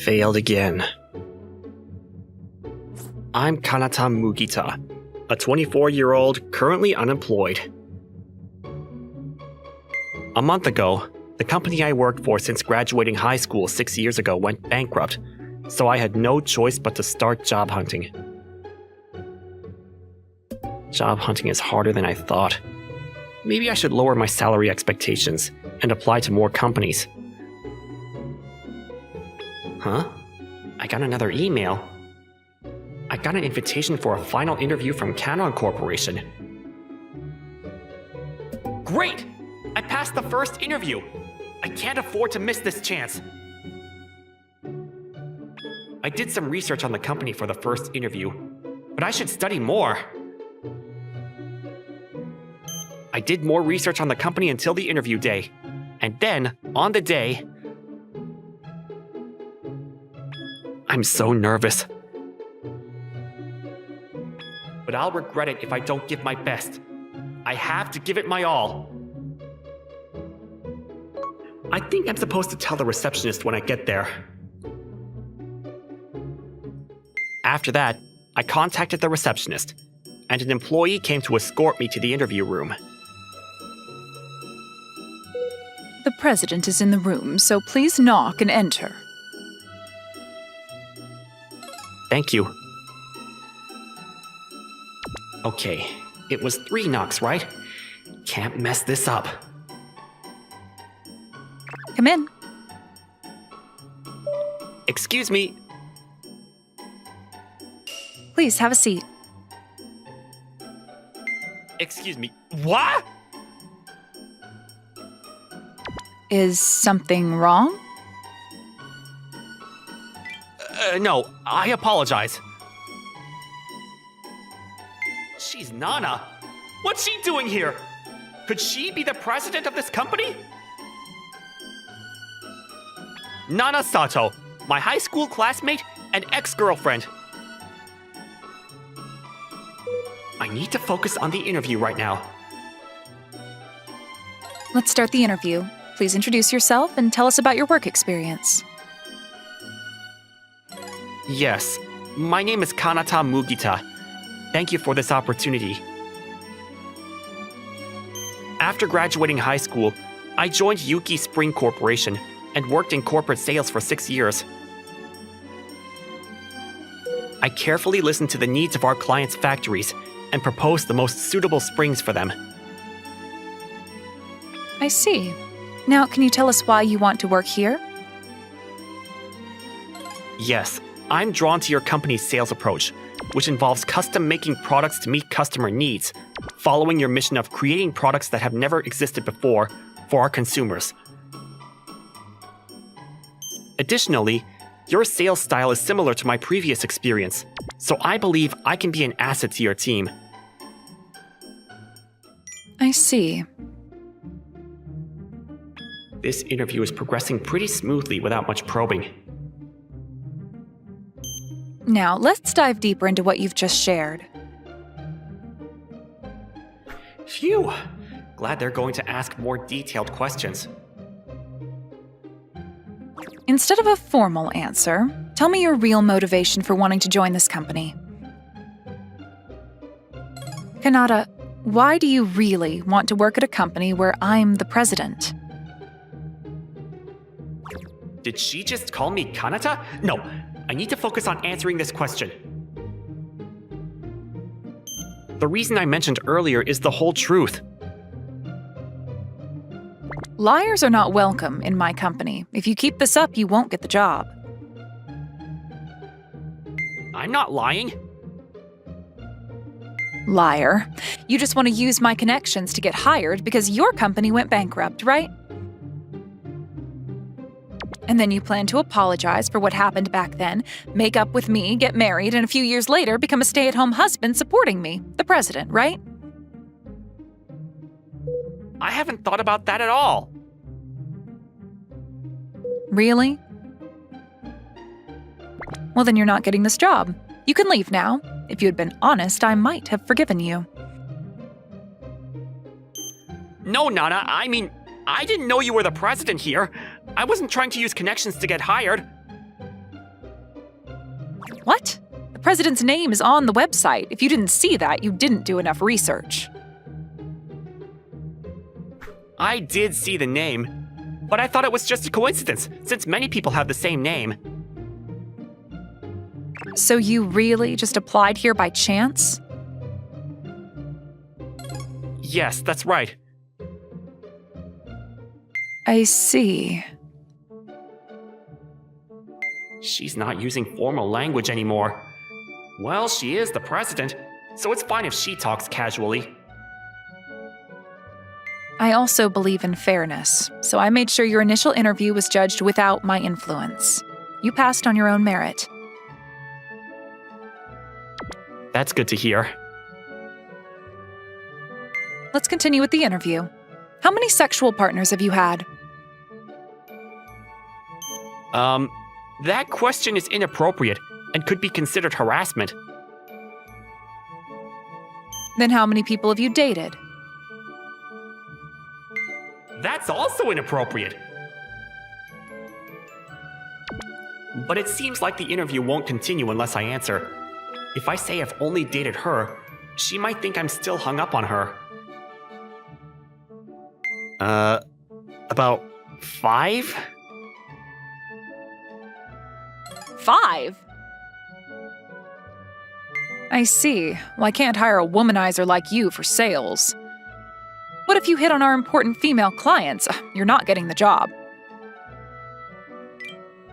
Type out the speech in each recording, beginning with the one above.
Failed again. I'm Kanata Mugita, a 24-year-old currently unemployed. A month ago, the company I worked for since graduating high school 6 years ago went bankrupt, so I had no choice but to start job hunting. Job hunting is harder than I thought. Maybe I should lower my salary expectations and apply to more companies. Huh? I got another email. I got an invitation for a final interview from Canon Corporation. Great! I passed the first interview! I can't afford to miss this chance. I did some research on the company for the first interview, but I should study more. I did more research on the company until the interview day, and then, on the day, I'm so nervous. But I'll regret it if I don't give my best. I have to give it my all. I think I'm supposed to tell the receptionist when I get there. After that, I contacted the receptionist, and an employee came to escort me to the interview room. The president is in the room, so please knock and enter. Thank you. Okay, it was 3 knocks, right? Can't mess this up. Come in. Excuse me. Please have a seat. Excuse me. What? Is something wrong? No, I apologize. She's Nana. What's she doing here? Could she be the president of this company? Nana Sato, my high school classmate and ex-girlfriend. I need to focus on the interview right now. Let's start the interview. Please introduce yourself and tell us about your work experience. Yes, my name is Kanata Mugita. Thank you for this opportunity. After graduating high school, I joined Yuki Spring Corporation and worked in corporate sales for 6 years. I carefully listened to the needs of our clients' factories and proposed the most suitable springs for them. I see. Now, can you tell us why you want to work here? Yes, I'm drawn to your company's sales approach, which involves custom-making products to meet customer needs, following your mission of creating products that have never existed before for our consumers. Additionally, your sales style is similar to my previous experience, so I believe I can be an asset to your team. I see. This interview is progressing pretty smoothly without much probing. Now, let's dive deeper into what you've just shared. Phew! Glad they're going to ask more detailed questions. Instead of a formal answer, tell me your real motivation for wanting to join this company. Kanata, why do you really want to work at a company where I'm the president? Did she just call me Kanata? No, I need to focus on answering this question. The reason I mentioned earlier is the whole truth. Liars are not welcome in my company. If you keep this up, you won't get the job. I'm not lying. Liar. You just want to use my connections to get hired because your company went bankrupt, right? And then you plan to apologize for what happened back then, make up with me, get married, and a few years later become a stay-at-home husband supporting me, the president, right? I haven't thought about that at all. Really? Well, then you're not getting this job. You can leave now. If you had been honest, I might have forgiven you. No, Nana, I mean, I didn't know you were the president here. I wasn't trying to use connections to get hired. What? The president's name is on the website. If you didn't see that, you didn't do enough research. I did see the name, but I thought it was just a coincidence, since many people have the same name. So you really just applied here by chance? Yes, that's right. I see. She's not using formal language anymore. Well, she is the president, so it's fine if she talks casually. I also believe in fairness, so I made sure your initial interview was judged without my influence. You passed on your own merit. That's good to hear. Let's continue with the interview. How many sexual partners have you had? That question is inappropriate and could be considered harassment. Then how many people have you dated? That's also inappropriate. But it seems like the interview won't continue unless I answer. If I say I've only dated her, she might think I'm still hung up on her. About 5? 5? I see. Well, I can't hire a womanizer like you for sales. What if you hit on our important female clients? You're not getting the job.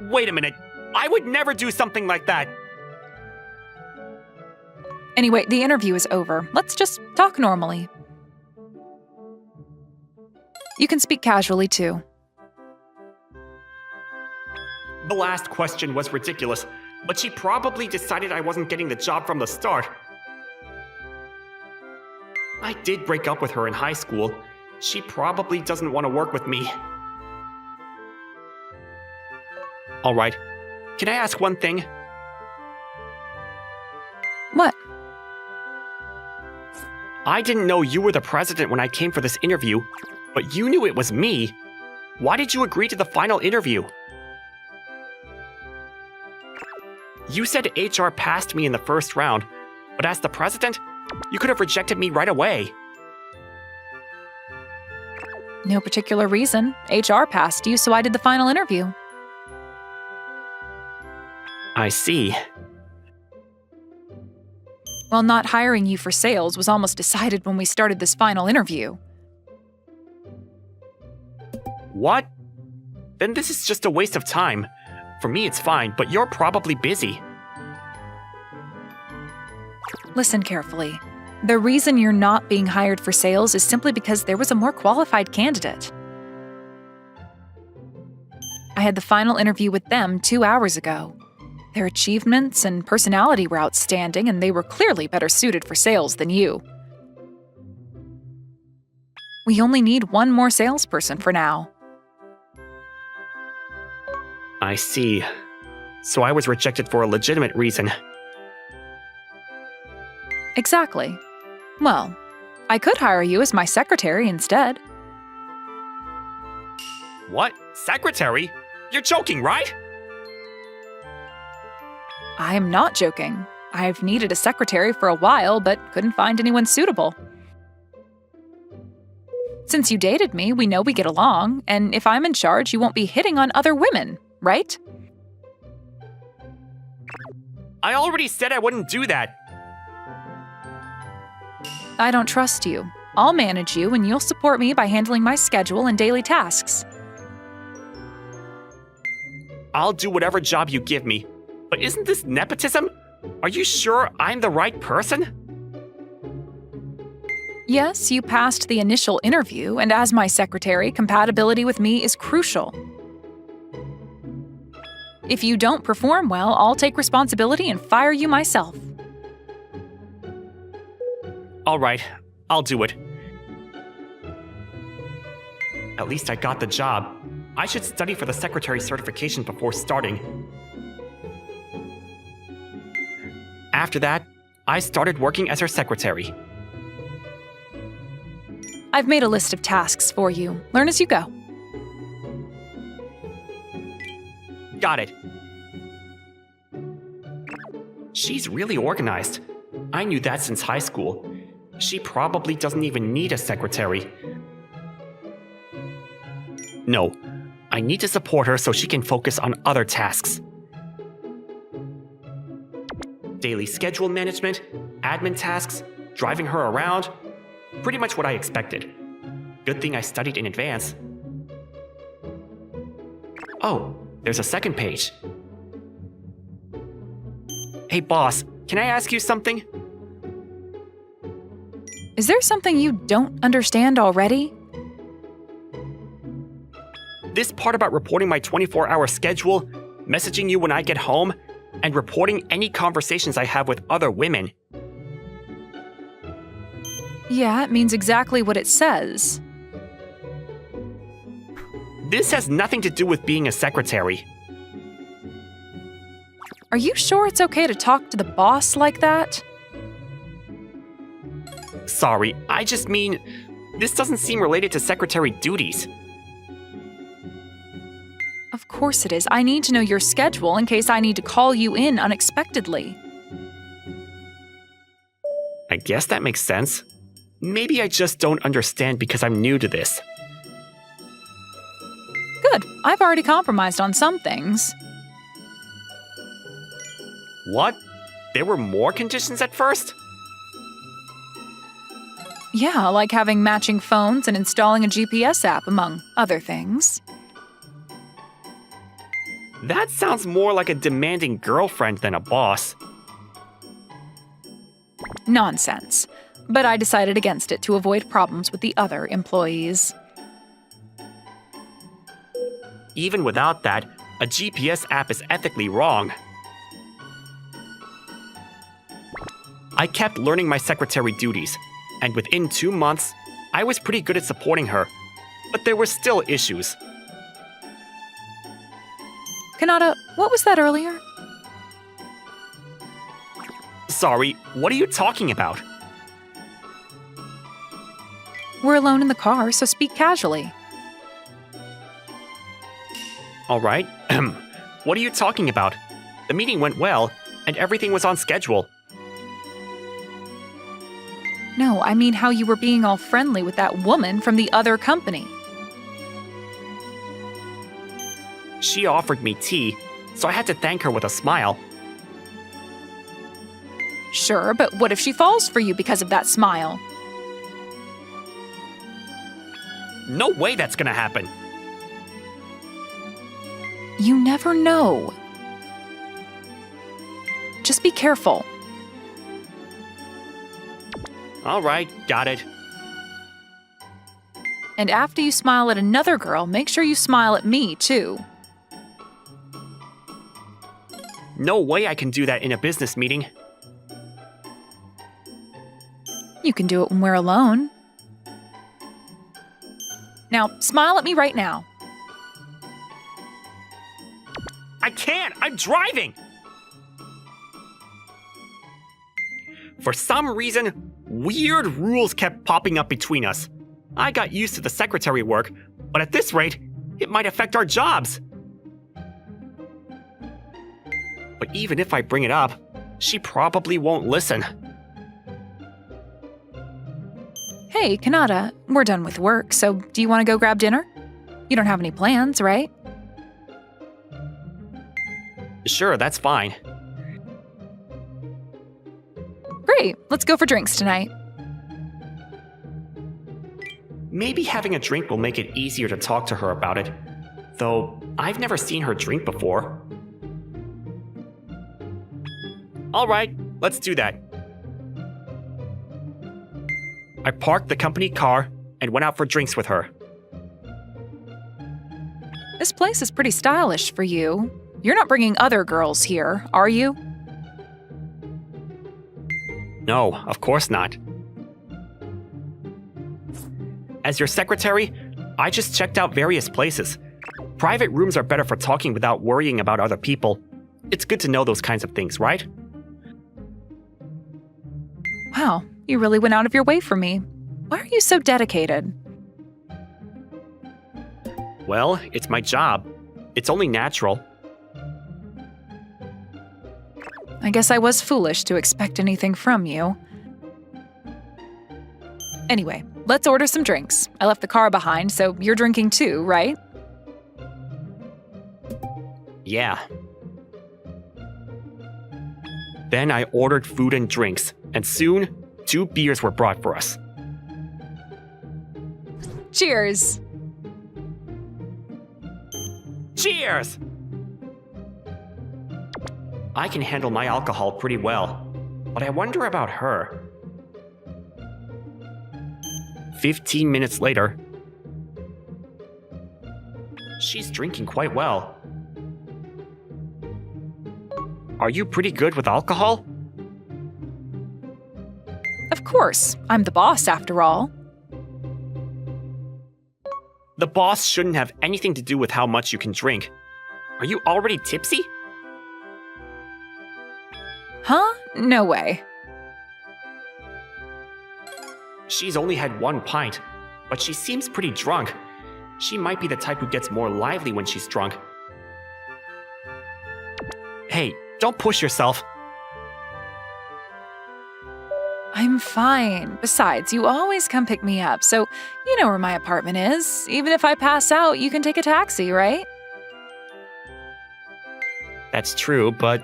Wait a minute. I would never do something like that. Anyway, the interview is over. Let's just talk normally. You can speak casually, too. The last question was ridiculous, but she probably decided I wasn't getting the job from the start. I did break up with her in high school. She probably doesn't want to work with me. All right. Can I ask one thing? What? I didn't know you were the president when I came for this interview, but you knew it was me. Why did you agree to the final interview? You said HR passed me in the first round, but as the president, you could have rejected me right away. No particular reason. HR passed you, so I did the final interview. I see. Well, not hiring you for sales was almost decided when we started this final interview. What? Then this is just a waste of time. For me, it's fine, but you're probably busy. Listen carefully. The reason you're not being hired for sales is simply because there was a more qualified candidate. I had the final interview with them 2 hours ago. Their achievements and personality were outstanding, and they were clearly better suited for sales than you. We only need one more salesperson for now. I see. So I was rejected for a legitimate reason. Exactly. Well, I could hire you as my secretary instead. What? Secretary? You're joking, right? I'm not joking. I've needed a secretary for a while, but couldn't find anyone suitable. Since you dated me, we know we get along, and if I'm in charge, you won't be hitting on other women, right? I already said I wouldn't do that. I don't trust you. I'll manage you, and you'll support me by handling my schedule and daily tasks. I'll do whatever job you give me. But isn't this nepotism? Are you sure I'm the right person? Yes, you passed the initial interview, and as my secretary, compatibility with me is crucial. If you don't perform well, I'll take responsibility and fire you myself. All right, I'll do it. At least I got the job. I should study for the secretary certification before starting. After that, I started working as her secretary. I've made a list of tasks for you. Learn as you go. Got it. She's really organized. I knew that since high school. She probably doesn't even need a secretary. No, I need to support her so she can focus on other tasks. Daily schedule management, admin tasks, driving her around. Pretty much what I expected. Good thing I studied in advance. Oh, there's a second page. Hey boss, can I ask you something? Is there something you don't understand already? This part about reporting my 24-hour schedule, messaging you when I get home, and reporting any conversations I have with other women. Yeah, it means exactly what it says. This has nothing to do with being a secretary. Are you sure it's okay to talk to the boss like that? Sorry, I just mean, this doesn't seem related to secretary duties. Of course it is. I need to know your schedule in case I need to call you in unexpectedly. I guess that makes sense. Maybe I just don't understand because I'm new to this. Good. I've already compromised on some things. What? There were more conditions at first? Yeah, like having matching phones and installing a GPS app, among other things. That sounds more like a demanding girlfriend than a boss. Nonsense. But I decided against it to avoid problems with the other employees. Even without that, a GPS app is ethically wrong. I kept learning my secretary duties, and within 2 months, I was pretty good at supporting her, but there were still issues. Kanata, what was that earlier? Sorry, what are you talking about? We're alone in the car, so speak casually. All right. What are you talking about? The meeting went well, and everything was on schedule. No, I mean how you were being all friendly with that woman from the other company. She offered me tea, so I had to thank her with a smile. Sure, but what if she falls for you because of that smile? No way that's gonna happen. You never know. Just be careful. All right, got it. And after you smile at another girl, make sure you smile at me, too. No way I can do that in a business meeting. You can do it when we're alone. Now, smile at me right now. I can't! I'm driving! For some reason, weird rules kept popping up between us. I got used to the secretary work, but at this rate, it might affect our jobs. But even if I bring it up, she probably won't listen. Hey, Kanata, we're done with work, so do you want to go grab dinner? You don't have any plans, right? Sure, that's fine. Great, let's go for drinks tonight. Maybe having a drink will make it easier to talk to her about it. Though, I've never seen her drink before. Alright, let's do that. I parked the company car and went out for drinks with her. This place is pretty stylish for you. You're not bringing other girls here, are you? No, of course not. As your secretary, I just checked out various places. Private rooms are better for talking without worrying about other people. It's good to know those kinds of things, right? Wow, you really went out of your way for me. Why are you so dedicated? Well, it's my job. It's only natural. I guess I was foolish to expect anything from you. Anyway, let's order some drinks. I left the car behind, so you're drinking too, right? Yeah. Then I ordered food and drinks, and soon, 2 beers were brought for us. Cheers! Cheers! I can handle my alcohol pretty well, but I wonder about her. 15 minutes later, she's drinking quite well. Are you pretty good with alcohol? Of course, I'm the boss after all. The boss shouldn't have anything to do with how much you can drink. Are you already tipsy? Huh? No way. She's only had 1 pint, but she seems pretty drunk. She might be the type who gets more lively when she's drunk. Hey, don't push yourself. I'm fine. Besides, you always come pick me up, so you know where my apartment is. Even if I pass out, you can take a taxi, right? That's true, but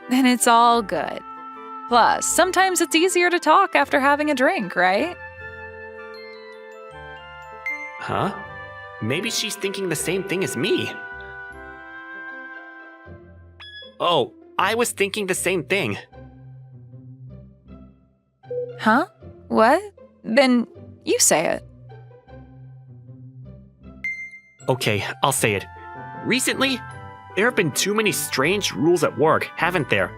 Then it's all good. Plus, sometimes it's easier to talk after having a drink, right? huh? Maybe she's thinking the same thing as me. Oh, I was thinking the same thing. Huh? What? Then you say it. Okay, I'll say it. Recently, there have been too many strange rules at work, haven't there?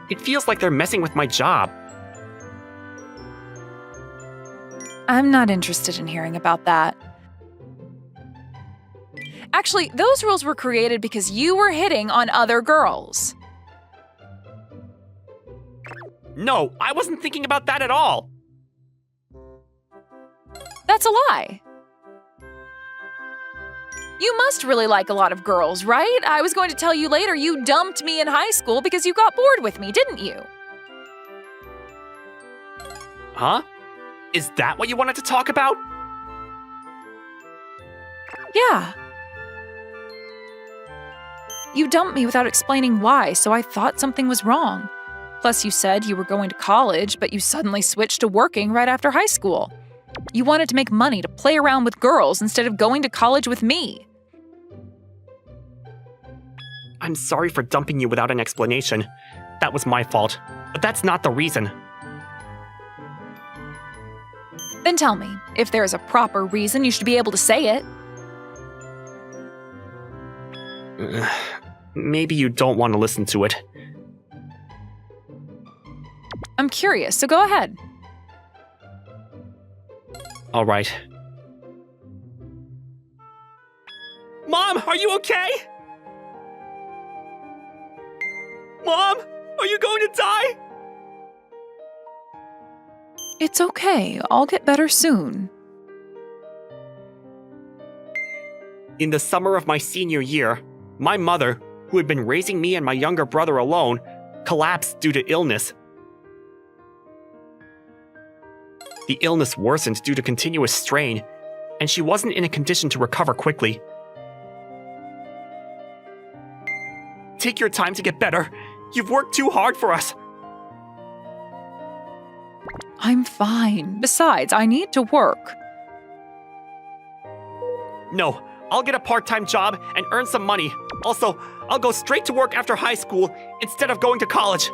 It feels like they're messing with my job. I'm not interested in hearing about that. Actually, those rules were created because you were hitting on other girls. No, I wasn't thinking about that at all. That's a lie. You must really like a lot of girls, right? I was going to tell you later you dumped me in high school because you got bored with me, didn't you? Huh? Is that what you wanted to talk about? Yeah. You dumped me without explaining why, so I thought something was wrong. Plus, you said you were going to college, but you suddenly switched to working right after high school. You wanted to make money to play around with girls instead of going to college with me. I'm sorry for dumping you without an explanation. That was my fault. But that's not the reason. Then tell me, if there is a proper reason, you should be able to say it. Maybe you don't want to listen to it. I'm curious, so go ahead. All right. Mom, are you okay? Mom, are you going to die? It's okay. I'll get better soon. In the summer of my senior year, my mother, who had been raising me and my younger brother alone, collapsed due to illness. The illness worsened due to continuous strain, and she wasn't in a condition to recover quickly. Take your time to get better. You've worked too hard for us. I'm fine. Besides, I need to work. No, I'll get a part-time job and earn some money. Also, I'll go straight to work after high school instead of going to college.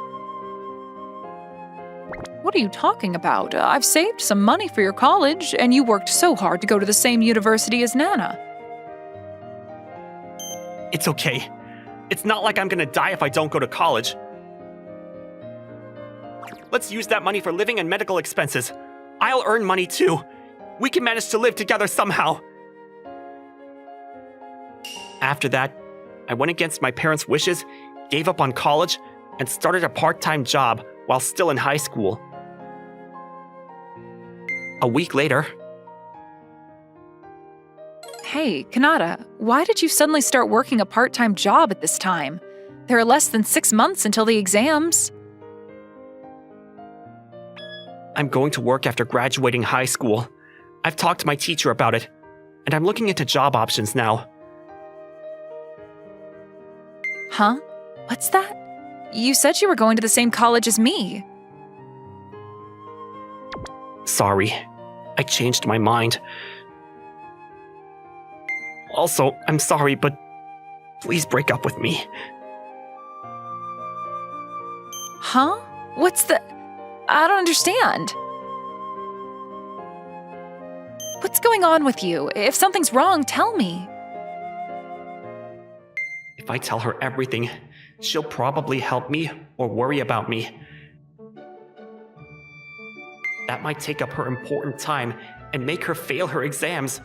What are you talking about? I've saved some money for your college, and you worked so hard to go to the same university as Nana. It's okay. It's not like I'm gonna die if I don't go to college. Let's use that money for living and medical expenses. I'll earn money too. We can manage to live together somehow. After that, I went against my parents' wishes, gave up on college, and started a part-time job while still in high school. A week later... Hey, Kanata, why did you suddenly start working a part-time job at this time? There are less than 6 months until the exams. I'm going to work after graduating high school. I've talked to my teacher about it, and I'm looking into job options now. Huh? What's that? You said you were going to the same college as me. Sorry, I changed my mind. Also, I'm sorry, but please break up with me. Huh? What's the... I don't understand. What's going on with you? If something's wrong, tell me. If I tell her everything, she'll probably help me or worry about me. That might take up her important time and make her fail her exams,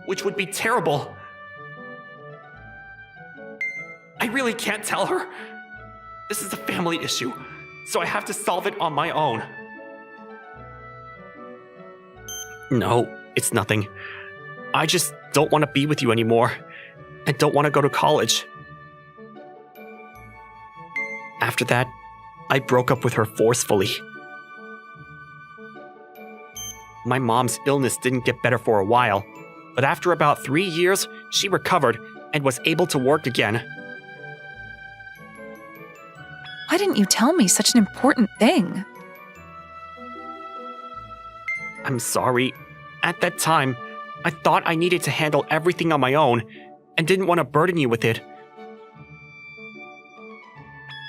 which would be terrible. I really can't tell her. This is a family issue, so I have to solve it on my own. No, it's nothing. I just don't want to be with you anymore, and don't want to go to college. After that, I broke up with her forcefully. My mom's illness didn't get better for a while, but after about 3 years, she recovered and was able to work again. Why didn't you tell me such an important thing? I'm sorry. At that time, I thought I needed to handle everything on my own and didn't want to burden you with it.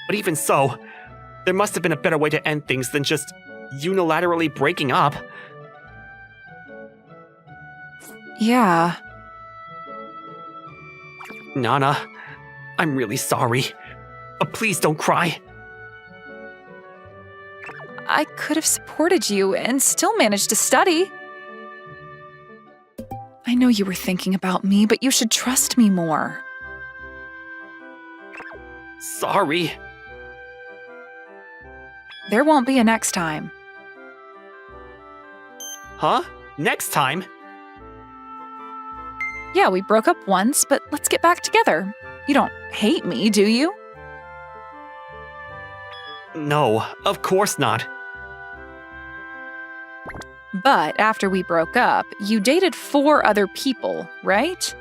But even so, there must have been a better way to end things than just unilaterally breaking up. Yeah. Nana, I'm really sorry. But please don't cry. I could have supported you and still managed to study. I know you were thinking about me, but you should trust me more. Sorry. There won't be a next time. Huh? Next time? Yeah, we broke up once, but let's get back together. You don't hate me, do you? No, of course not. But after we broke up, you dated 4 other people, right?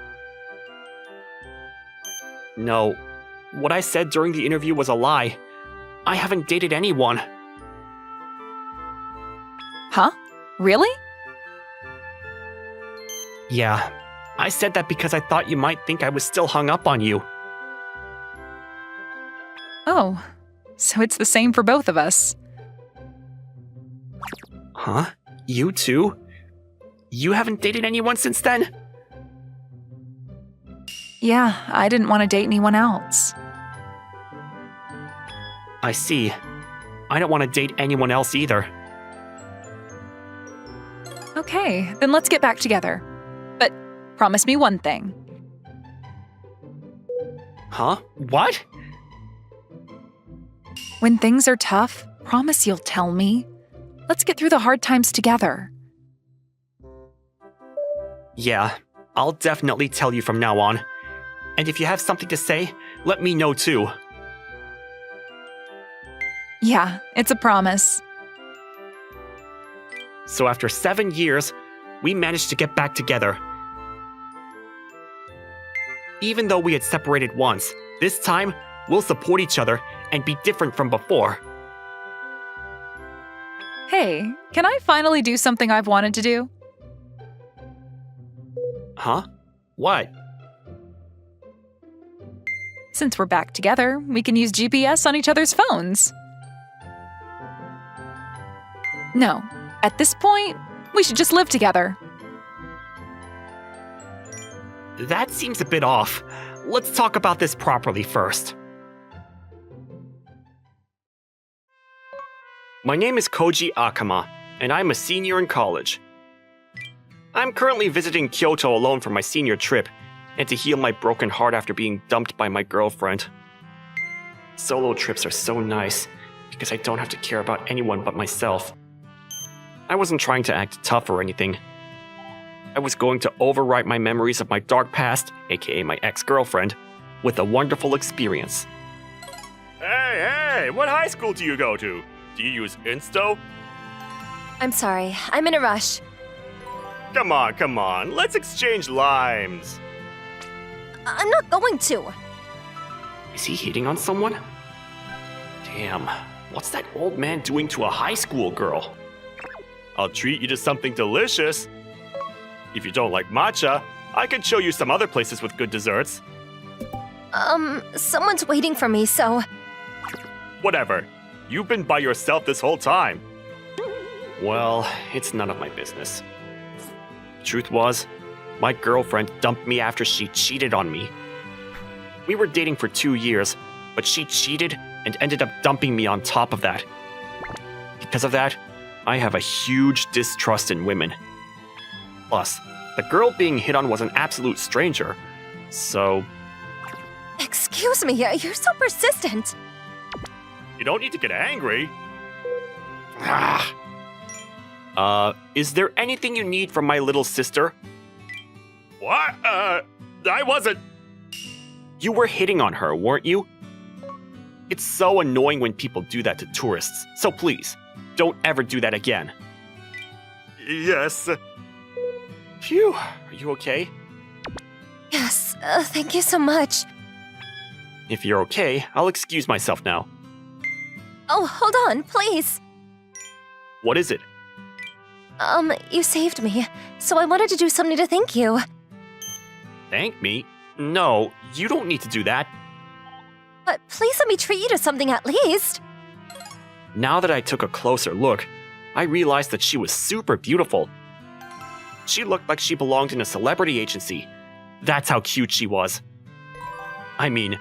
No. What I said during the interview was a lie. I haven't dated anyone. Huh? Really? Yeah. I said that because I thought you might think I was still hung up on you. Oh, so it's the same for both of us. Huh? You too? You haven't dated anyone since then? Yeah, I didn't want to date anyone else. I see. I don't want to date anyone else either. Okay, then let's get back together. But promise me one thing. Huh? What? When things are tough, promise you'll tell me. Let's get through the hard times together. Yeah, I'll definitely tell you from now on. And if you have something to say, let me know too. Yeah, it's a promise. So after 7 years, we managed to get back together. Even though we had separated once, this time, we'll support each other and be different from before. Hey, can I finally do something I've wanted to do? Huh? What? Since we're back together, we can use GPS on each other's phones. No, at this point, we should just live together. That seems a bit off. Let's talk about this properly first. My name is Koji Akama, and I'm a senior in college. I'm currently visiting Kyoto alone for my senior trip, and to heal my broken heart after being dumped by my girlfriend. Solo trips are so nice, because I don't have to care about anyone but myself. I wasn't trying to act tough or anything. I was going to overwrite my memories of my dark past, aka my ex-girlfriend, with a wonderful experience. Hey, what high school do you go to? Do you use Insto? I'm sorry, I'm in a rush. Come on, let's exchange limes. I'm not going to. Is he hitting on someone? Damn, what's that old man doing to a high school girl? I'll treat you to something delicious. If you don't like matcha, I can show you some other places with good desserts. Someone's waiting for me, so... Whatever. You've been by yourself this whole time. Well, it's none of my business. Truth was, my girlfriend dumped me after she cheated on me. We were dating for 2 years, but she cheated and ended up dumping me on top of that. Because of that, I have a huge distrust in women. Plus, the girl being hit on was an absolute stranger, so... Excuse me, you're so persistent. You don't need to get angry. Is there anything you need from my little sister? What? I wasn't... You were hitting on her, weren't you? It's so annoying when people do that to tourists, so please, don't ever do that again. Yes. Phew, are you okay? Yes, thank you so much. If you're okay, I'll excuse myself now. Oh, hold on, please. What is it? You saved me, so I wanted to do something to thank you. Thank me? No, you don't need to do that. But please let me treat you to something at least. Now that I took a closer look, I realized that she was super beautiful. She looked like she belonged in a celebrity agency. That's how cute she was. I mean,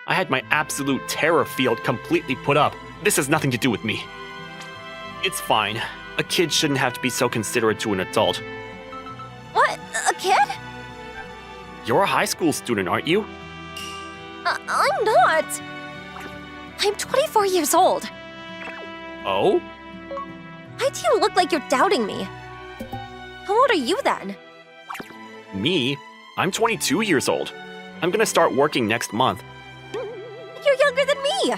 I had my absolute terror field completely put up. This has nothing to do with me. It's fine. A kid shouldn't have to be so considerate to an adult. What? A kid? You're a high school student, aren't you? I'm not. I'm 24 years old. Oh? Why do you look like you're doubting me? How old are you then? Me? I'm 22 years old. I'm gonna start working next month. You're younger than me.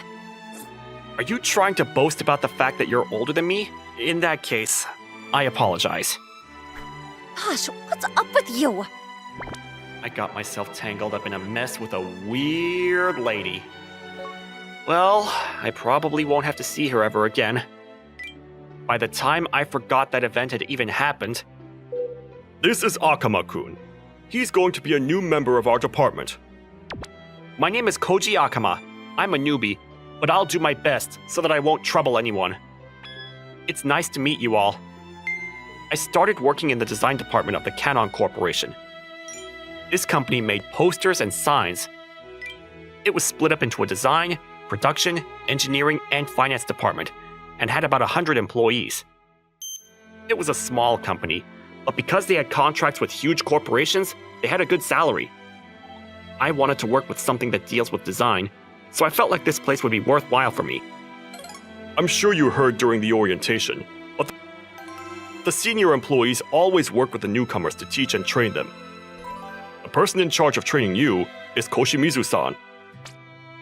Are you trying to boast about the fact that you're older than me? In that case, I apologize. Gosh, what's up with you? I got myself tangled up in a mess with a weird lady. Well, I probably won't have to see her ever again. By the time I forgot that event had even happened... This is Akama-kun. He's going to be a new member of our department. My name is Koji Akama. I'm a newbie, but I'll do my best so that I won't trouble anyone. It's nice to meet you all. I started working in the design department of the Canon Corporation. This company made posters and signs. It was split up into a design, production, engineering, and finance department, and had about 100 employees. It was a small company, but because they had contracts with huge corporations, they had a good salary. I wanted to work with something that deals with design, so I felt like this place would be worthwhile for me. I'm sure you heard during the orientation, but the senior employees always work with the newcomers to teach and train them. The person in charge of training you is Koshimizu-san.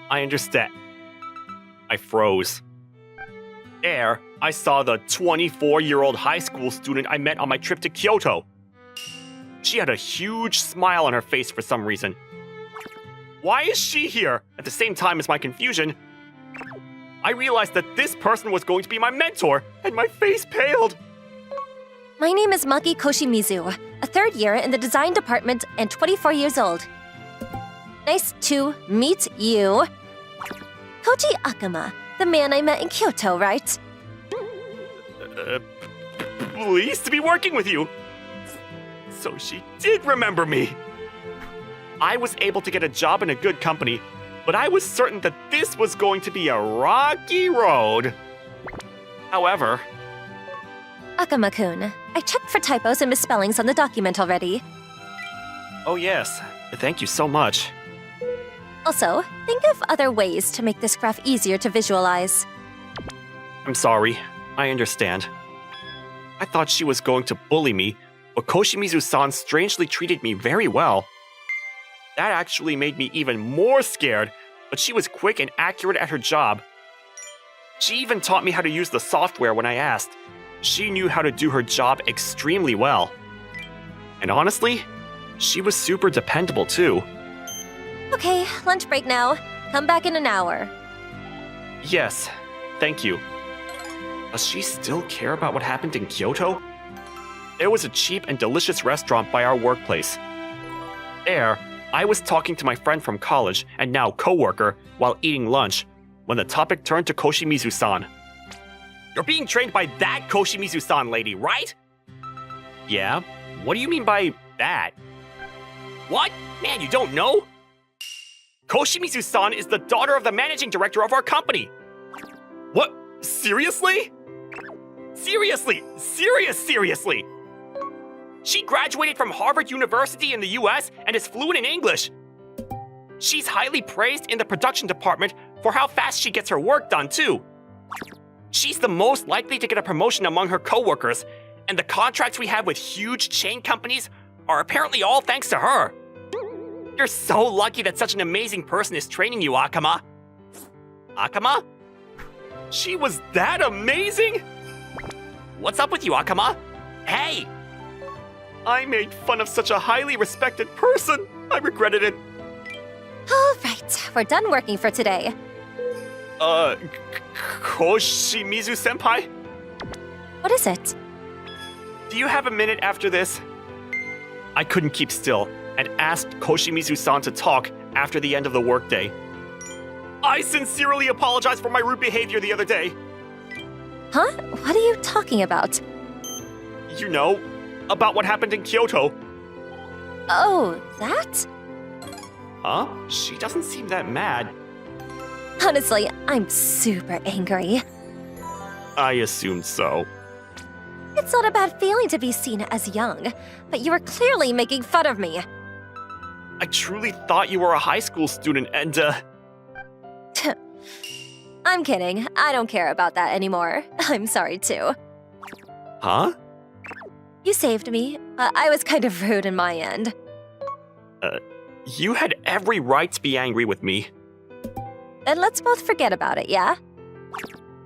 I understand. I froze. There, I saw the 24-year-old high school student I met on my trip to Kyoto. She had a huge smile on her face for some reason. Why is she here? At the same time as my confusion, I realized that this person was going to be my mentor, and my face paled. My name is Maki Koshimizu, a third year in the design department and 24 years old. Nice to meet you. Koji Akama, the man I met in Kyoto, right? Pleased to be working with you. So she did remember me. I was able to get a job in a good company, but I was certain that this was going to be a rocky road. However... Akama-kun, I checked for typos and misspellings on the document already. Oh yes, thank you so much. Also, think of other ways to make this graph easier to visualize. I'm sorry, I understand. I thought she was going to bully me, but Koshimizu-san strangely treated me very well. That actually made me even more scared, but she was quick and accurate at her job. She even taught me how to use the software when I asked. She knew how to do her job extremely well. And honestly, she was super dependable too. Okay, lunch break now. Come back in an hour. Yes, thank you. Does she still care about what happened in Kyoto? There was a cheap and delicious restaurant by our workplace. There, I was talking to my friend from college and now coworker while eating lunch when the topic turned to Koshimizu-san. You're being trained by that Koshimizu-san lady, right? Yeah? What do you mean by that? What? Man, you don't know? Koshimizu-san is the daughter of the managing director of our company. What? Seriously? Seriously! She graduated from Harvard University in the US and is fluent in English. She's highly praised in the production department for how fast she gets her work done, too. She's the most likely to get a promotion among her coworkers, and the contracts we have with huge chain companies are apparently all thanks to her. You're so lucky that such an amazing person is training you, Akama. Akama? She was that amazing? What's up with you, Akama? Hey! I made fun of such a highly respected person. I regretted it. All right, we're done working for today. Koshimizu-senpai? What is it? Do you have a minute after this? I couldn't keep still and asked Koshimizu-san to talk after the end of the workday. I sincerely apologize for my rude behavior the other day. Huh? What are you talking about? You know, about what happened in Kyoto. Oh, that? Huh? She doesn't seem that mad. Honestly, I'm super angry. I assumed so. It's not a bad feeling to be seen as young, but you were clearly making fun of me. I truly thought you were a high school student and, I'm kidding. I don't care about that anymore. I'm sorry too. Huh? You saved me. I was kind of rude in my end. You had every right to be angry with me. Then let's both forget about it, yeah?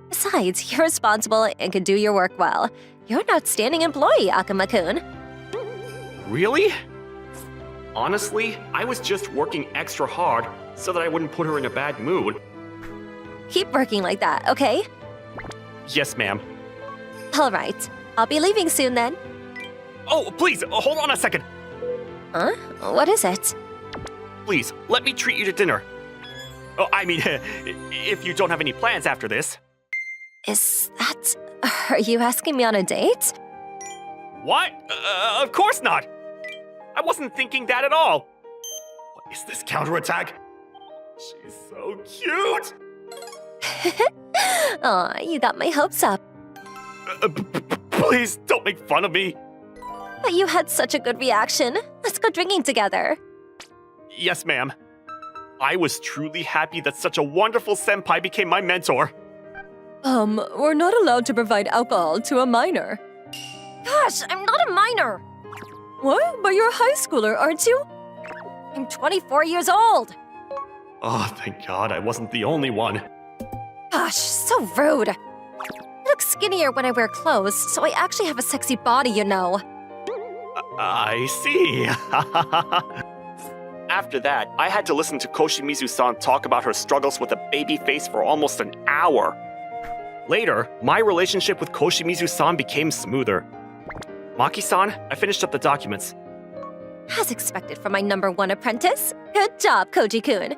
Besides, you're responsible and can do your work well. You're an outstanding employee, Akama-kun. Really? Honestly, I was just working extra hard so that I wouldn't put her in a bad mood. Keep working like that, okay? Yes, ma'am. All right. I'll be leaving soon then. Oh, please, hold on a second. Huh? What is it? Please, let me treat you to dinner. Oh, I mean, if you don't have any plans after this. Is that... Are you asking me on a date? What? Of course not. I wasn't thinking that at all. What is this counterattack? She's so cute. Aw, you got my hopes up. Please don't make fun of me. But you had such a good reaction. Let's go drinking together. Yes, ma'am. I was truly happy that such a wonderful senpai became my mentor. We're not allowed to provide alcohol to a minor. Gosh, I'm not a minor. What? But you're a high schooler, aren't you? I'm 24 years old. Oh, thank God I wasn't the only one. Gosh, so rude. I look skinnier when I wear clothes, so I actually have a sexy body, you know. I see. After that, I had to listen to Koshimizu-san talk about her struggles with a baby face for almost an hour. Later, my relationship with Koshimizu-san became smoother. Maki-san, I finished up the documents. As expected from my #1 apprentice. Good job, Koji-kun.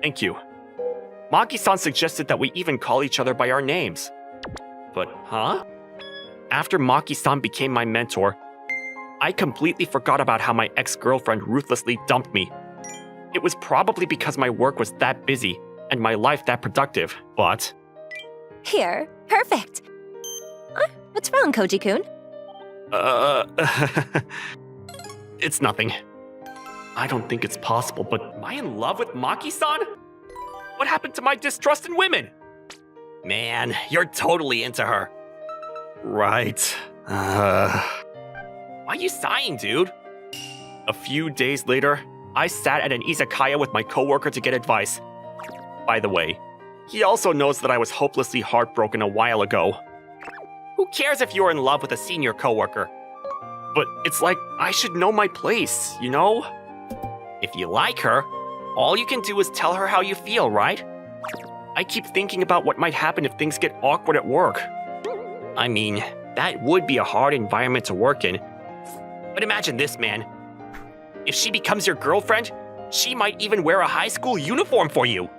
Thank you. Maki-san suggested that we even call each other by our names. But, huh? After Maki-san became my mentor, I completely forgot about how my ex-girlfriend ruthlessly dumped me. It was probably because my work was that busy and my life that productive, but... Here, perfect. What's wrong, Koji-kun? It's nothing. I don't think it's possible, but am I in love with Maki-san? What happened to my distrust in women? Man, you're totally into her. Right. Why are you sighing, dude? A few days later, I sat at an izakaya with my coworker to get advice. By the way, He also knows that I was hopelessly heartbroken a while ago. Who cares if you're in love with a senior coworker? But it's like I should know my place, you know? If you like her, all you can do is tell her how you feel, right? I keep thinking about what might happen if things get awkward at work. I mean, that would be a hard environment to work in. But imagine this, man. If she becomes your girlfriend, she might even wear a high school uniform for you.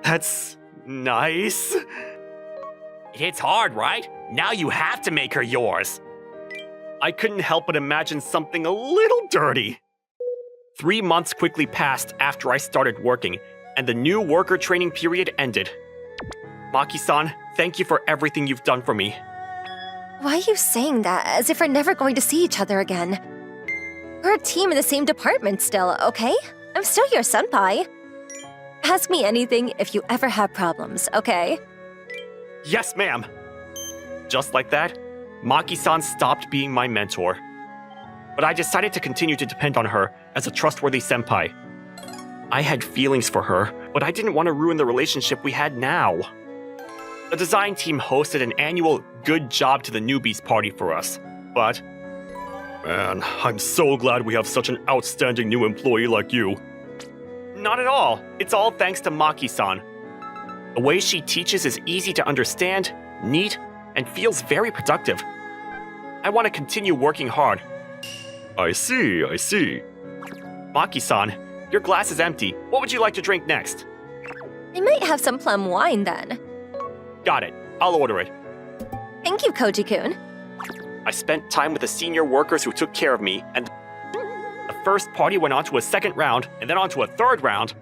That's nice. It hits hard, right? Now you have to make her yours. I couldn't help but imagine something a little dirty. 3 months quickly passed after I started working, and the new worker training period ended. Maki-san, thank you for everything you've done for me. Why are you saying that as if we're never going to see each other again? We're a team in the same department still, okay? I'm still your senpai. Ask me anything if you ever have problems, okay? Yes, ma'am. Just like that, Maki-san stopped being my mentor. But I decided to continue to depend on her as a trustworthy senpai. I had feelings for her, but I didn't want to ruin the relationship we had now. The design team hosted an annual good job to the newbies party for us, but... Man, I'm so glad we have such an outstanding new employee like you. Not at all. It's all thanks to Maki-san. The way she teaches is easy to understand, neat, and feels very productive. I want to continue working hard. I see. Maki-san, your glass is empty. What would you like to drink next? I might have some plum wine then. Got it. I'll order it. Thank you, Koji-kun. I spent time with the senior workers who took care of me, and the first party went on to a second round, and then on to a third round.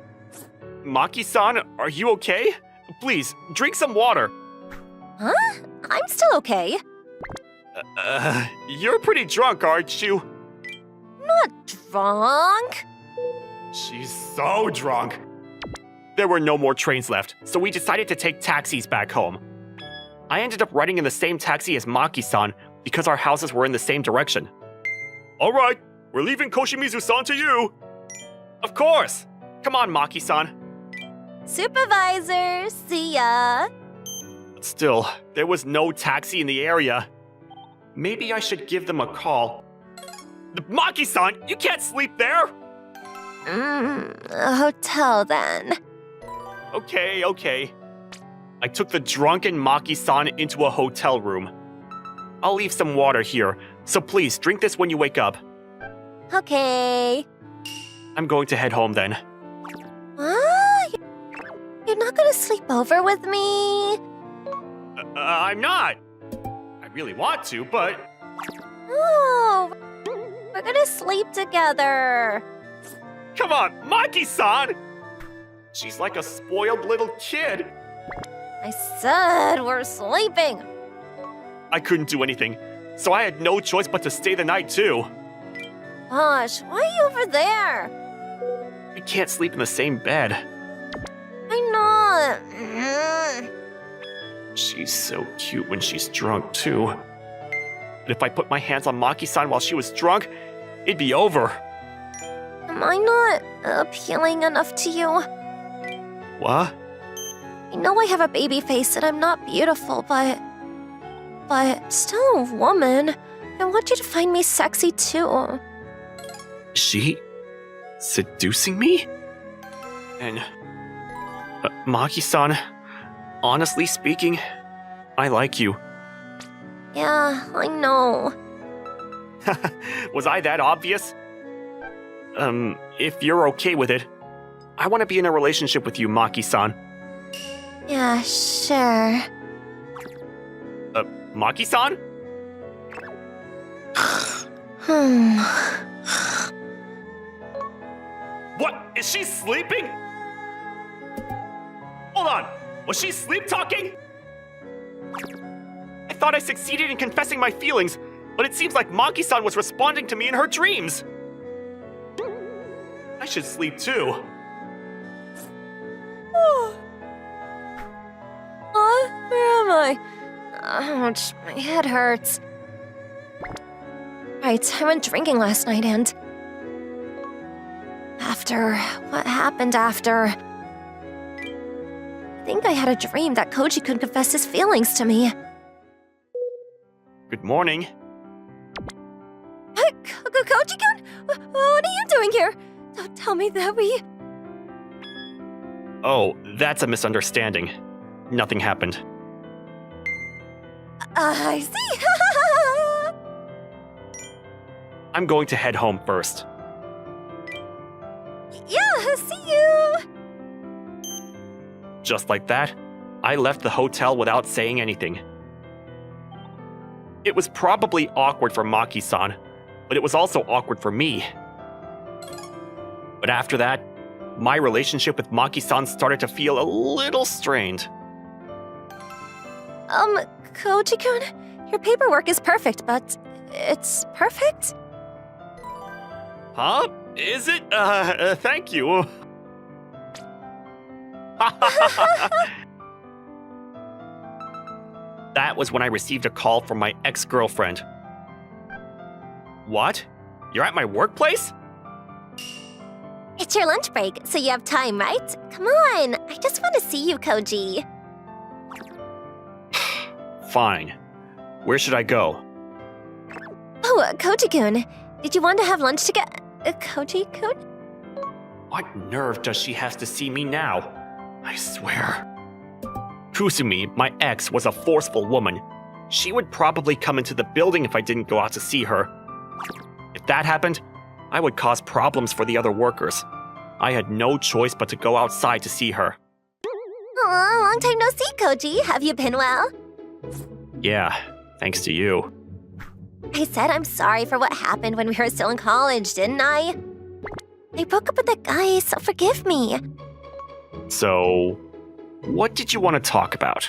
Maki-san, are you okay? Please, drink some water. Huh? I'm still okay. You're pretty drunk, aren't you? Not drunk. She's so drunk. There were no more trains left, so we decided to take taxis back home. I ended up riding in the same taxi as Maki-san because our houses were in the same direction. All right, we're leaving Koshimizu-san to you. Of course. Come on, Maki-san. Supervisor, see ya. But still, there was no taxi in the area. Maybe I should give them a call. Maki-san, you can't sleep there! A hotel then. Okay. I took the drunken Maki-san into a hotel room. I'll leave some water here, so please drink this when you wake up. Okay. I'm going to head home then. What? You're not gonna sleep over with me? I'm not. I really want to, but... Oh, we're gonna sleep together. Come on, Maki-san! She's like a spoiled little kid. I said we're sleeping. I couldn't do anything, so I had no choice but to stay the night too. Gosh, why are you over there? We can't sleep in the same bed. Why not? She's so cute when she's drunk too. But if I put my hands on Maki-san while she was drunk, it'd be over. Am I not appealing enough to you? What? I know I have a baby face and I'm not beautiful, but still a woman. I want you to find me sexy too. Is she seducing me? And Maki-san, honestly speaking, I like you. Yeah, I know. Was I that obvious? If you're okay with it, I want to be in a relationship with you, Maki-san. Yeah, sure. Maki-san? What? Is she sleeping? Hold on. Was she sleep-talking? I thought I succeeded in confessing my feelings, but it seems like Maki-san was responding to me in her dreams. I should sleep too. Where am I? Ouch, my head hurts. Right, I went drinking last night and... After... What happened after... think I had a dream that Koji-kun confessed his feelings to me. Good morning. Koji-kun? What are you doing here? Don't tell me that we... Oh, that's a misunderstanding. Nothing happened. I see. I'm going to head home first. Yeah, see you. Just like that, I left the hotel without saying anything. It was probably awkward for Maki-san, but it was also awkward for me. But after that, my relationship with Maki-san started to feel a little strained. Koji-kun, your paperwork is perfect, but it's perfect? Huh? Is it? Thank you. That was when I received a call from my ex-girlfriend. What? You're at my workplace? It's your lunch break, so you have time, right? Come on, I just want to see you, Koji. Fine. Where should I go? Oh, Koji-kun, did you want to have lunch together? Koji-kun? What nerve does she have to see me now? I swear. Kusumi, my ex, was a forceful woman. She would probably come into the building if I didn't go out to see her. If that happened, I would cause problems for the other workers. I had no choice but to go outside to see her. Aw, long time no see, Koji. Have you been well? Yeah, thanks to you. I said I'm sorry for what happened when we were still in college, didn't I? I broke up with that guy, so forgive me. So, what did you want to talk about?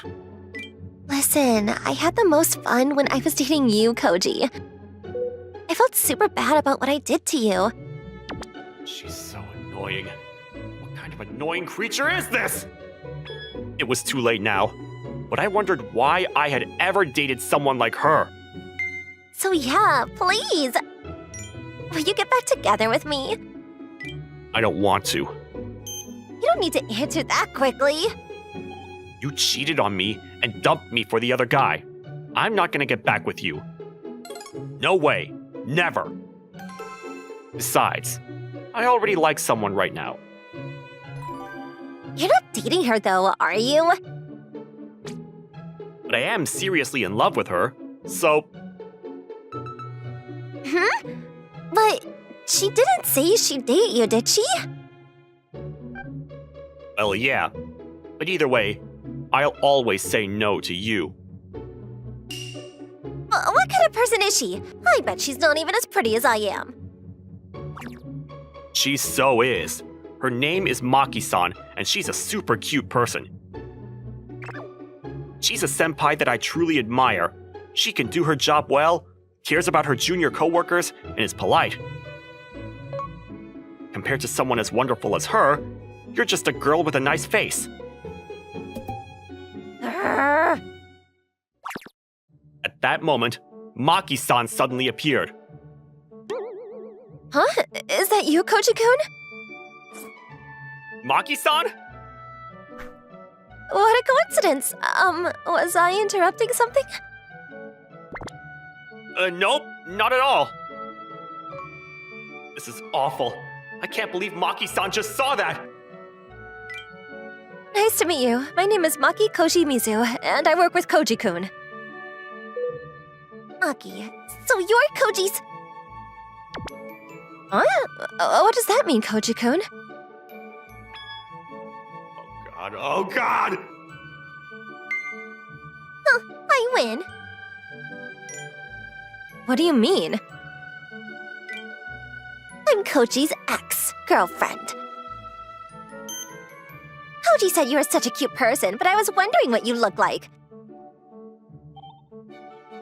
Listen, I had the most fun when I was dating you, Koji. I felt super bad about what I did to you. She's so annoying. What kind of annoying creature is this? It was too late now, but I wondered why I had ever dated someone like her. So yeah, please. Will you get back together with me? I don't want to. You don't need to answer that quickly. You cheated on me and dumped me for the other guy. I'm not gonna get back with you. No way. Never. Besides, I already like someone right now. You're not dating her though, are you? But I am seriously in love with her, so But she didn't say she'd date you, did she? well, yeah. But either way, I'll always say no to you. What kind of person is she? I bet she's not even as pretty as I am. She so is. Her name is Maki-san, and she's a super cute person. She's a senpai that I truly admire. She can do her job well, cares about her junior coworkers, and is polite. Compared to someone as wonderful as her, you're just a girl with a nice face. Grr. At that moment, Maki-san suddenly appeared. Huh? Is that you, Koji-kun? Maki-san? What a coincidence. Was I interrupting something? Nope, not at all. This is awful. I can't believe Maki-san just saw that. Nice to meet you. My name is Maki Koshimizu, and I work with Koji-kun. Maki, so you're Koji's... Huh? What does that mean, Koji-kun? Oh God! I win. What do you mean? I'm Koji's ex-girlfriend. Koji said you were such a cute person, but I was wondering what you look like.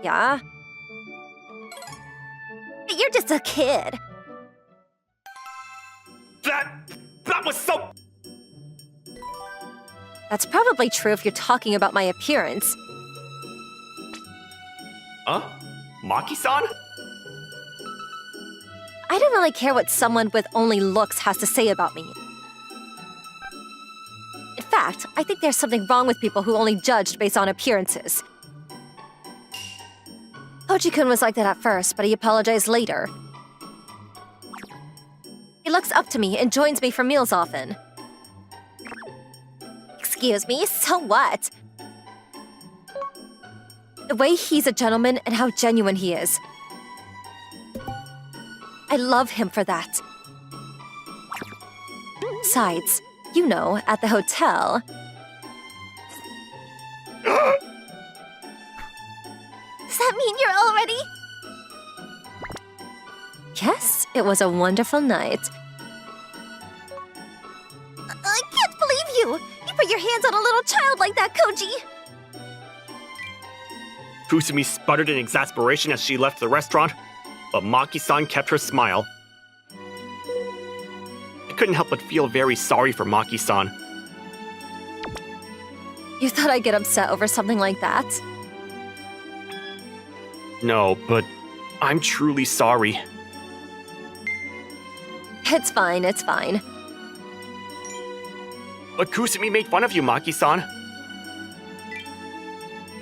Yeah? But you're just a kid. That was so... That's probably true if you're talking about my appearance. Huh? Maki-san? I don't really care what someone with only looks has to say about me. In fact, I think there's something wrong with people who only judged based on appearances. Koji-kun was like that at first, but he apologized later. He looks up to me and joins me for meals often. Excuse me, so what? The way he's a gentleman and how genuine he is. I love him for that. Besides, you know, at the hotel... Does that mean you're already? Yes, it was a wonderful night. I can't believe you! You put your hands on a little child like that, Koji! Kusumi sputtered in exasperation as she left the restaurant, but Maki-san kept her smile. I couldn't help but feel very sorry for Maki-san. You thought I'd get upset over something like that? No, but I'm truly sorry. It's fine, it's fine. But Kusumi made fun of you, Maki-san.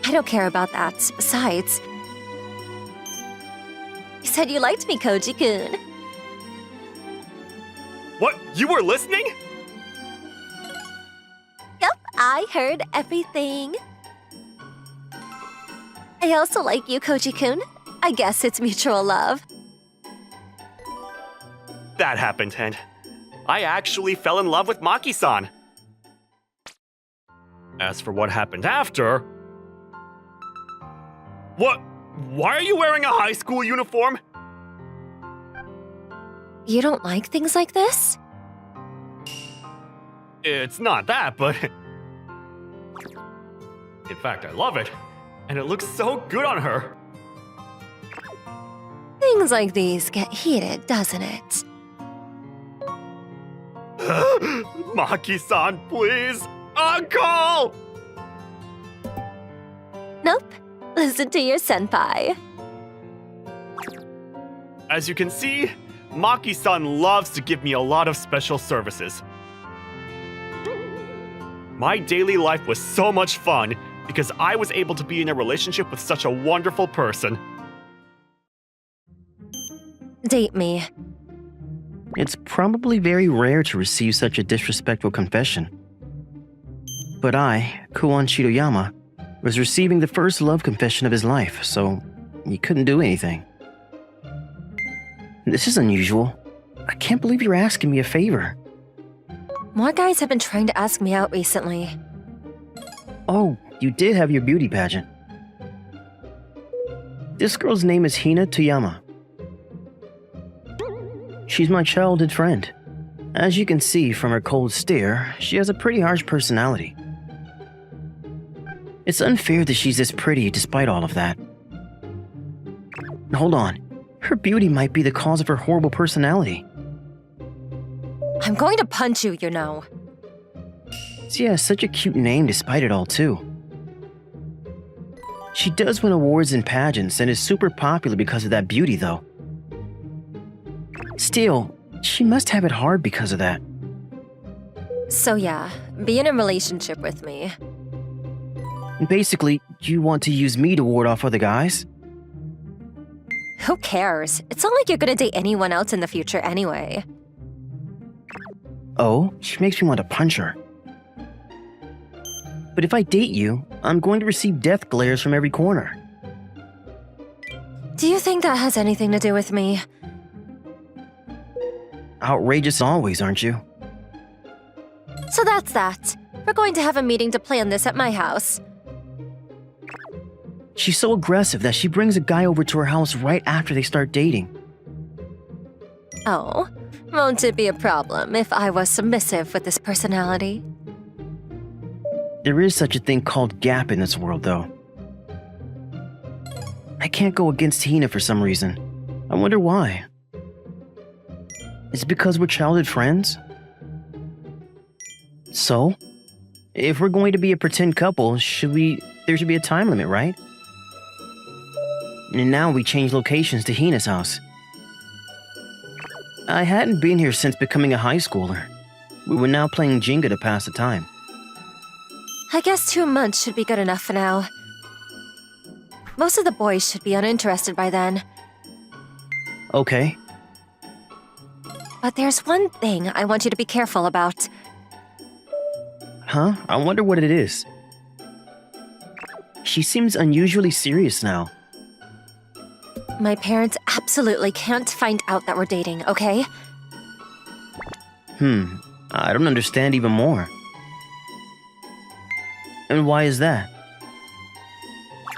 I don't care about that. Besides... You said you liked me, Koji-kun. What? You were listening? Yep, I heard everything. I also like you, Koji-kun. I guess it's mutual love. That happened, and I actually fell in love with Maki-san. As for what happened after... What? Why are you wearing a high school uniform? You don't like things like this? It's not that, but... In fact, I love it. And it looks so good on her. Things like these get heated, doesn't it? Maki-san, please! Uncle! Nope. Listen to your senpai. As you can see, Maki-san loves to give me a lot of special services. My daily life was so much fun because I was able to be in a relationship with such a wonderful person. Date me. It's probably very rare to receive such a disrespectful confession. But I, Kuon Shidoyama, was receiving the first love confession of his life, so he couldn't do anything. This is unusual. I can't believe you're asking me a favor. More guys have been trying to ask me out recently. Oh, you did have your beauty pageant. This girl's name is Hina Toyama. She's my childhood friend. As you can see from her cold stare, she has a pretty harsh personality. It's unfair that she's this pretty despite all of that. Hold on. Her beauty might be the cause of her horrible personality. I'm going to punch you, you know. She has such a cute name despite it all, too. She does win awards in pageants and is super popular because of that beauty, though. Still, she must have it hard because of that. So yeah, be in a relationship with me. Basically, you want to use me to ward off other guys? Who cares? It's not like you're gonna date anyone else in the future anyway. Oh, she makes me want to punch her. But if I date you, I'm going to receive death glares from every corner. Do you think that has anything to do with me? Outrageous always, aren't you? So that's that. We're going to have a meeting to plan this at my house. She's so aggressive that she brings a guy over to her house right after they start dating. Oh, won't it be a problem if I was submissive with this personality? There is such a thing called gap in this world, though. I can't go against Hina for some reason. I wonder why. Is it because we're childhood friends? So, if we're going to be a pretend couple, there should be a time limit, right? And now we change locations to Hina's house. I hadn't been here since becoming a high schooler. We were now playing Jenga to pass the time. I guess 2 months should be good enough for now. Most of the boys should be uninterested by then. Okay. But there's one thing I want you to be careful about. Huh? I wonder what it is. She seems unusually serious now. My parents absolutely can't find out that we're dating, okay? I don't understand even more. And why is that?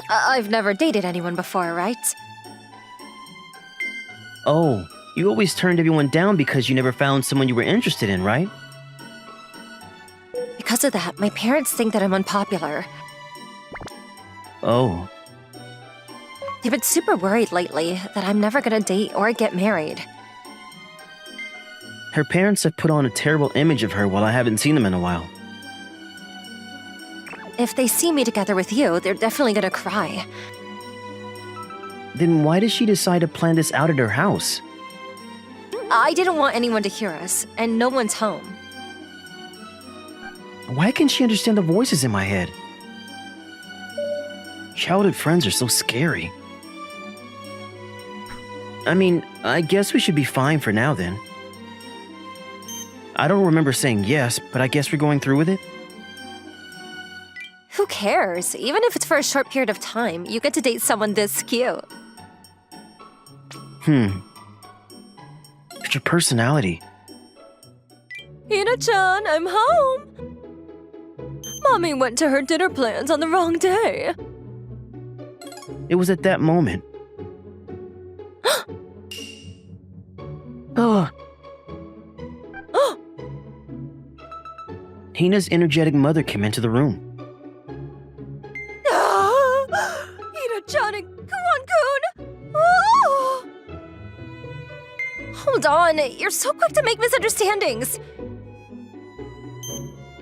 I've never dated anyone before, right? Oh, you always turned everyone down because you never found someone you were interested in, right? Because of that, my parents think that I'm unpopular. Oh, They've been super worried lately that I'm never gonna date or get married. her parents have put on a terrible image of her while I haven't seen them in a while. If they see me together with you, they're definitely gonna cry. Then why did she decide to plan this out at her house? I didn't want anyone to hear us, and no one's home. Why can't she understand the voices in my head? Childhood friends are so scary. I mean, I guess we should be fine for now then. I don't remember saying yes, but I guess we're going through with it? Who cares? Even if it's for a short period of time, you get to date someone this cute. It's your personality. Hina-chan, I'm home! Mommy went to her dinner plans on the wrong day. It was at that moment. Ugh. Hina's energetic mother came into the room. Hina-chan and Kuon-kun! Oh! Hold on, you're so quick to make misunderstandings.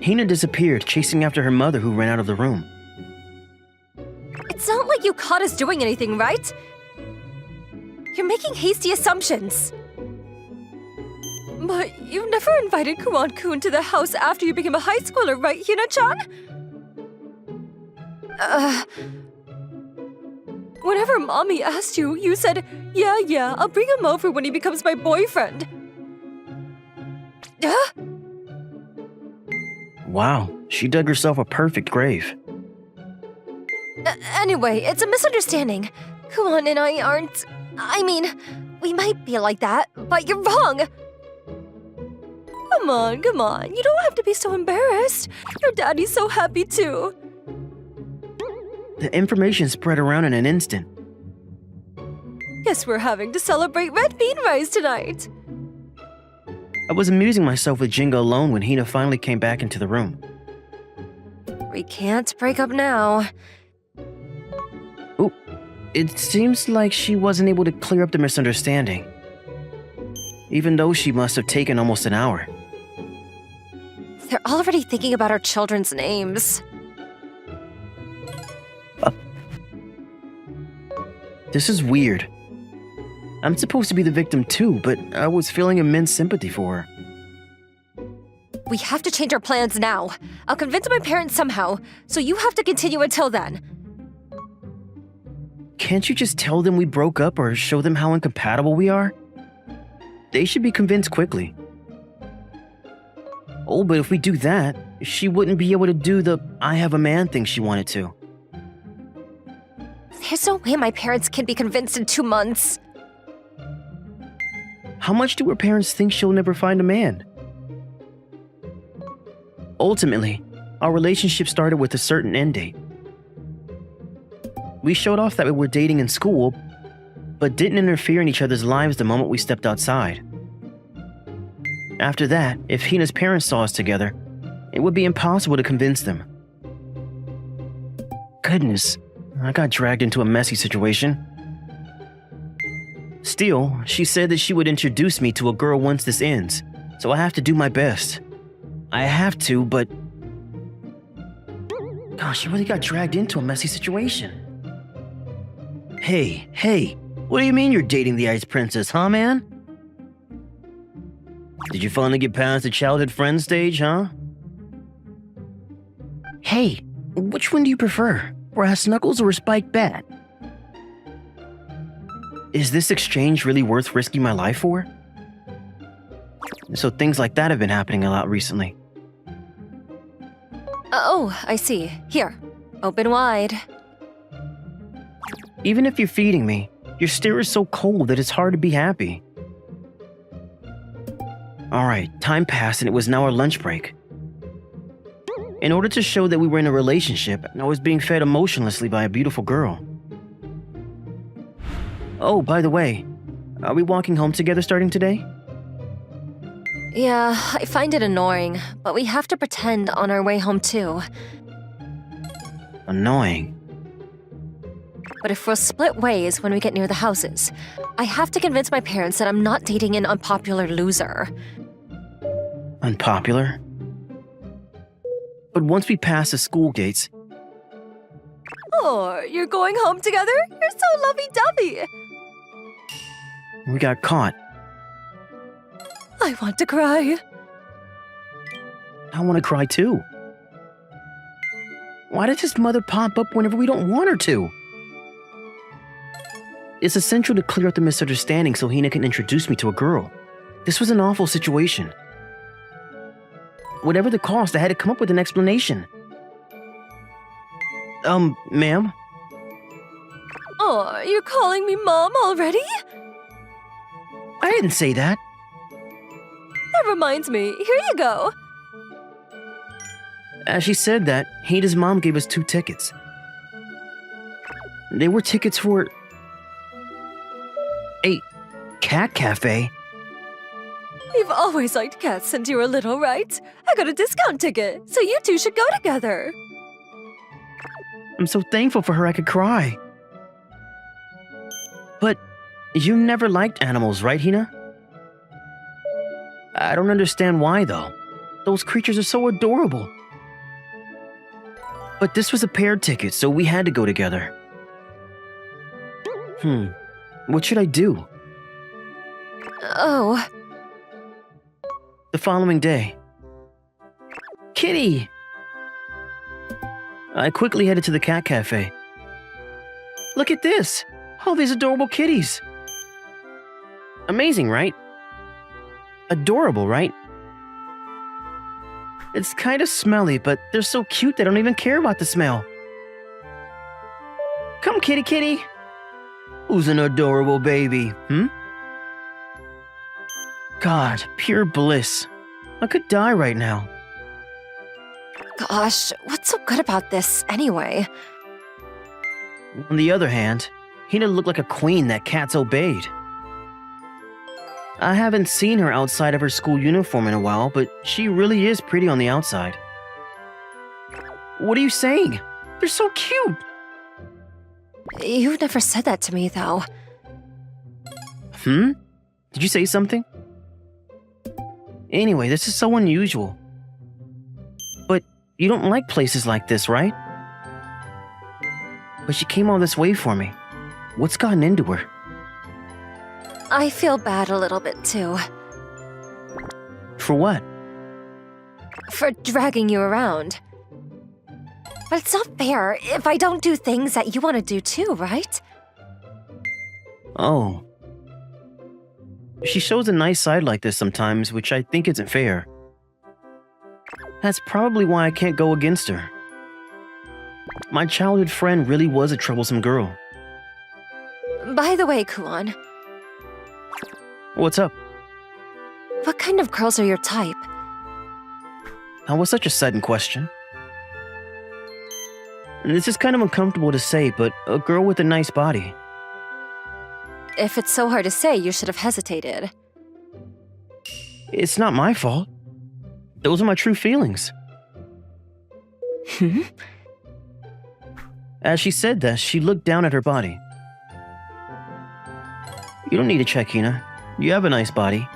Hina disappeared, chasing after her mother who ran out of the room. It's not like you caught us doing anything, right? You're making hasty assumptions. But you've never invited Kuon-kun to the house after you became a high schooler, right, Hina-chan? Whenever Mommy asked you, you said, yeah, I'll bring him over when he becomes my boyfriend. Wow, she dug herself a perfect grave. Anyway, it's a misunderstanding. Kuon and I aren't... I mean, we might be like that, but you're wrong. Come on. You don't have to be so embarrassed. Your daddy's so happy too. The information spread around in an instant. Guess we're having to celebrate red bean rice tonight. I was amusing myself with Jinga alone when Hina finally came back into the room. We can't break up now. Ooh, it seems like she wasn't able to clear up the misunderstanding. Even though she must have taken almost an hour. They're already thinking about our children's names. This is weird. I'm supposed to be the victim too, but I was feeling immense sympathy for her. We have to change our plans now. I'll convince my parents somehow, so you have to continue until then. Can't you just tell them we broke up or show them how incompatible we are? They should be convinced quickly. Oh, but if we do that, she wouldn't be able to do the I have a man thing she wanted to. There's no way my parents can be convinced in 2 months. How much do her parents think she'll never find a man? Ultimately, our relationship started with a certain end date. We showed off that we were dating in school, but didn't interfere in each other's lives the moment we stepped outside. After that, if Hina's parents saw us together, it would be impossible to convince them. Goodness, I got dragged into a messy situation. Still, she said that she would introduce me to a girl once this ends, so I have to do my best. I have to, but... Gosh, I really got dragged into a messy situation. Hey, what do you mean you're dating the Ice Princess, huh, man? Did you finally get past the childhood friend stage, huh? Hey, which one do you prefer? Brass knuckles or a spiked bat? Is this exchange really worth risking my life for? So things like that have been happening a lot recently. Oh, I see. Here, open wide. Even if you're feeding me, your stare is so cold that it's hard to be happy. Alright, time passed and it was now our lunch break. In order to show that we were in a relationship, I was being fed emotionlessly by a beautiful girl. Oh, by the way, are we walking home together starting today? Yeah, I find it annoying, but we have to pretend on our way home too. Annoying. But if we'll split ways when we get near the houses, I have to convince my parents that I'm not dating an unpopular loser. Unpopular? But once we pass the school gates, Oh, you're going home together? You're so lovey-dovey. we got caught. I want to cry. I want to cry too. Why does his mother pop up whenever we don't want her to? It's essential to clear up the misunderstanding so Hina can introduce me to a girl. This was an awful situation. Whatever the cost, I had to come up with an explanation. Ma'am? Oh, you're calling me Mom already? I didn't say that. That reminds me. Here you go. As she said that, Hina's mom gave us 2 tickets. They were tickets for a cat cafe. You've always liked cats since you were little, right? I got a discount ticket, so you two should go together. I'm so thankful for her I could cry. But you never liked animals, right, Hina? I don't understand why, though. Those creatures are so adorable. But this was a paired ticket, so we had to go together. What should I do? Oh, The following day. Kitty! I quickly headed to the cat cafe. Look at this! All these adorable kitties! Amazing, right? Adorable, right? It's kind of smelly, but they're so cute they don't even care about the smell. Come, kitty kitty! Who's an adorable baby, God, pure bliss. I could die right now. gosh, what's so good about this anyway? On the other hand, Hina looked like a queen that cats obeyed. I haven't seen her outside of her school uniform in a while, but she really is pretty on the outside. What are you saying? They're so cute! You've never said that to me, though. Did you say something? Anyway, this is so unusual. But you don't like places like this, right? But she came all this way for me. What's gotten into her? I feel bad a little bit, too. For what? For dragging you around. But it's not fair if I don't do things that you want to do too, right? Oh. She shows a nice side like this sometimes, which I think isn't fair. That's probably why I can't go against her. My childhood friend really was a troublesome girl. By the way, Kuon, What's up? what kind of girls are your type? That was such a sudden question. And this is kind of uncomfortable to say, but a girl with a nice body. If it's so hard to say, you should have hesitated. It's not my fault. Those are my true feelings. As she said that, she looked down at her body. You don't need to check, Hina. You have a nice body.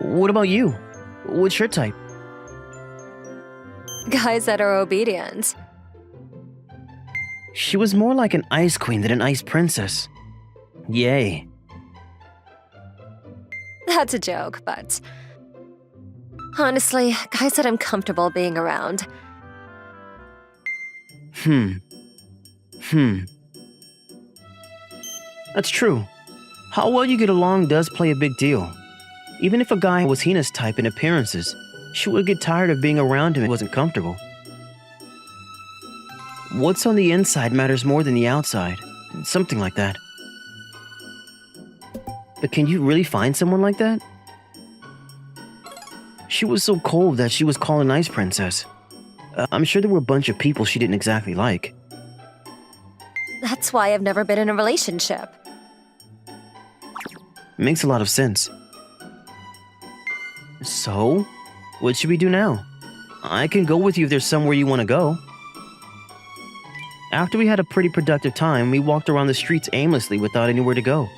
What about you? What's your type? Guys that are obedient. She was more like an ice queen than an ice princess. Yay. That's a joke, but... Honestly, guys that I'm comfortable being around. That's true. How well you get along does play a big deal. Even if a guy was Hina's type in appearances, she would get tired of being around him if he wasn't comfortable. What's on the inside matters more than the outside. Something like that. But can you really find someone like that? She was so cold that she was called an ice princess. I'm sure there were a bunch of people she didn't exactly like. That's why I've never been in a relationship. Makes a lot of sense. So, what should we do now? I can go with you if there's somewhere you want to go. After we had a pretty productive time, we walked around the streets aimlessly without anywhere to go.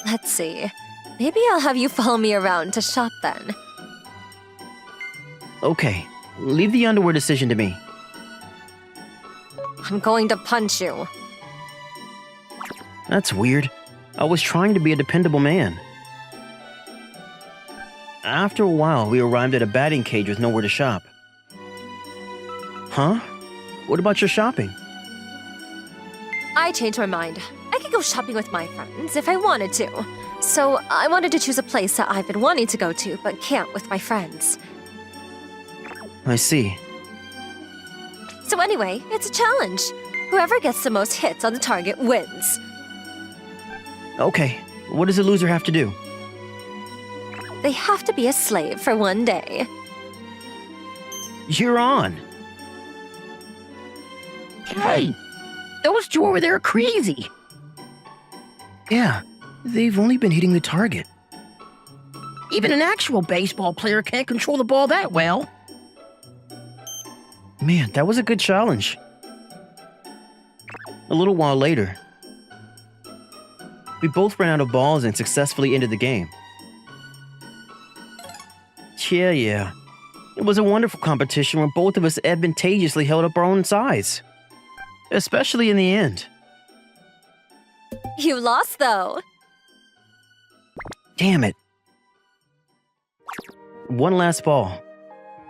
Let's see. Maybe I'll have you follow me around to shop then. Okay, leave the underwear decision to me. I'm going to punch you. That's weird. I was trying to be a dependable man. After a while, we arrived at a batting cage with nowhere to shop. Huh? What about your shopping? I changed my mind. I could go shopping with my friends if I wanted to. So I wanted to choose a place that I've been wanting to go to but can't with my friends. I see. So anyway, it's a challenge. Whoever gets the most hits on the target wins. Okay, what does the loser have to do? They have to be a slave for one day. You're on. Hey, those two over there are crazy. Yeah, they've only been hitting the target. Even an actual baseball player can't control the ball that well. Man, that was a good challenge. A little while later, we both ran out of balls and successfully ended the game. Yeah. It was a wonderful competition where both of us advantageously held up our own sides. Especially in the end. You lost, though. Damn it. One last ball.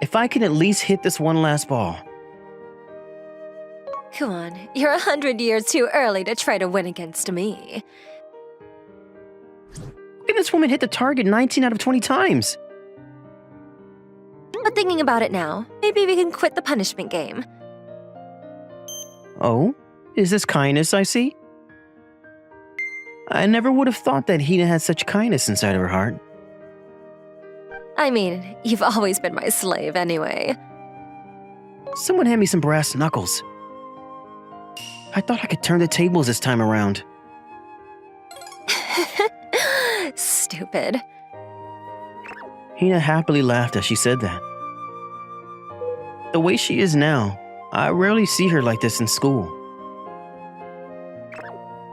If I can at least hit this one last ball. Come on, you're 100 years too early to try to win against me. Look at this woman hit the target 19 out of 20 times. But thinking about it now, maybe we can quit the punishment game. Oh? Is this kindness I see? I never would have thought that Hina had such kindness inside of her heart. I mean, you've always been my slave anyway. Someone hand me some brass knuckles. I thought I could turn the tables this time around. Stupid. Hina happily laughed as she said that. The way she is now, I rarely see her like this in school.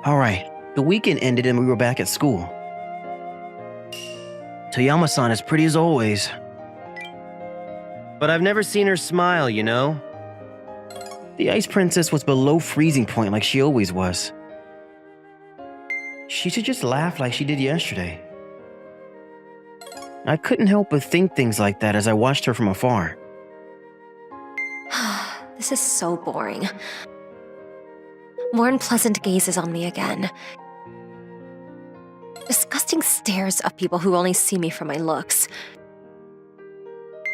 Alright, the weekend ended and we were back at school. Toyama-san is pretty as always. But I've never seen her smile, you know? The ice princess was below freezing point like she always was. She should just laugh like she did yesterday. I couldn't help but think things like that as I watched her from afar. This is so boring. More unpleasant gazes on me again. Disgusting stares of people who only see me for my looks.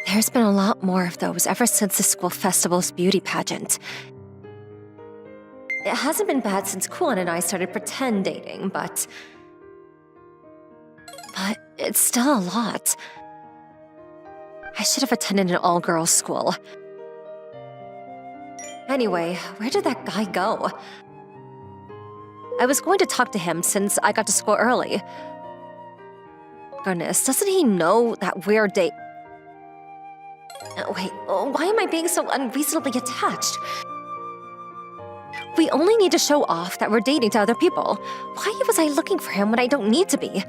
There's been a lot more of those ever since the school festival's beauty pageant. It hasn't been bad since Kuon and I started pretend dating, but it's still a lot. I should have attended an all-girls school. Anyway, where did that guy go? I was going to talk to him since I got to school early. Goodness, doesn't he know that we're date? Wait, why am I being so unreasonably attached? We only need to show off that we're dating to other people. Why was I looking for him when I don't need to be?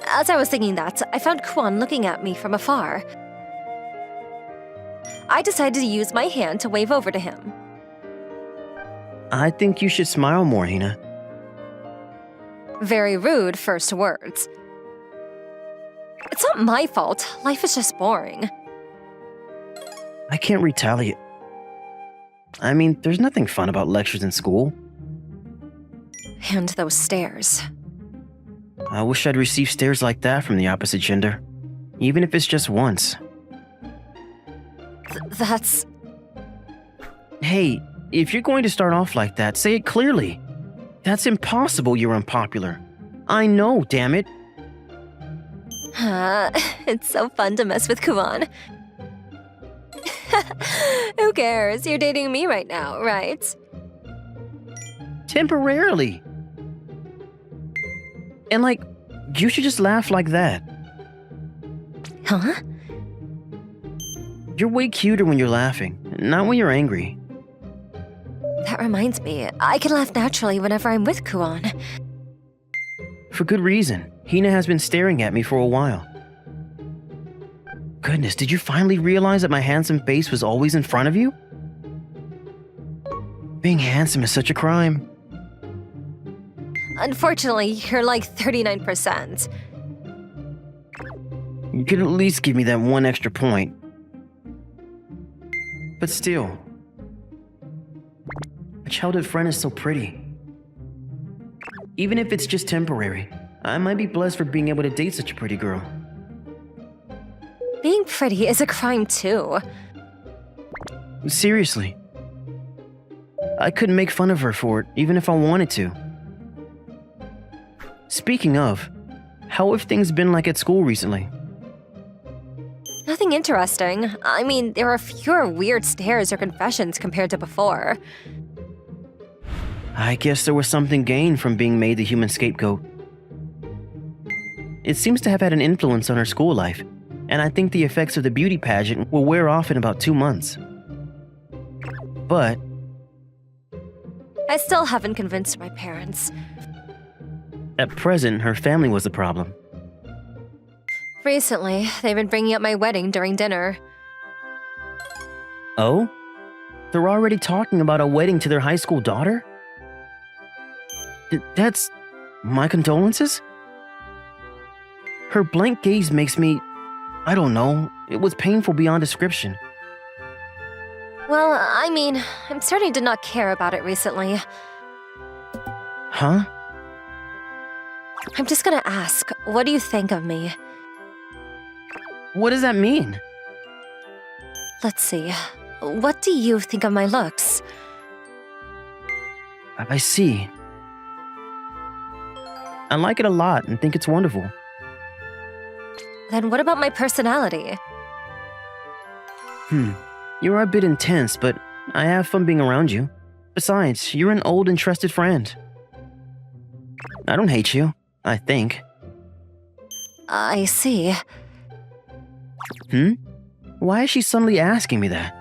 As I was thinking that, I found Kuon looking at me from afar. I decided to use my hand to wave over to him. I think you should smile more, Hina. Very rude first words. It's not my fault. Life is just boring. I can't retaliate. I mean, there's nothing fun about lectures in school. And those stares. I wish I'd received stares like that from the opposite gender, even if it's just once. That's... Hey, if you're going to start off like that, say it clearly. That's impossible, you're unpopular. I know, damn it. It's so fun to mess with Kuan. Who cares? You're dating me right now, right? Temporarily. And like, you should just laugh like that. Huh? You're way cuter when you're laughing, not when you're angry. That reminds me, I can laugh naturally whenever I'm with Kuan. For good reason. Hina has been staring at me for a while. Goodness, did you finally realize that my handsome face was always in front of you? Being handsome is such a crime. Unfortunately, you're like 39%. You could at least give me that one extra point. But still, a childhood friend is so pretty. Even if it's just temporary, I might be blessed for being able to date such a pretty girl. Being pretty is a crime too. Seriously. I couldn't make fun of her for it, even if I wanted to. Speaking of, how have things been like at school recently? Nothing interesting. I mean, there are fewer weird stares or confessions compared to before. I guess there was something gained from being made the human scapegoat. It seems to have had an influence on her school life, and I think the effects of the beauty pageant will wear off in about 2 months. But I still haven't convinced my parents. at present, her family was the problem. Recently, they've been bringing up my wedding during dinner. Oh? They're already talking about a wedding to their high school daughter? That's... my condolences? Her blank gaze makes me... I don't know. It was painful beyond description. Well, I mean, I'm starting to not care about it recently. Huh? I'm just gonna ask, what do you think of me? What does that mean? Let's see. What do you think of my looks? I see. I like it a lot and think it's wonderful. Then what about my personality? You're a bit intense, but I have fun being around you. Besides, you're an old and trusted friend. I don't hate you, I think. I see. Why is she suddenly asking me that?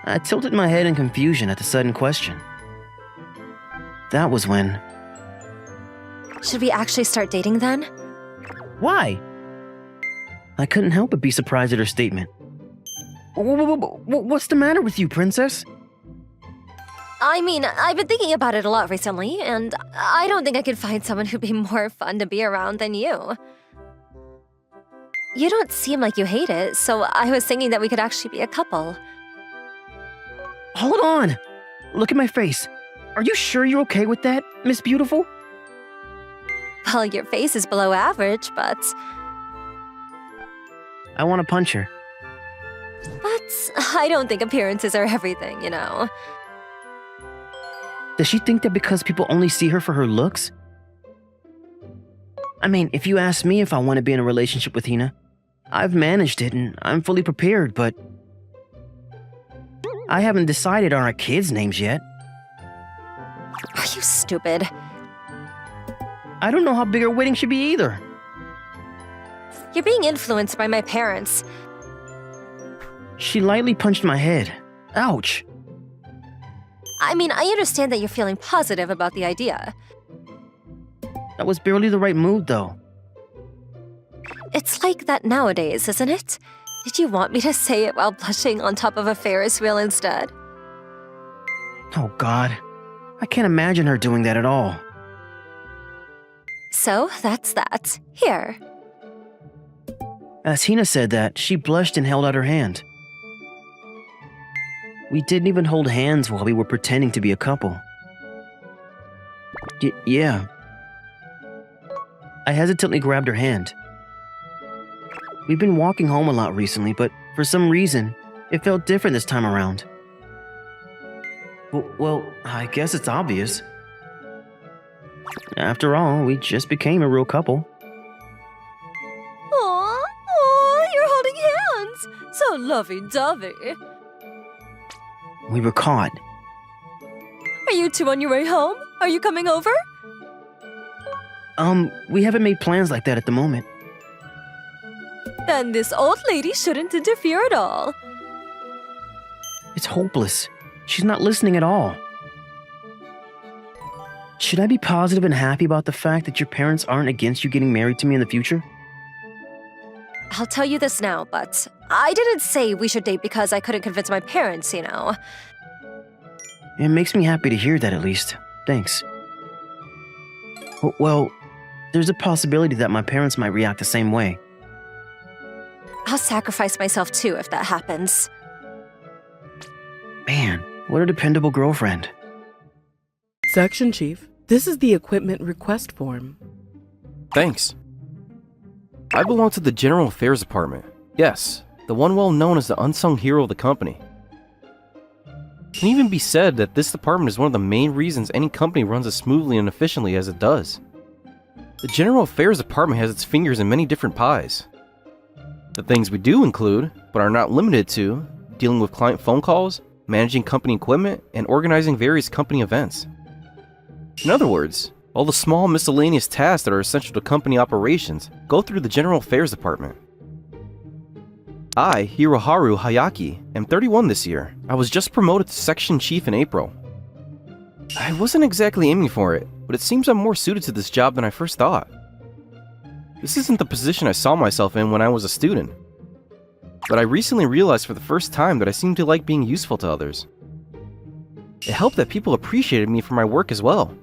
I tilted my head in confusion at the sudden question. That was when... Should we actually start dating then? Why? I couldn't help but be surprised at her statement. What's the matter with you, princess? I mean, I've been thinking about it a lot recently, and I don't think I could find someone who'd be more fun to be around than you. You don't seem like you hate it, so I was thinking that we could actually be a couple. Hold on! Look at my face. Are you sure you're okay with that, Miss Beautiful? Well, your face is below average, but... I want to punch her. But I don't think appearances are everything, you know. Does she think that because people only see her for her looks? I mean, if you ask me if I want to be in a relationship with Hina, I've managed it and I'm fully prepared, but... I haven't decided on our kids' names yet. Are you stupid? I don't know how big our wedding should be either. You're being influenced by my parents. She lightly punched my head. Ouch. I mean, I understand that you're feeling positive about the idea. That was barely the right mood, though. It's like that nowadays, isn't it? Did you want me to say it while blushing on top of a Ferris wheel instead? Oh, God. I can't imagine her doing that at all. So, that's that. Here. As Hina said that, she blushed and held out her hand. We didn't even hold hands while we were pretending to be a couple. Yeah. I hesitantly grabbed her hand. We've been walking home a lot recently, but for some reason, it felt different this time around. Well, I guess it's obvious. After all, we just became a real couple. Aw, you're holding hands. So lovey-dovey. We were caught. Are you two on your way home? Are you coming over? We haven't made plans like that at the moment. Then this old lady shouldn't interfere at all. It's hopeless. She's not listening at all. Should I be positive and happy about the fact that your parents aren't against you getting married to me in the future? I'll tell you this now, but I didn't say we should date because I couldn't convince my parents, you know. It makes me happy to hear that at least. Thanks. Well, there's a possibility that my parents might react the same way. I'll sacrifice myself too if that happens. Man, what a dependable girlfriend. Section Chief, this is the equipment request form. Thanks. I belong to the General Affairs Department. Yes, the one well known as the unsung hero of the company. It can even be said that this department is one of the main reasons any company runs as smoothly and efficiently as it does. The General Affairs Department has its fingers in many different pies. The things we do include, but are not limited to, dealing with client phone calls, managing company equipment, and organizing various company events. In other words, all the small miscellaneous tasks that are essential to company operations go through the General Affairs Department. I, Hiroharu Hayaki, am 31 this year. I was just promoted to Section Chief in April. I wasn't exactly aiming for it, but it seems I'm more suited to this job than I first thought. This isn't the position I saw myself in when I was a student, but I recently realized for the first time that I seem to like being useful to others. It helped that people appreciated me for my work as well.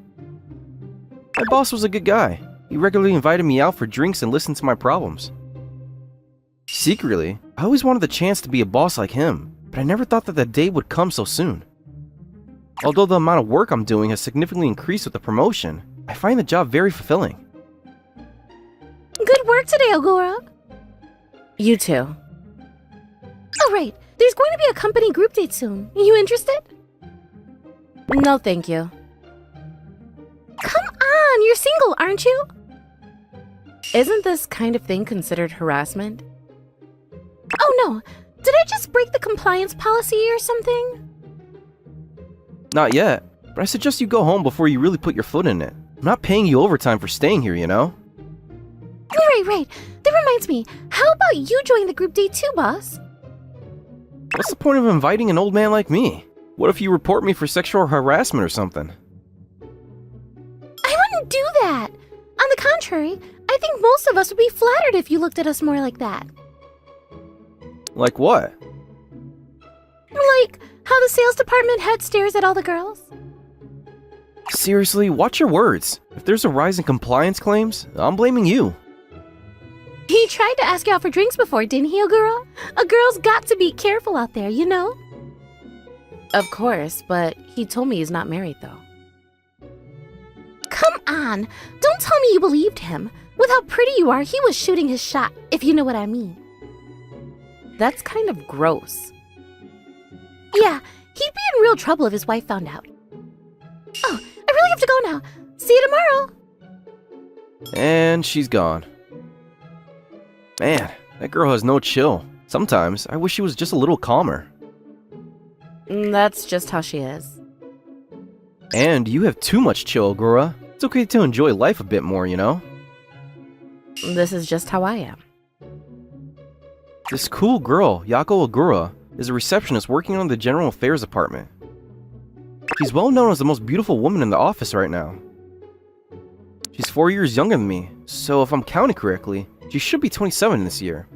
My boss was a good guy. He regularly invited me out for drinks and listened to my problems. Secretly, I always wanted the chance to be a boss like him, but I never thought that the day would come so soon. Although the amount of work I'm doing has significantly increased with the promotion, I find the job very fulfilling. Good work today, Ogura. You too. Oh, right. There's going to be a company group date soon. You interested? No, thank you. Come on, you're single, aren't you? Isn't this kind of thing considered harassment? Oh, no. Did I just break the compliance policy or something? Not yet, but I suggest you go home before you really put your foot in it. I'm not paying you overtime for staying here, you know? Right. That reminds me. How about you join the group date too, boss? What's the point of inviting an old man like me? What if you report me for sexual harassment or something? I wouldn't do that. On the contrary, I think most of us would be flattered if you looked at us more like that. Like what? Like how the sales department head stares at all the girls. Seriously, watch your words. If there's a rise in compliance claims, I'm blaming you. He tried to ask you out for drinks before, didn't he, Ogura? A girl's got to be careful out there, you know? Of course, but he told me he's not married though. Come on, don't tell me you believed him. With how pretty you are, he was shooting his shot, if you know what I mean. That's kind of gross. Yeah, he'd be in real trouble if his wife found out. Oh, I really have to go now. See you tomorrow. And she's gone. Man, that girl has no chill. Sometimes I wish she was just a little calmer. That's just how she is. And you have too much chill, Ogura. It's okay to enjoy life a bit more, you know? This is just how I am. This cool girl, Yako Ogura, is a receptionist working on the General Affairs Department. She's well known as the most beautiful woman in the office right now. She's 4 years younger than me, so if I'm counting correctly, she should be 27 this year.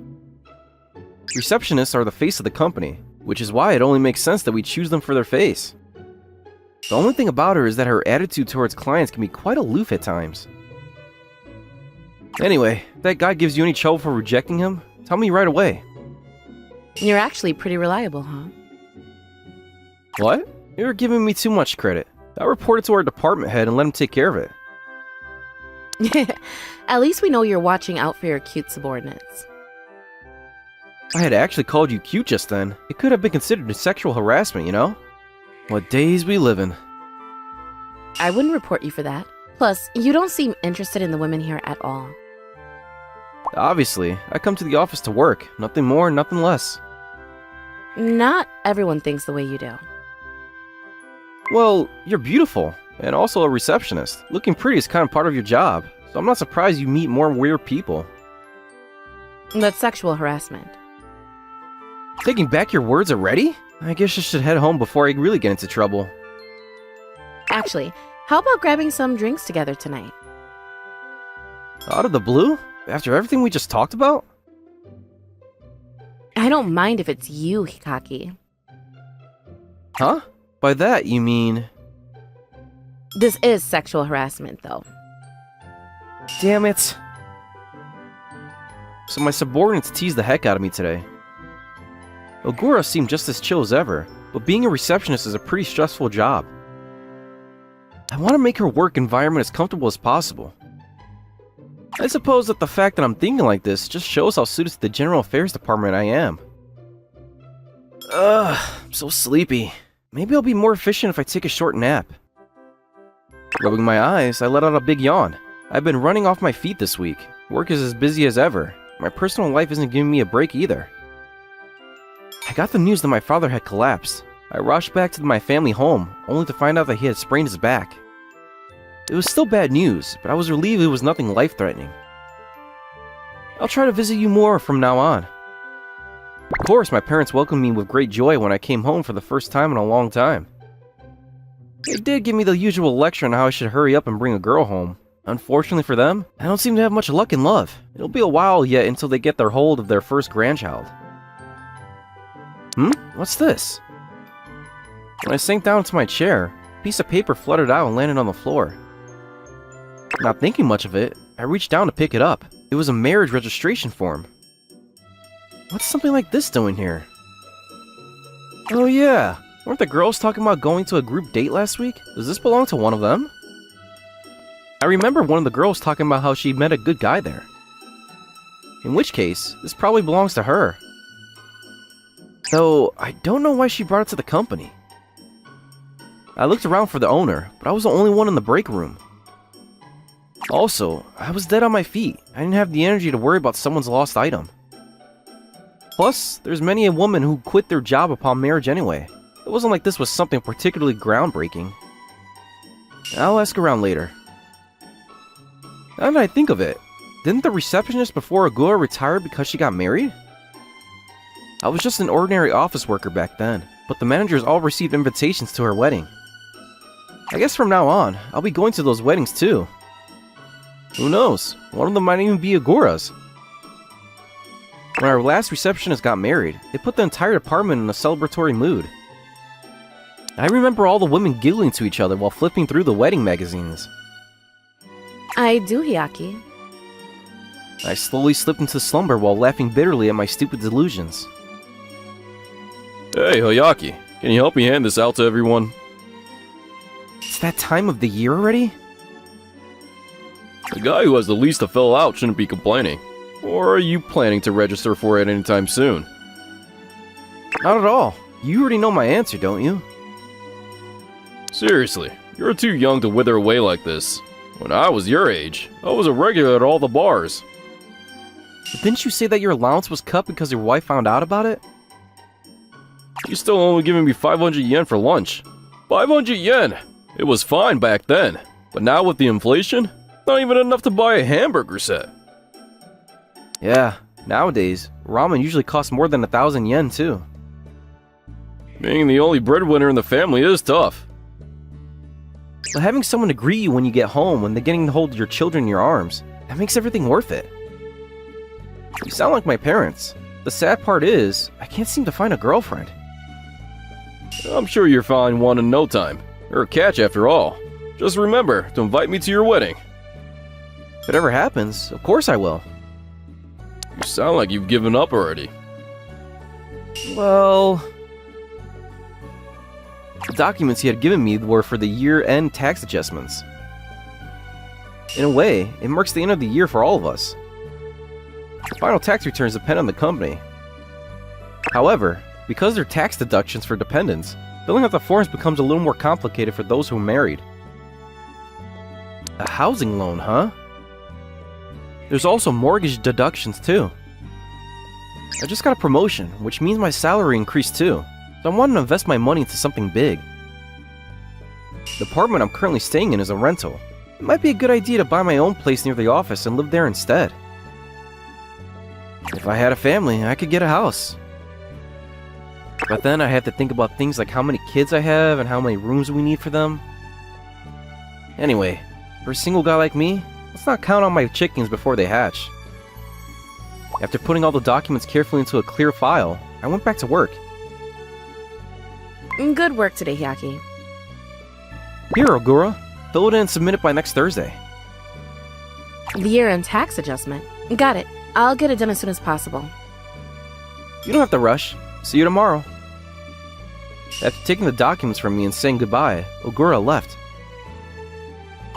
Receptionists are the face of the company, which is why it only makes sense that we choose them for their face. The only thing about her is that her attitude towards clients can be quite aloof at times. Anyway, if that guy gives you any trouble for rejecting him, Tell me right away. You're actually pretty reliable, huh? What? You're giving me too much credit. I reported to our department head and let him take care of it. At least we know you're watching out for your cute subordinates. If I had actually called you cute just then, it could have been considered sexual harassment, you know? What days we live in. I wouldn't report you for that. Plus, you don't seem interested in the women here at all. Obviously, I come to the office to work. Nothing more, nothing less. Not everyone thinks the way you do. Well, you're beautiful, and also a receptionist. Looking pretty is kind of part of your job, so I'm not surprised you meet more weird people. That's sexual harassment. Taking back your words already? I guess I should head home before I really get into trouble. Actually, how about grabbing some drinks together tonight? Out of the blue? After everything we just talked about? I don't mind if it's you, Hikaki. Huh? By that, you mean... This is sexual harassment, though. Damn it. So my subordinates teased the heck out of me today. Ogura seemed just as chill as ever, but being a receptionist is a pretty stressful job. I want to make her work environment as comfortable as possible. I suppose that the fact that I'm thinking like this just shows how suited to the general affairs department I am. I'm so sleepy. Maybe I'll be more efficient if I take a short nap. Rubbing my eyes, I let out a big yawn. I've been running off my feet this week. Work is as busy as ever. My personal life isn't giving me a break either. I got the news that my father had collapsed. I rushed back to my family home, only to find out that he had sprained his back. It was still bad news, but I was relieved it was nothing life-threatening. I'll try to visit you more from now on. Of course, my parents welcomed me with great joy when I came home for the first time in a long time. They did give me the usual lecture on how I should hurry up and bring a girl home. Unfortunately for them, I don't seem to have much luck in love. It'll be a while yet until they get their hold of their first grandchild. What's this? When I sank down into my chair, a piece of paper fluttered out and landed on the floor. Not thinking much of it, I reached down to pick it up. It was a marriage registration form. What's something like this doing here? Oh yeah, weren't the girls talking about going to a group date last week? Does this belong to one of them? I remember one of the girls talking about how she met a good guy there. In which case, this probably belongs to her. Though, I don't know why she brought it to the company. I looked around for the owner, but I was the only one in the break room. Also, I was dead on my feet. I didn't have the energy to worry about someone's lost item. Plus, there's many a woman who quit their job upon marriage anyway. It wasn't like this was something particularly groundbreaking. I'll ask around later. Now that I think of it, didn't the receptionist before Ogura retire because she got married? I was just an ordinary office worker back then, but the managers all received invitations to her wedding. I guess from now on, I'll be going to those weddings too. Who knows, one of them might even be Ogura's. When our last receptionist got married, it put the entire department in a celebratory mood. I remember all the women giggling to each other while flipping through the wedding magazines. I do, Hyaki. I slowly slipped into slumber while laughing bitterly at my stupid delusions. Hey, Hayaki, can you help me hand this out to everyone? It's that time of the year already? The guy who has the least to fill out shouldn't be complaining. Or are you planning to register for it anytime soon? Not at all. You already know my answer, don't you? Seriously, you're too young to wither away like this. When I was your age, I was a regular at all the bars. But didn't you say that your allowance was cut because your wife found out about it? You're still only giving me 500 yen for lunch. 500 yen! It was fine back then, but now with the inflation, not even enough to buy a hamburger set. Yeah, nowadays, ramen usually costs more than 1,000 yen too. Being the only breadwinner in the family is tough. But having someone to greet you when you get home and then getting to hold your children in your arms, that makes everything worth it. You sound like my parents. The sad part is, I can't seem to find a girlfriend. I'm sure you'll find one in no time. You're a catch after all. Just remember to invite me to your wedding. If it ever happens, of course I will. sound like you've given up already. Well, the documents he had given me were for the year-end tax adjustments. In a way, it marks the end of the year for all of us. The final tax returns depend on the company. However, because they're tax deductions for dependents, filling out the forms becomes a little more complicated for those who are married. A housing loan, huh? There's also mortgage deductions too. I just got a promotion, which means my salary increased too, so I wanted to invest my money into something big. The apartment I'm currently staying in is a rental. It might be a good idea to buy my own place near the office and live there instead. If I had a family, I could get a house. But then I have to think about things like how many kids I have and how many rooms we need for them. Anyway, for a single guy like me, let's not count on my chickens before they hatch. After putting all the documents carefully into a clear file, I went back to work. Good work today, Hyaki. Here, Ogura. Fill it in and submit it by next Thursday. The year-end tax adjustment. Got it. I'll get it done as soon as possible. You don't have to rush. See you tomorrow. After taking the documents from me and saying goodbye, Ogura left.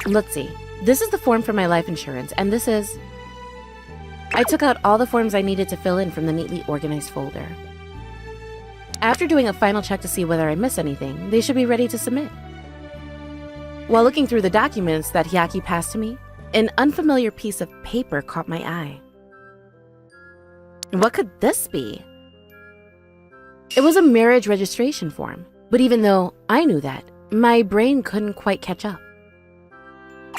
Let's see. This is the form for my life insurance, and this is... I took out all the forms I needed to fill in from the neatly organized folder. After doing a final check to see whether I miss anything, they should be ready to submit. While looking through the documents that Hyaki passed to me, an unfamiliar piece of paper caught my eye. What could this be? It was a marriage registration form, but even though I knew that, my brain couldn't quite catch up.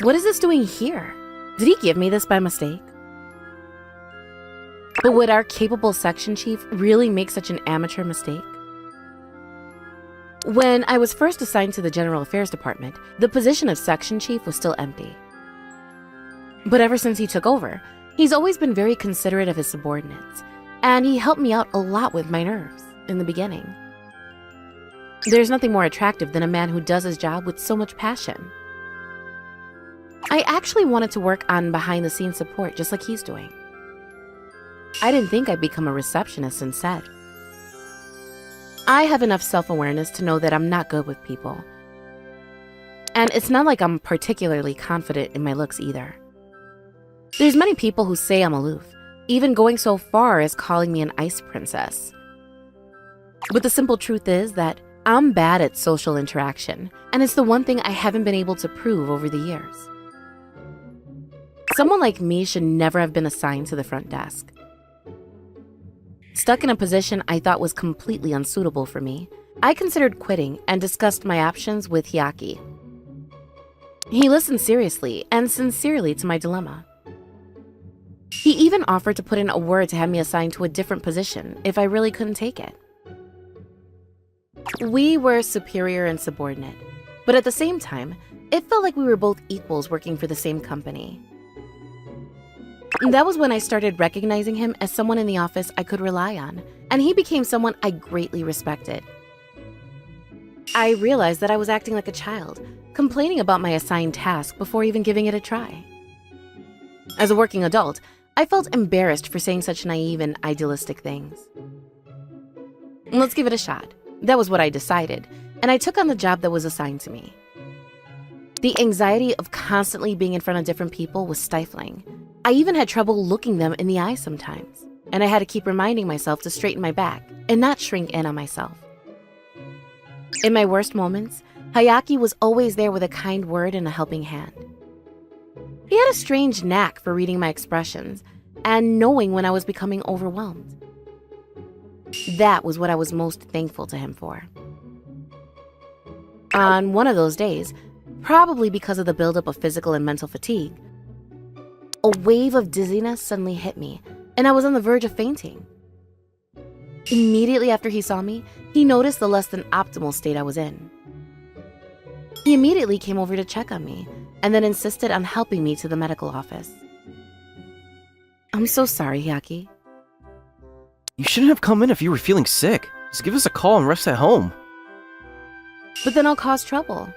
What is this doing here? Did he give me this by mistake? But would our capable section chief really make such an amateur mistake? When I was first assigned to the General Affairs Department, the position of section chief was still empty. But ever since he took over, he's always been very considerate of his subordinates, and he helped me out a lot with my nerves in the beginning. There's nothing more attractive than a man who does his job with so much passion. I actually wanted to work on behind-the-scenes support just like he's doing. I didn't think I'd become a receptionist instead. I have enough self-awareness to know that I'm not good with people. And it's not like I'm particularly confident in my looks either. There's many people who say I'm aloof, even going so far as calling me an ice princess. But the simple truth is that I'm bad at social interaction, and it's the one thing I haven't been able to prove over the years. Someone like me should never have been assigned to the front desk. Stuck in a position I thought was completely unsuitable for me, I considered quitting and discussed my options with Hyaki. He listened seriously and sincerely to my dilemma. He even offered to put in a word to have me assigned to a different position if I really couldn't take it. We were superior and subordinate, but at the same time, it felt like we were both equals working for the same company. That was when I started recognizing him as someone in the office I could rely on, and he became someone I greatly respected. I realized that I was acting like a child, complaining about my assigned task before even giving it a try. As a working adult, I felt embarrassed for saying such naive and idealistic things. Let's give it a shot. That was what I decided, and I took on the job that was assigned to me. The anxiety of constantly being in front of different people was stifling. I even had trouble looking them in the eye sometimes, and I had to keep reminding myself to straighten my back and not shrink in on myself. In my worst moments, Hyaki was always there with a kind word and a helping hand. He had a strange knack for reading my expressions and knowing when I was becoming overwhelmed. That was what I was most thankful to him for. On one of those days, probably because of the buildup of physical and mental fatigue, a wave of dizziness suddenly hit me, and I was on the verge of fainting. Immediately after he saw me, he noticed the less than optimal state I was in. He immediately came over to check on me, and then insisted on helping me to the medical office. I'm so sorry, Hyaki. You shouldn't have come in if you were feeling sick. Just give us a call and rest at home. But then I'll cause trouble.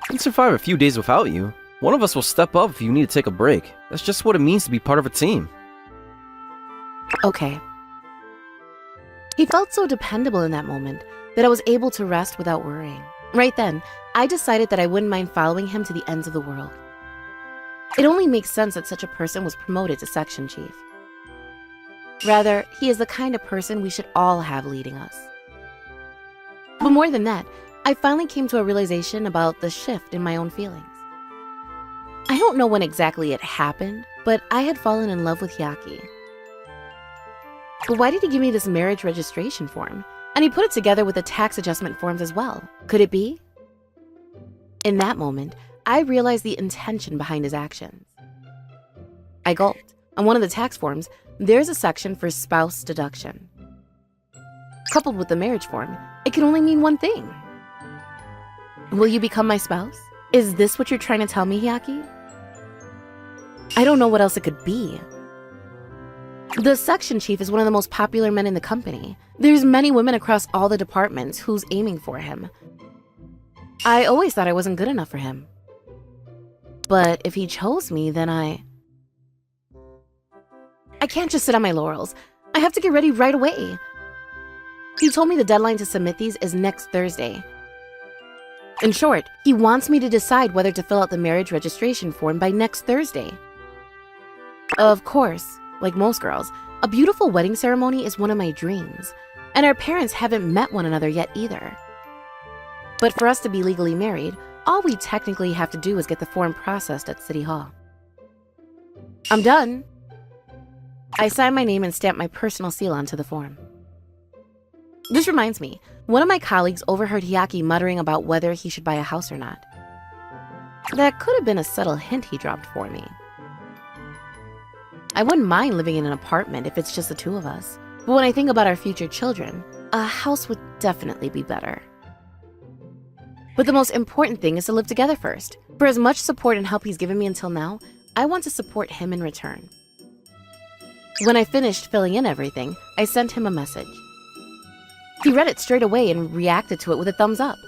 We can survive a few days without you. One of us will step up if you need to take a break. That's just what it means to be part of a team. Okay. He felt so dependable in that moment that I was able to rest without worrying. Right then, I decided that I wouldn't mind following him to the ends of the world. It only makes sense that such a person was promoted to section chief. Rather, he is the kind of person we should all have leading us. But more than that, I finally came to a realization about the shift in my own feelings. I don't know when exactly it happened, but I had fallen in love with Hyaki. But why did he give me this marriage registration form? And he put it together with the tax adjustment forms as well. Could it be? In that moment, I realized the intention behind his actions. I gulped. On one of the tax forms, there's a section for spouse deduction. Coupled with the marriage form, it can only mean one thing. Will you become my spouse? Is this what you're trying to tell me, Hyaki? I don't know what else it could be. The section chief is one of the most popular men in the company. There's many women across all the departments who's aiming for him. I always thought I wasn't good enough for him. But if he chose me, then I can't just sit on my laurels. I have to get ready right away. He told me the deadline to submit these is next Thursday. In short, he wants me to decide whether to fill out the marriage registration form by next Thursday. Of course, like most girls, a beautiful wedding ceremony is one of my dreams, and our parents haven't met one another yet either. But for us to be legally married, all we technically have to do is get the form processed at City Hall. I'm done. I signed my name and stamped my personal seal onto the form. This reminds me, one of my colleagues overheard Hyaki muttering about whether he should buy a house or not. That could have been a subtle hint he dropped for me. I wouldn't mind living in an apartment if it's just the two of us, but when I think about our future children, a house would definitely be better. But the most important thing is to live together first. For as much support and help he's given me until now, I want to support him in return. When I finished filling in everything, I sent him a message. He read it straight away and reacted to it with a thumbs up.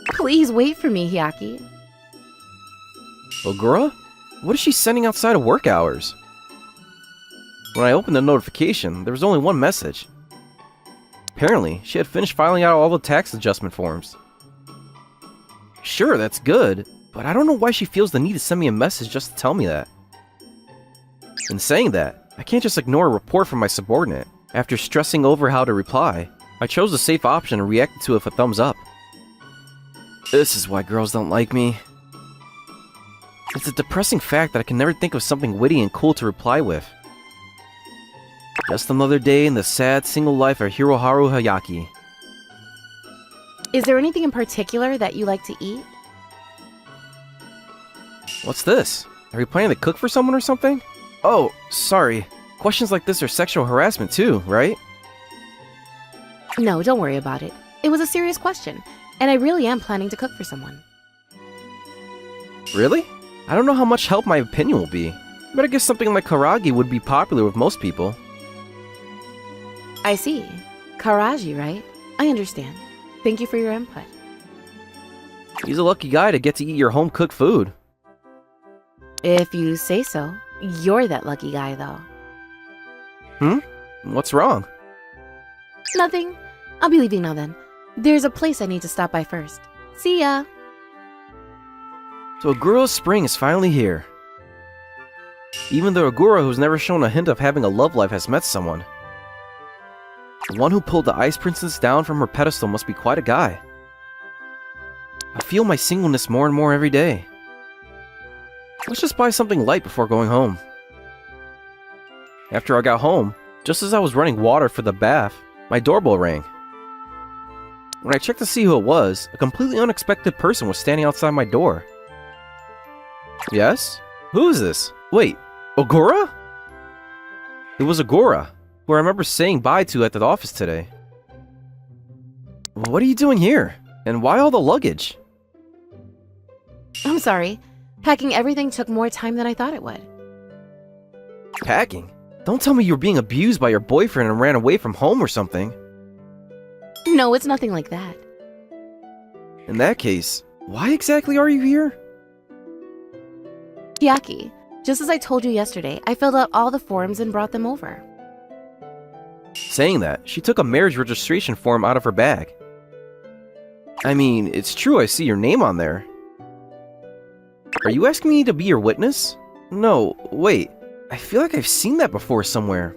Please wait for me, Hyaki. Ogura? What is she sending outside of work hours? When I opened the notification, there was only one message. Apparently, she had finished filing out all the tax adjustment forms. Sure, that's good, but I don't know why she feels the need to send me a message just to tell me that. In saying that, I can't just ignore a report from my subordinate. After stressing over how to reply, I chose the safe option and reacted to it with a thumbs up. This is why girls don't like me. It's a depressing fact that I can never think of something witty and cool to reply with. Just another day in the sad single life of Hiroharu Hyaki. Is there anything in particular that you like to eat? What's this? Are you planning to cook for someone or something? Oh, sorry. Questions like this are sexual harassment too, right? No, don't worry about it. It was a serious question, and I really am planning to cook for someone. Really? I don't know how much help my opinion will be, but I guess something like karagi would be popular with most people. I see. Karaji, right? I understand. Thank you for your input. He's a lucky guy to get to eat your home-cooked food. If you say so. You're that lucky guy, though. What's wrong? Nothing. I'll be leaving now then. There's a place I need to stop by first. See ya! So Ogura's spring is finally here. Even the Ogura who's never shown a hint of having a love life has met someone. The one who pulled the Ice Princess down from her pedestal must be quite a guy. I feel my singleness more and more every day. Let's just buy something light before going home. After I got home, just as I was running water for the bath, my doorbell rang. When I checked to see who it was, a completely unexpected person was standing outside my door. Yes? Who is this? Wait, Ogura? It was Ogura, who I remember saying bye to at the office today. What are you doing here? And why all the luggage? I'm sorry. Packing everything took more time than I thought it would. Packing? Don't tell me you were being abused by your boyfriend and ran away from home or something. No, it's nothing like that. In that case, why exactly are you here? Hyaki, just as I told you yesterday, I filled out all the forms and brought them over. Saying that, she took a marriage registration form out of her bag. I mean, it's true I see your name on there. Are you asking me to be your witness? No, wait. I feel like I've seen that before somewhere.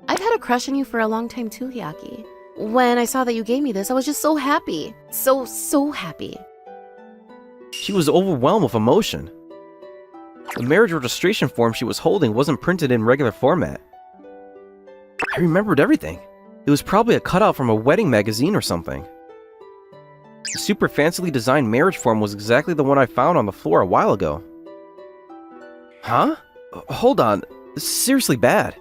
I've had a crush on you for a long time too, Hyaki. When I saw that you gave me this, I was just so happy. So happy. She was overwhelmed with emotion. The marriage registration form she was holding wasn't printed in regular format. I remembered everything. It was probably a cutout from a wedding magazine or something. The super fancily designed marriage form was exactly the one I found on the floor a while ago. Huh? Hold on. This is seriously bad.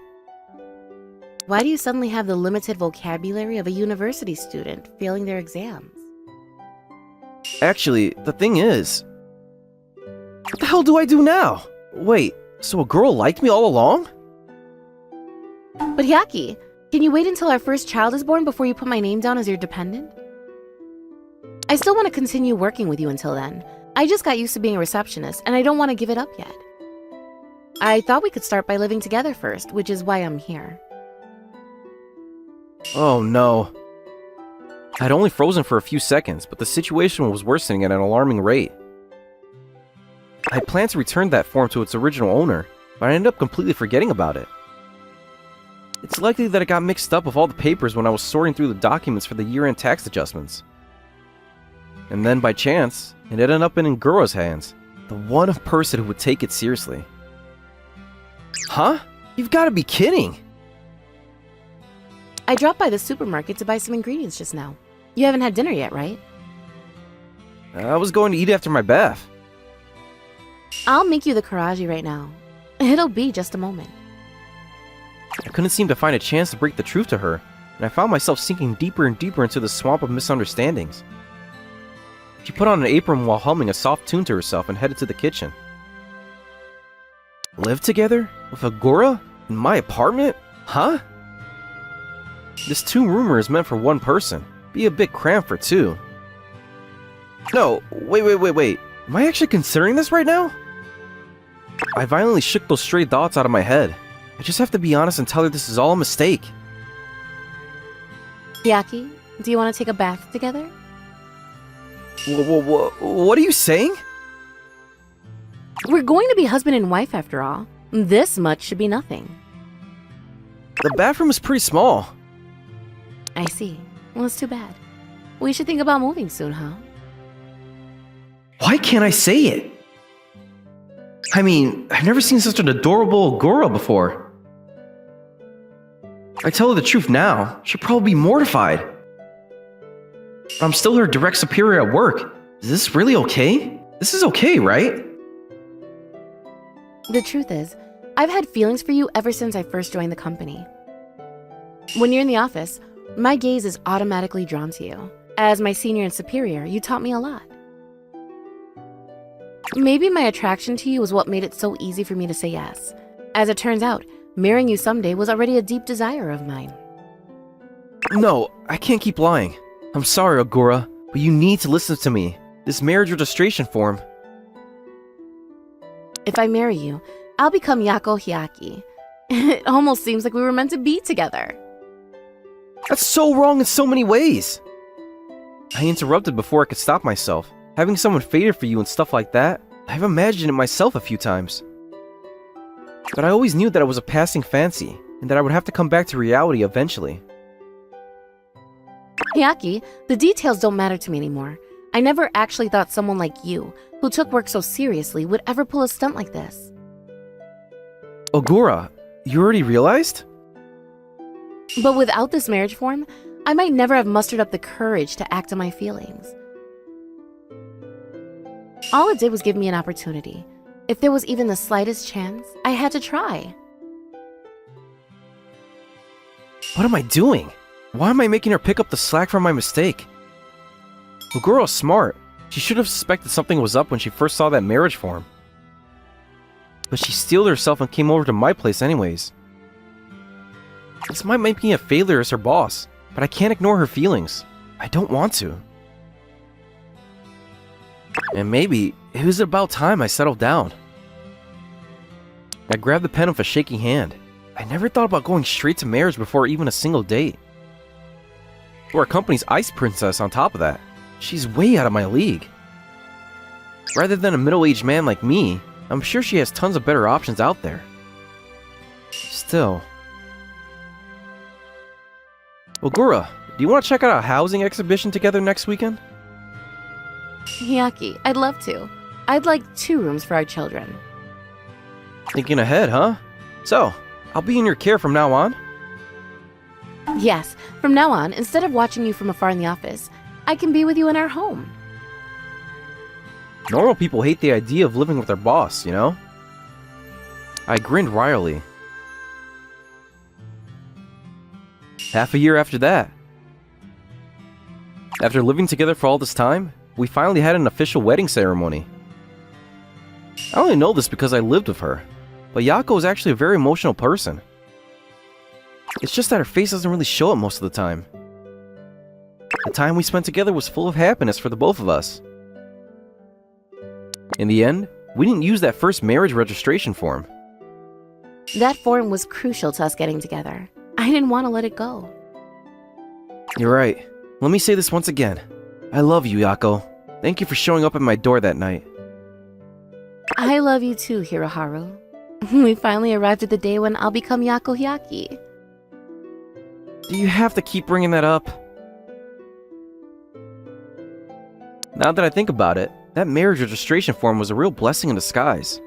Why do you suddenly have the limited vocabulary of a university student failing their exams? Actually, the thing is... What the hell do I do now? Wait, so a girl liked me all along? But Hyaki, can you wait until our first child is born before you put my name down as your dependent? I still want to continue working with you until then. I just got used to being a receptionist, and I don't want to give it up yet. I thought we could start by living together first, which is why I'm here. Oh no. I'd only frozen for a few seconds, but the situation was worsening at an alarming rate. I planned to return that form to its original owner, but I ended up completely forgetting about it. It's likely that it got mixed up with all the papers when I was sorting through the documents for the year-end tax adjustments. And then, by chance, it ended up in Ngura's hands, the one person who would take it seriously. Huh? You've got to be kidding! I dropped by the supermarket to buy some ingredients just now. You haven't had dinner yet, right? I was going to eat after my bath. I'll make you the karaji right now. It'll be just a moment. I couldn't seem to find a chance to break the truth to her, and I found myself sinking deeper and deeper into the swamp of misunderstandings. She put on an apron while humming a soft tune to herself and headed to the kitchen. Live together? With Agora? In my apartment? Huh? This 2-roomer is meant for one person. Be a bit cramped for two. No, wait. Am I actually considering this right now? I violently shook those stray thoughts out of my head. I just have to be honest and tell her this is all a mistake. Hyaki, do you want to take a bath together? What are you saying? We're going to be husband and wife after all. This much should be nothing. The bathroom is pretty small. I see. Well, it's too bad. We should think about moving soon, huh? Why can't I say it? I mean, I've never seen such an adorable Agora before. If I tell her the truth now, she'll probably be mortified. But I'm still her direct superior at work. Is this really okay? This is okay, right? The truth is, I've had feelings for you ever since I first joined the company. When you're in the office, my gaze is automatically drawn to you. As my senior and superior, you taught me a lot. Maybe my attraction to you was what made it so easy for me to say yes. As it turns out, marrying you someday was already a deep desire of mine. No, I can't keep lying. I'm sorry, Agora, but you need to listen to me. This marriage registration form. If I marry you, I'll become Yako Hyaki. It almost seems like we were meant to be together. That's so wrong in so many ways. I interrupted before I could stop myself. Having someone fated for you and stuff like that, I've imagined it myself a few times. But I always knew that it was a passing fancy, and that I would have to come back to reality eventually. Hyaki, the details don't matter to me anymore. I never actually thought someone like you, who took work so seriously, would ever pull a stunt like this. Agora, you already realized? But without this marriage form, I might never have mustered up the courage to act on my feelings. All it did was give me an opportunity. If there was even the slightest chance, I had to try. What am I doing? Why am I making her pick up the slack from my mistake? Agura's smart. She should have suspected something was up when she first saw that marriage form. But she steeled herself and came over to my place anyways. This might make me a failure as her boss, but I can't ignore her feelings. I don't want to. And maybe it was about time I settled down. I grabbed the pen with a shaky hand. I never thought about going straight to marriage before even a single date. Or our company's ice princess on top of that. She's way out of my league. Rather than a middle-aged man like me, I'm sure she has tons of better options out there. Still. Ogura, do you want to check out a housing exhibition together next weekend? Hyaki, I'd love to. I'd like 2 rooms for our children. Thinking ahead, huh? So, I'll be in your care from now on? Yes, from now on, instead of watching you from afar in the office, I can be with you in our home. Normal people hate the idea of living with their boss, you know? I grinned wryly. Half a year after that. After living together for all this time, we finally had an official wedding ceremony. I only know this because I lived with her, but Yako is actually a very emotional person. It's just that her face doesn't really show it most of the time. The time we spent together was full of happiness for the both of us. In the end, we didn't use that first marriage registration form. That form was crucial to us getting together. I didn't want to let it go. You're right. Let me say this once again. I love you, Yako. Thank you for showing up at my door that night. I love you too, Hiroharu. We finally arrived at the day when I'll become Yako Hyaki. Do you have to keep bringing that up? Now that I think about it, that marriage registration form was a real blessing in disguise.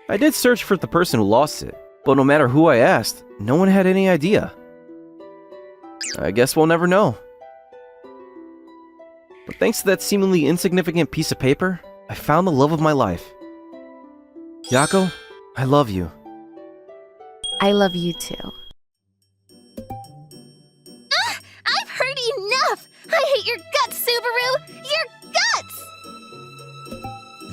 I did search for the person who lost it, but no matter who I asked, no one had any idea. I guess we'll never know. But thanks to that seemingly insignificant piece of paper, I found the love of my life. Yako, I love you. I love you too. I've heard enough! I hate your guts, Subaru! Your guts!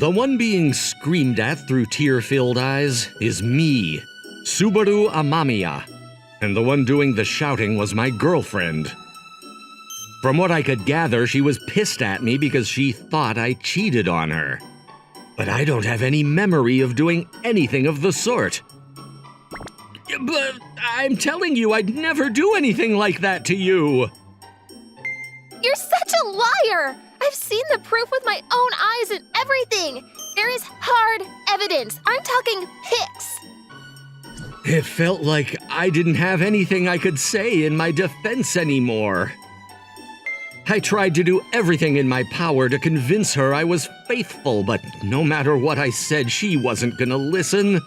The one being screamed at through tear-filled eyes is me, Subaru Amamiya. And the one doing the shouting was my girlfriend. From what I could gather, she was pissed at me because she thought I cheated on her. But I don't have any memory of doing anything of the sort. But I'm telling you, I'd never do anything like that to you. You're such a liar! I've seen the proof with my own eyes and everything! There is hard evidence. I'm talking pics. It felt like I didn't have anything I could say in my defense anymore. I tried to do everything in my power to convince her I was faithful, but no matter what I said, she wasn't gonna listen.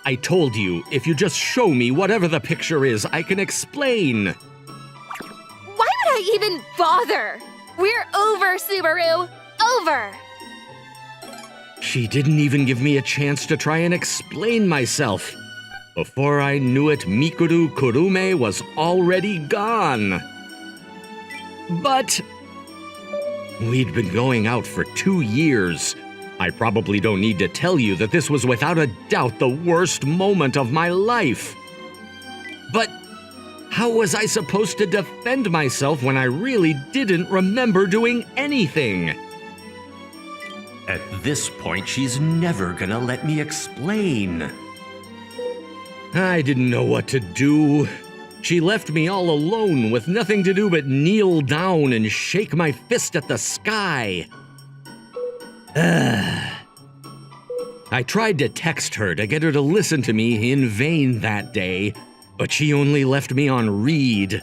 I told you, if you just show me whatever the picture is, I can explain. Why would I even bother? We're over, Subaru! Over! She didn't even give me a chance to try and explain myself. Before I knew it, Mikuru Kurume was already gone. But we'd been going out for 2 years. I probably don't need to tell you that this was without a doubt the worst moment of my life. But how was I supposed to defend myself when I really didn't remember doing anything? At this point, she's never gonna let me explain. I didn't know what to do. She left me all alone with nothing to do but kneel down and shake my fist at the sky. I tried to text her to get her to listen to me in vain that day, but she only left me on read.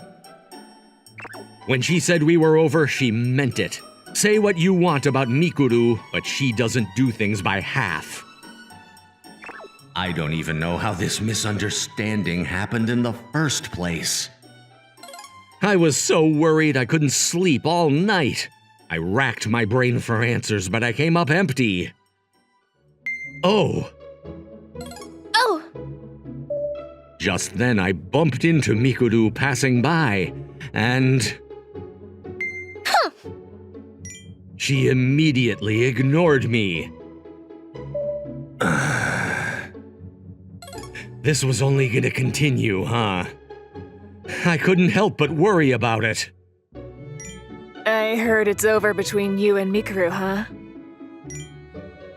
When she said we were over, she meant it. Say what you want about Mikuru, but she doesn't do things by half. I don't even know how this misunderstanding happened in the first place. I was so worried I couldn't sleep all night. I racked my brain for answers, but I came up empty. Oh. Just then I bumped into Mikuru passing by, and she immediately ignored me. This was only gonna continue, huh? I couldn't help but worry about it. I heard it's over between you and Mikuru, huh?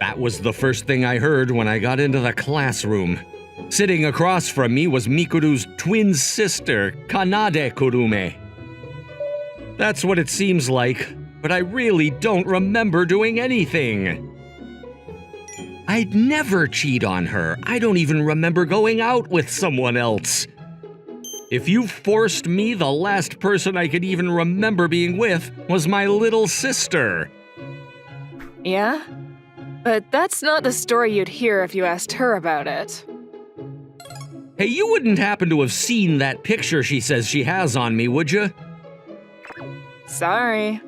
That was the first thing I heard when I got into the classroom. Sitting across from me was Mikuru's twin sister, Kanade Kurume. That's what it seems like, but I really don't remember doing anything. I'd never cheat on her. I don't even remember going out with someone else. If you forced me, the last person I could even remember being with was my little sister. Yeah? But that's not the story you'd hear if you asked her about it. Hey, you wouldn't happen to have seen that picture she says she has on me, would you? Sorry.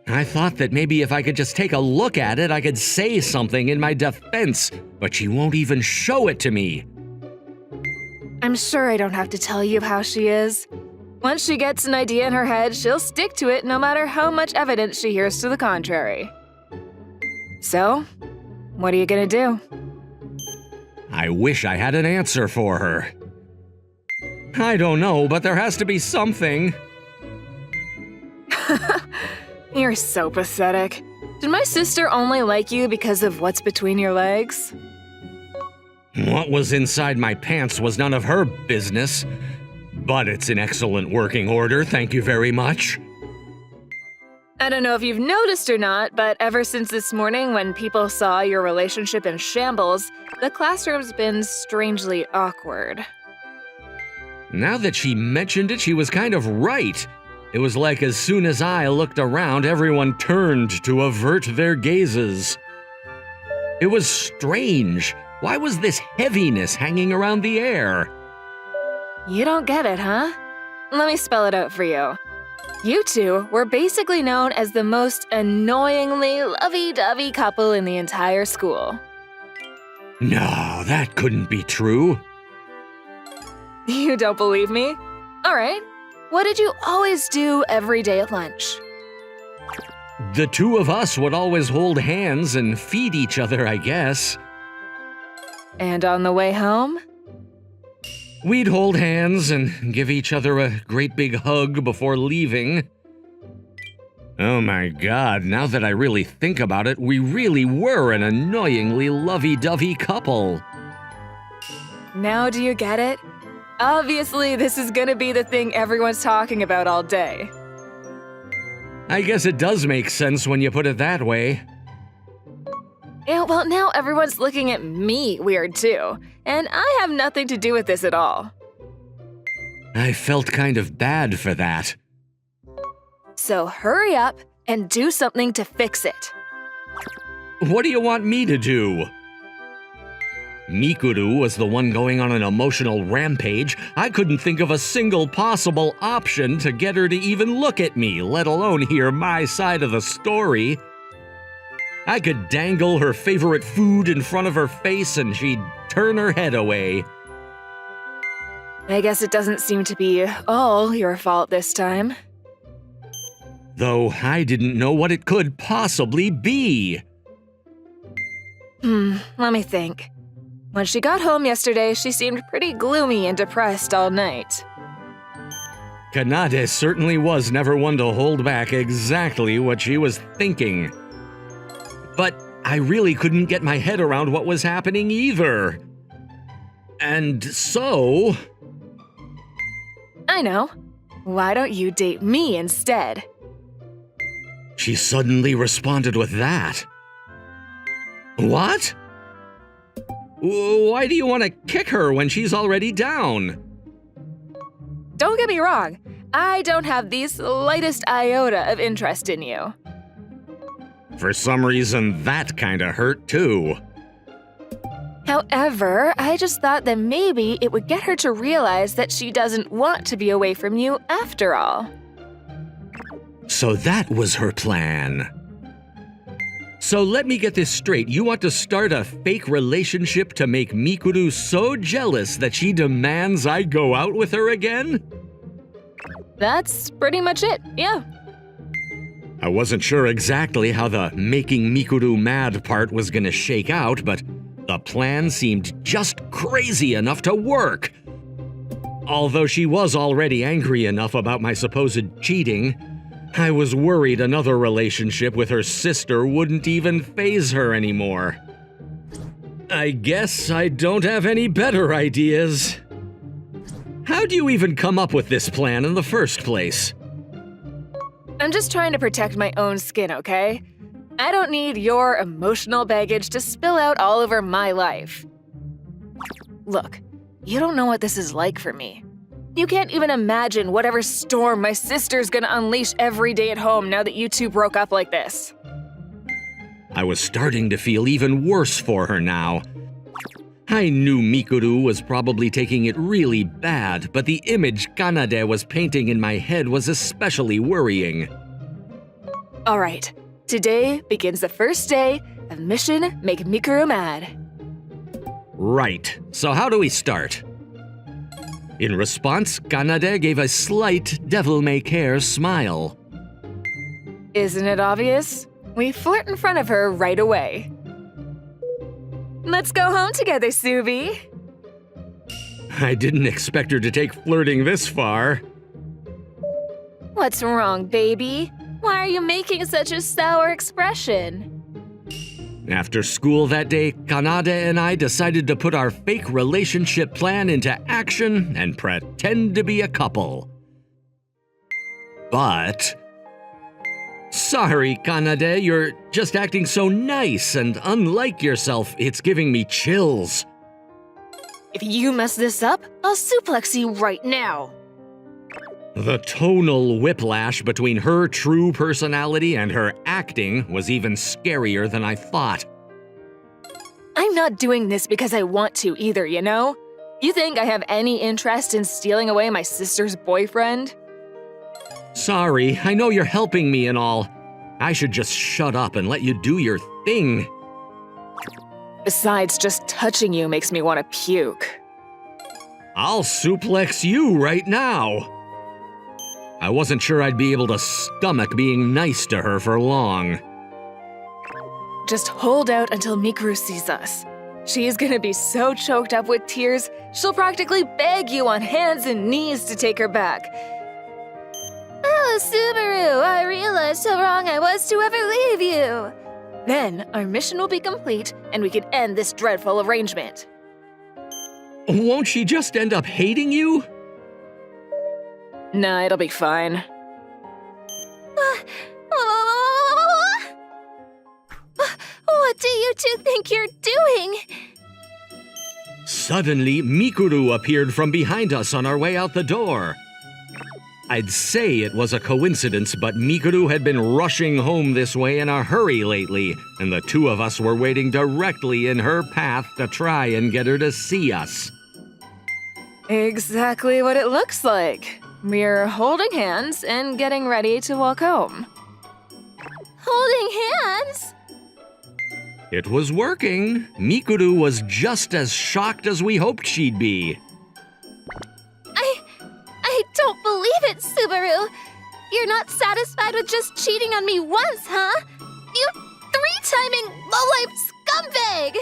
I thought that maybe if I could just take a look at it, I could say something in my defense, but she won't even show it to me. I'm sure I don't have to tell you how she is. Once she gets an idea in her head, she'll stick to it no matter how much evidence she hears to the contrary. So, what are you gonna do? I wish I had an answer for her. I don't know, but there has to be something. You're so pathetic. Did my sister only like you because of what's between your legs? What was inside my pants was none of her business. But it's in excellent working order, thank you very much. I don't know if you've noticed or not, but ever since this morning when people saw your relationship in shambles, the classroom's been strangely awkward. Now that she mentioned it, she was kind of right. It was like as soon as I looked around, everyone turned to avert their gazes. It was strange. Why was this heaviness hanging around the air? You don't get it, huh? Let me spell it out for you. You two were basically known as the most annoyingly lovey-dovey couple in the entire school. No, that couldn't be true. You don't believe me? All right. What did you always do every day at lunch? The two of us would always hold hands and feed each other, I guess. And on the way home? We'd hold hands and give each other a great big hug before leaving. Oh my god, now that I really think about it, we really were an annoyingly lovey-dovey couple. Now do you get it? Obviously, this is gonna be the thing everyone's talking about all day. I guess it does make sense when you put it that way. Yeah, well, now everyone's looking at me weird too, and I have nothing to do with this at all. I felt kind of bad for that. So hurry up and do something to fix it. What do you want me to do? Mikuru was the one going on an emotional rampage. I couldn't think of a single possible option to get her to even look at me, let alone hear my side of the story. I could dangle her favorite food in front of her face and she'd turn her head away. I guess it doesn't seem to be all your fault this time. Though I didn't know what it could possibly be. Let me think. When she got home yesterday, she seemed pretty gloomy and depressed all night. Kanade certainly was never one to hold back exactly what she was thinking. But I really couldn't get my head around what was happening either. And so... I know. Why don't you date me instead? She suddenly responded with that. What? Why do you want to kick her when she's already down? Don't get me wrong. I don't have the slightest iota of interest in you. For some reason, that kinda hurt too. However, I just thought that maybe it would get her to realize that she doesn't want to be away from you after all. So that was her plan. So let me get this straight. You want to start a fake relationship to make Mikuru so jealous that she demands I go out with her again? That's pretty much it, yeah. I wasn't sure exactly how the making Mikuru mad part was gonna shake out, but the plan seemed just crazy enough to work. Although she was already angry enough about my supposed cheating, I was worried another relationship with her sister wouldn't even faze her anymore. I guess I don't have any better ideas. How'd you even come up with this plan in the first place? I'm just trying to protect my own skin, okay? I don't need your emotional baggage to spill out all over my life. Look, you don't know what this is like for me. You can't even imagine whatever storm my sister's gonna unleash every day at home now that you two broke up like this. I was starting to feel even worse for her now. I knew Mikuru was probably taking it really bad, but the image Kanade was painting in my head was especially worrying. All right, today begins the first day of Mission Make Mikuru Mad. Right, so how do we start? In response, Kanade gave a slight devil-may-care smile. Isn't it obvious? We flirt in front of her right away. Let's go home together, Subi. I didn't expect her to take flirting this far. What's wrong, baby? Why are you making such a sour expression? After school that day, Kanade and I decided to put our fake relationship plan into action and pretend to be a couple. But... Sorry, Kanade, you're just acting so nice and unlike yourself, it's giving me chills. If you mess this up, I'll suplex you right now. The tonal whiplash between her true personality and her acting was even scarier than I thought. I'm not doing this because I want to either, you know? You think I have any interest in stealing away my sister's boyfriend? Sorry, I know you're helping me and all. I should just shut up and let you do your thing. Besides, just touching you makes me want to puke. I'll suplex you right now. I wasn't sure I'd be able to stomach being nice to her for long. Just hold out until Mikuru sees us. She's gonna be so choked up with tears, she'll practically beg you on hands and knees to take her back. Oh, Subaru, I realized how wrong I was to ever leave you. Then our mission will be complete and we can end this dreadful arrangement. Won't she just end up hating you? Nah, it'll be fine. What do you two think you're doing? Suddenly, Mikuru appeared from behind us on our way out the door. I'd say it was a coincidence, but Mikuru had been rushing home this way in a hurry lately, and the two of us were waiting directly in her path to try and get her to see us. Exactly what it looks like. We're holding hands and getting ready to walk home. Holding hands? It was working. Mikuru was just as shocked as we hoped she'd be. I don't believe it, Subaru. You're not satisfied with just cheating on me once, huh? You three-timing lowlife scumbag!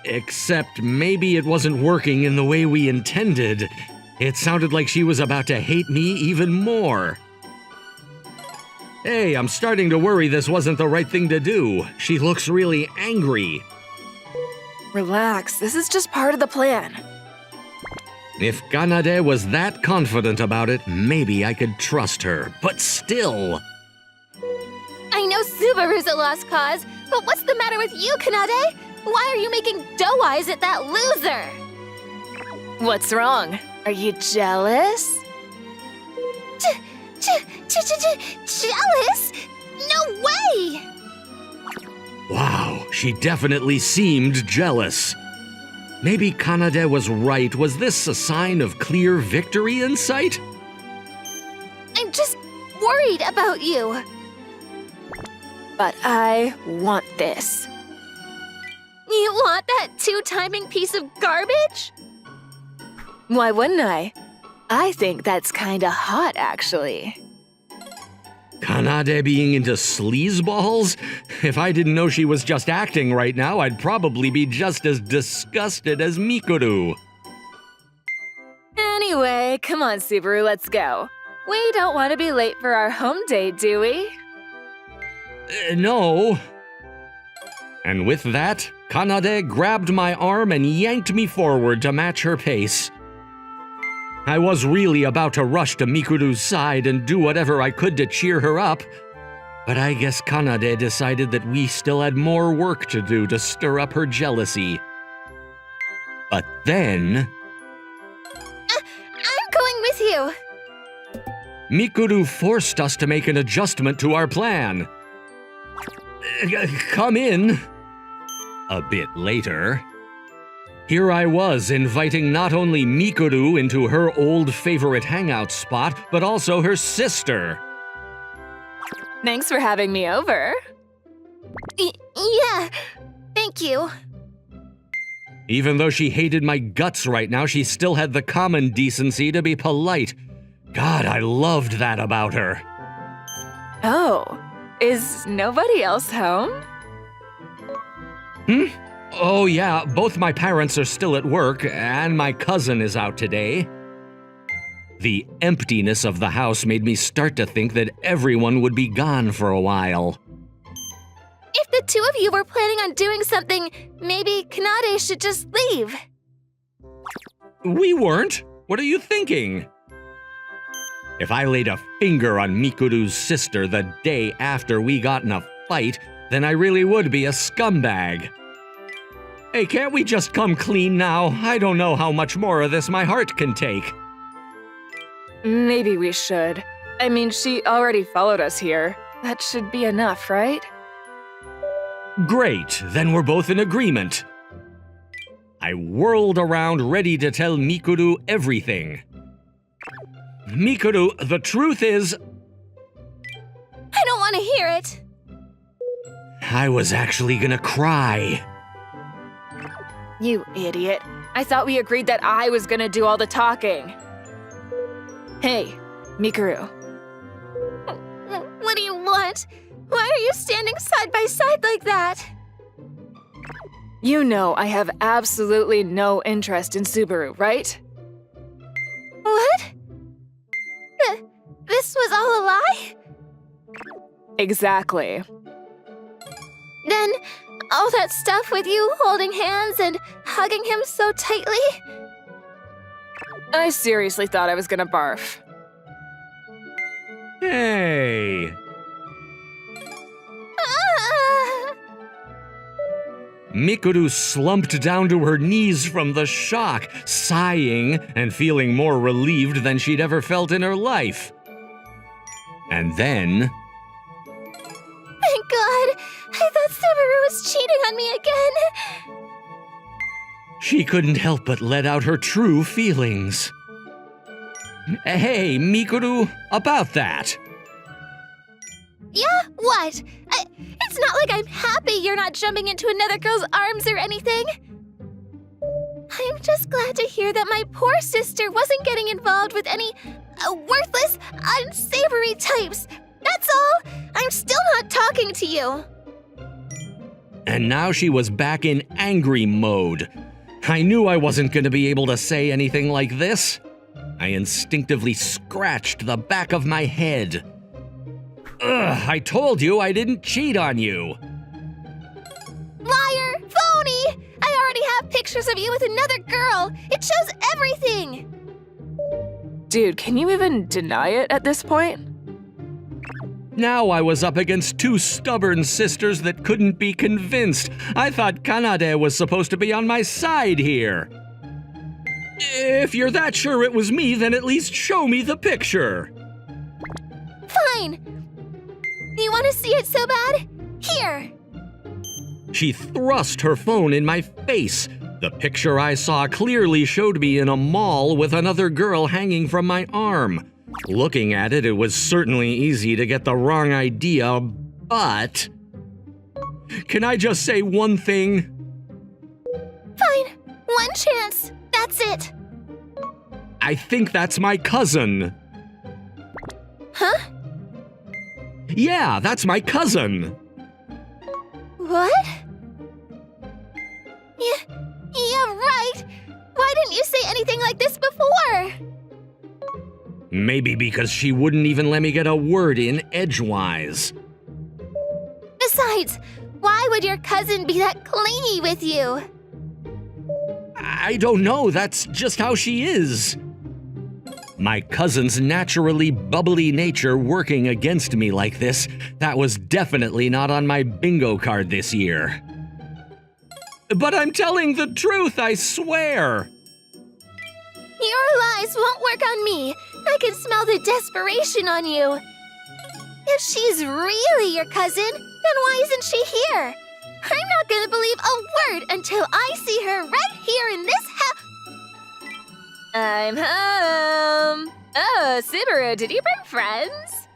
Except maybe it wasn't working in the way we intended. It sounded like she was about to hate me even more. Hey, I'm starting to worry this wasn't the right thing to do. She looks really angry. Relax, this is just part of the plan. If Kanade was that confident about it, maybe I could trust her. But still... I know Subaru's a lost cause, but what's the matter with you, Kanade? Why are you making doe eyes at that loser? What's wrong? Are you jealous? Jealous? No way! Wow, she definitely seemed jealous. Maybe Kanade was right. Was this a sign of clear victory in sight? I'm just worried about you. But I want this. You want that two-timing piece of garbage? Why wouldn't I? I think that's kinda hot, actually. Kanade being into sleazeballs? If I didn't know she was just acting right now, I'd probably be just as disgusted as Mikuru. Anyway, come on, Subaru, let's go. We don't want to be late for our home date, do we? No. And with that, Kanade grabbed my arm and yanked me forward to match her pace. I was really about to rush to Mikuru's side and do whatever I could to cheer her up, but I guess Kanade decided that we still had more work to do to stir up her jealousy. But then... I'm going with you. Mikuru forced us to make an adjustment to our plan. Come in. A bit later, here I was inviting not only Mikuru into her old favorite hangout spot, but also her sister. Thanks for having me over. Yeah, thank you. Even though she hated my guts right now, she still had the common decency to be polite. God, I loved that about her. Oh, is nobody else home? Oh yeah, both my parents are still at work, and my cousin is out today. The emptiness of the house made me start to think that everyone would be gone for a while. If the two of you were planning on doing something, maybe Kanade should just leave. We weren't. What are you thinking? If I laid a finger on Mikuru's sister the day after we got in a fight, then I really would be a scumbag. Hey, can't we just come clean now? I don't know how much more of this my heart can take. Maybe we should. I mean, she already followed us here. That should be enough, right? Great, then we're both in agreement. I whirled around ready to tell Mikuru everything. Mikuru, the truth is... I don't want to hear it. I was actually gonna cry. You idiot. I thought we agreed that I was gonna do all the talking. Hey, Mikuru. What do you want? Why are you standing side by side like that? You know I have absolutely no interest in Subaru, right? What? This was all a lie? Exactly. Then, all that stuff with you holding hands and hugging him so tightly? I seriously thought I was gonna barf. Hey. Mikuru slumped down to her knees from the shock, sighing and feeling more relieved than she'd ever felt in her life. And then... Thank God! I thought Subaru was cheating on me again! She couldn't help but let out her true feelings. Hey, Mikuru, about that. Yeah? What? It's not like I'm happy you're not jumping into another girl's arms or anything. I'm just glad to hear that my poor sister wasn't getting involved with any worthless, unsavory types. That's all. I'm still not talking to you. And now she was back in angry mode. I knew I wasn't going to be able to say anything like this. I instinctively scratched the back of my head. Ugh, I told you I didn't cheat on you. Liar! Phony! I already have pictures of you with another girl. It shows everything. Dude, can you even deny it at this point? Now I was up against two stubborn sisters that couldn't be convinced. I thought Kanade was supposed to be on my side here. If you're that sure it was me, then at least show me the picture. Fine. You want to see it so bad? Here. She thrust her phone in my face. The picture I saw clearly showed me in a mall with another girl hanging from my arm. Looking at it, it was certainly easy to get the wrong idea, but... Can I just say one thing? Fine. One chance. That's it. I think that's my cousin. Huh? Yeah, that's my cousin. What? Yeah, right. Why didn't you say anything like this before? Maybe because she wouldn't even let me get a word in edgewise. Besides, why would your cousin be that clingy with you? I don't know, that's just how she is. My cousin's naturally bubbly nature working against me like this, that was definitely not on my bingo card this year. But I'm telling the truth, I swear! Your lies won't work on me. I can smell the desperation on you. If she's really your cousin, then why isn't she here? I'm not gonna believe a word until I see her right here in this house. I'm home. Oh, Subaru, did you bring friends?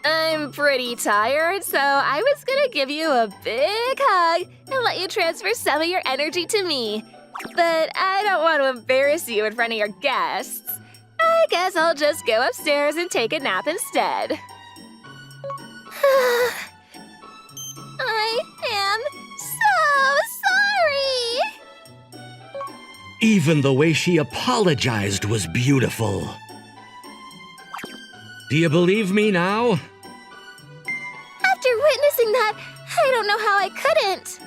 I'm pretty tired, so I was gonna give you a big hug and let you transfer some of your energy to me. But I don't want to embarrass you in front of your guests. I guess I'll just go upstairs and take a nap instead. I am so sorry! Even the way she apologized was beautiful. Do you believe me now? After witnessing that, I don't know how I couldn't.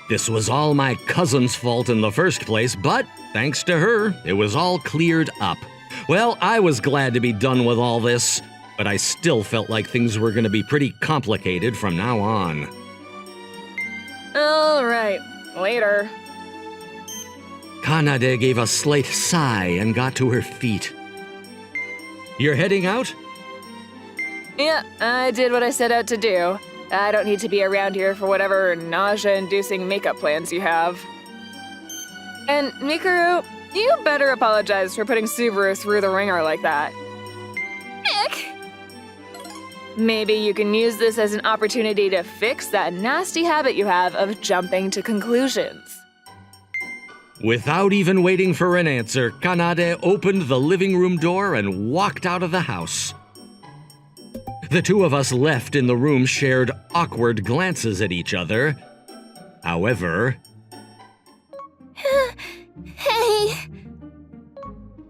This was all my cousin's fault in the first place, but thanks to her, it was all cleared up. Well, I was glad to be done with all this, but I still felt like things were going to be pretty complicated from now on. All right, later. Kanade gave a slight sigh and got to her feet. You're heading out? Yeah, I did what I set out to do. I don't need to be around here for whatever nausea-inducing makeup plans you have. And Mikuru, you better apologize for putting Subaru through the ringer like that. Nick! Maybe you can use this as an opportunity to fix that nasty habit you have of jumping to conclusions. Without even waiting for an answer, Kanade opened the living room door and walked out of the house. The two of us left in the room shared awkward glances at each other. However, Hey,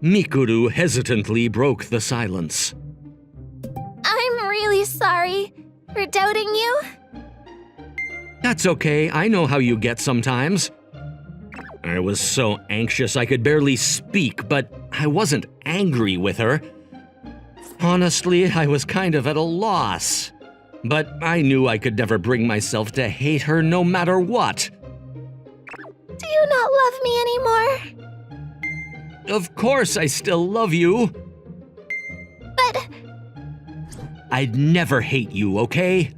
Mikuru hesitantly broke the silence. I'm really sorry for doubting you. That's okay, I know how you get sometimes. I was so anxious I could barely speak, but I wasn't angry with her. Honestly, I was kind of at a loss. But I knew I could never bring myself to hate her no matter what. Do you not love me anymore? Of course I still love you. But I'd never hate you, okay?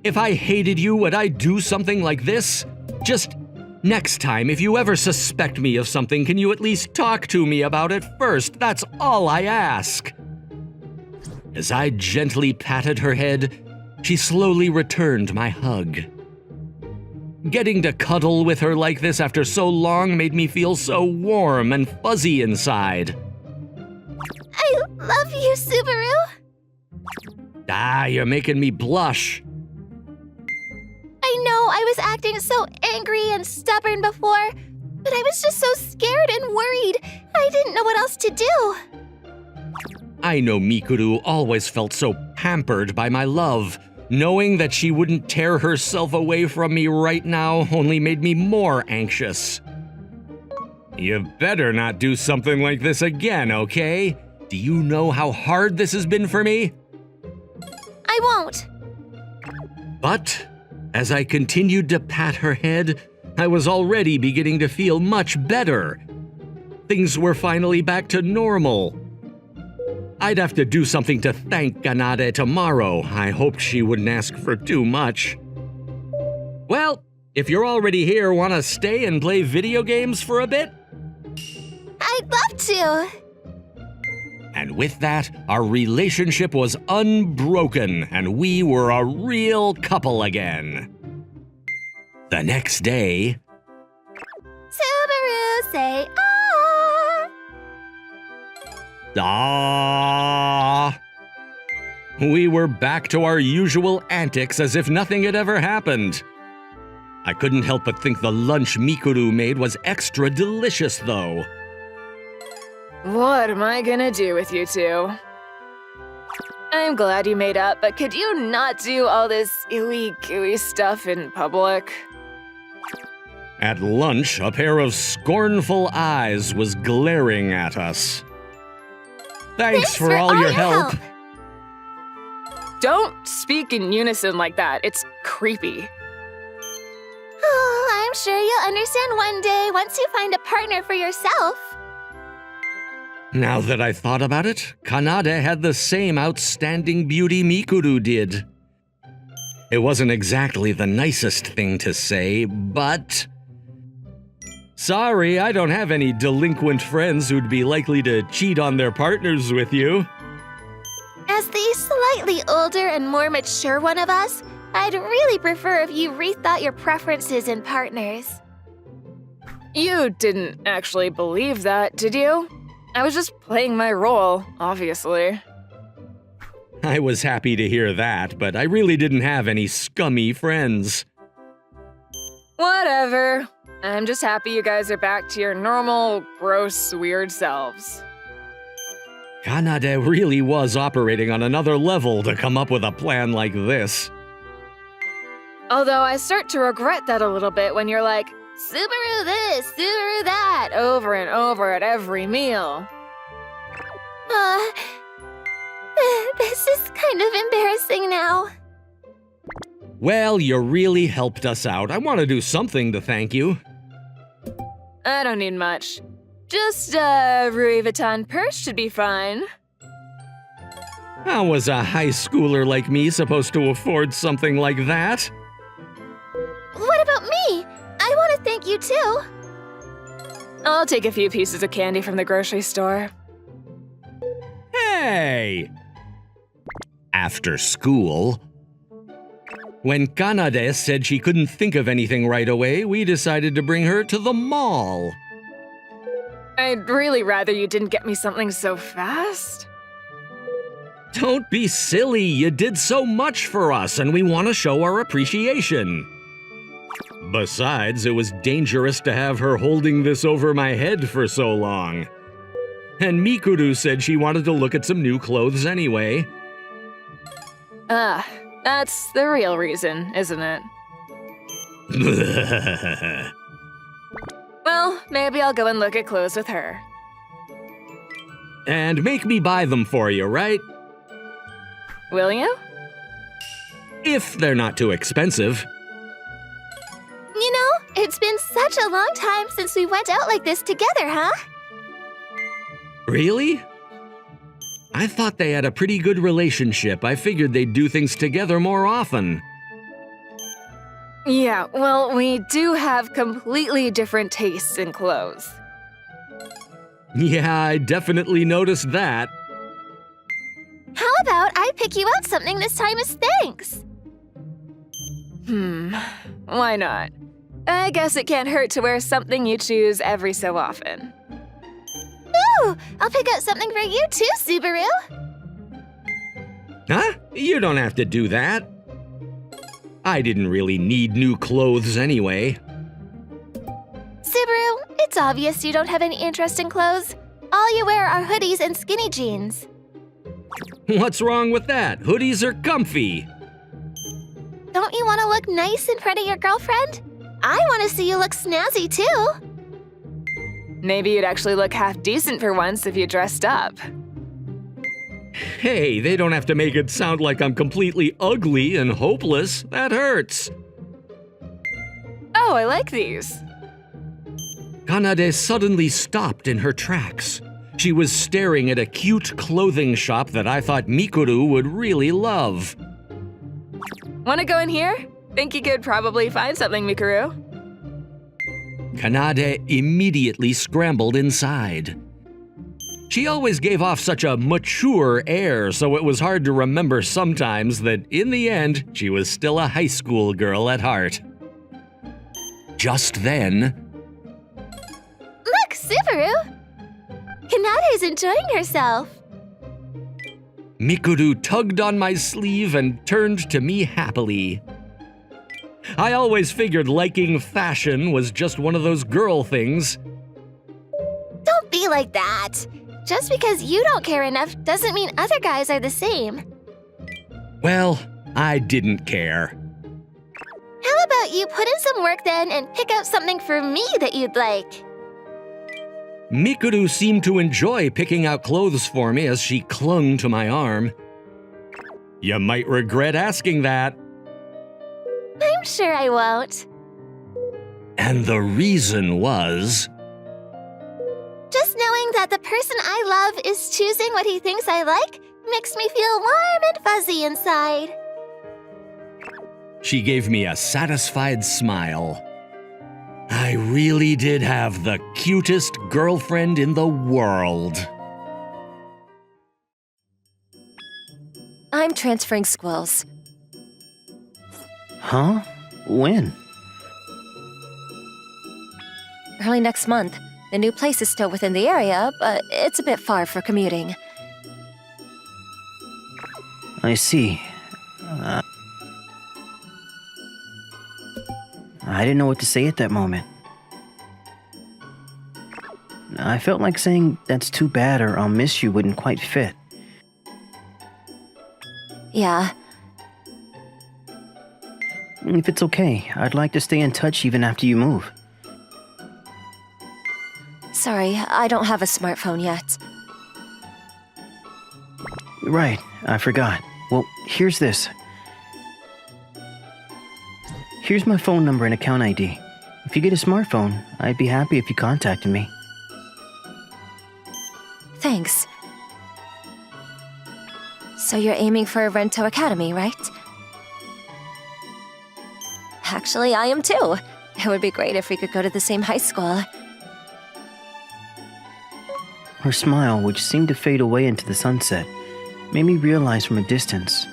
If I hated you, would I do something like this? Just next time, if you ever suspect me of something, can you at least talk to me about it first? That's all I ask. As I gently patted her head, she slowly returned my hug. Getting to cuddle with her like this after so long made me feel so warm and fuzzy inside. I love you, Subaru. Ah, you're making me blush. I know I was acting so angry and stubborn before, but I was just so scared and worried. I didn't know what else to do. I know Mikuru always felt so pampered by my love. Knowing that she wouldn't tear herself away from me right now only made me more anxious. You better not do something like this again, okay? Do you know how hard this has been for me? I won't. But as I continued to pat her head, I was already beginning to feel much better. Things were finally back to normal. I'd have to do something to thank Kanade tomorrow. I hoped she wouldn't ask for too much. Well, if you're already here, want to stay and play video games for a bit? I'd love to. And with that, our relationship was unbroken, and we were a real couple again. The next day, Subaru, say ah. we were back to our usual antics as if nothing had ever happened. I couldn't help but think the lunch Mikuru made was extra delicious, though. What am I gonna do with you two? I'm glad you made up, but could you not do all this ooey-gooey stuff in public? At lunch, a pair of scornful eyes was glaring at us. Thanks for all your help. Don't speak in unison like that. It's creepy. Oh, I'm sure you'll understand one day once you find a partner for yourself. Now that I thought about it, Kanade had the same outstanding beauty Mikuru did. It wasn't exactly the nicest thing to say, but... Sorry, I don't have any delinquent friends who'd be likely to cheat on their partners with you. As the slightly older and more mature one of us, I'd really prefer if you rethought your preferences in partners. You didn't actually believe that, did you? I was just playing my role, obviously. I was happy to hear that, but I really didn't have any scummy friends. Whatever. I'm just happy you guys are back to your normal, gross, weird selves. Kanade really was operating on another level to come up with a plan like this. Although I start to regret that a little bit when you're like, Subaru this, Subaru that, over and over at every meal. This is kind of embarrassing now. Well, you really helped us out. I want to do something to thank you. I don't need much. Just a Louis Vuitton purse should be fine. How was a high schooler like me supposed to afford something like that? What about me? I want to thank you too. I'll take a few pieces of candy from the grocery store. Hey! After school, when Kanade said she couldn't think of anything right away, we decided to bring her to the mall. I'd really rather you didn't get me something so fast. Don't be silly. You did so much for us, and we want to show our appreciation. Besides, it was dangerous to have her holding this over my head for so long. And Mikuru said she wanted to look at some new clothes anyway. That's the real reason, isn't it? Well, maybe I'll go and look at clothes with her. And make me buy them for you, right? Will you? If they're not too expensive. You know, it's been such a long time since we went out like this together, huh? Really? I thought they had a pretty good relationship. I figured they'd do things together more often. Yeah, well, we do have completely different tastes in clothes. Yeah, I definitely noticed that. How about I pick you out something this time as thanks? Why not? I guess it can't hurt to wear something you choose every so often. Ooh, I'll pick out something for you too, Subaru. Huh? You don't have to do that. I didn't really need new clothes anyway. Subaru, it's obvious you don't have any interest in clothes. All you wear are hoodies and skinny jeans. What's wrong with that? Hoodies are comfy. Don't you want to look nice in front of your girlfriend? I want to see you look snazzy too. Maybe you'd actually look half decent for once if you dressed up. Hey, they don't have to make it sound like I'm completely ugly and hopeless. That hurts. Oh, I like these. Kanade suddenly stopped in her tracks. She was staring at a cute clothing shop that I thought Mikuru would really love. Want to go in here? Think you could probably find something, Mikuru. Kanade immediately scrambled inside. She always gave off such a mature air, so it was hard to remember sometimes that in the end, she was still a high school girl at heart. Just then... Look, Subaru! Kanade's enjoying herself. Mikuru tugged on my sleeve and turned to me happily. I always figured liking fashion was just one of those girl things. Don't be like that. Just because you don't care enough doesn't mean other guys are the same. Well, I didn't care. How about you put in some work then and pick out something for me that you'd like? Mikuru seemed to enjoy picking out clothes for me as she clung to my arm. You might regret asking that. I'm sure I won't. And the reason was... Just knowing that the person I love is choosing what he thinks I like makes me feel warm and fuzzy inside. She gave me a satisfied smile. I really did have the cutest girlfriend in the world. I'm transferring schools. Huh? When? Early next month. The new place is still within the area, but it's a bit far for commuting. I see. I didn't know what to say at that moment. I felt like saying that's too bad or I'll miss you wouldn't quite fit. Yeah. If it's okay, I'd like to stay in touch even after you move. Sorry, I don't have a smartphone yet. Right, I forgot. Well, here's this. Here's my phone number and account ID. If you get a smartphone, I'd be happy if you contacted me. Thanks. So you're aiming for a Rento Academy, right? Actually, I am too. It would be great if we could go to the same high school. Her smile, which seemed to fade away into the sunset, made me realize from a distance.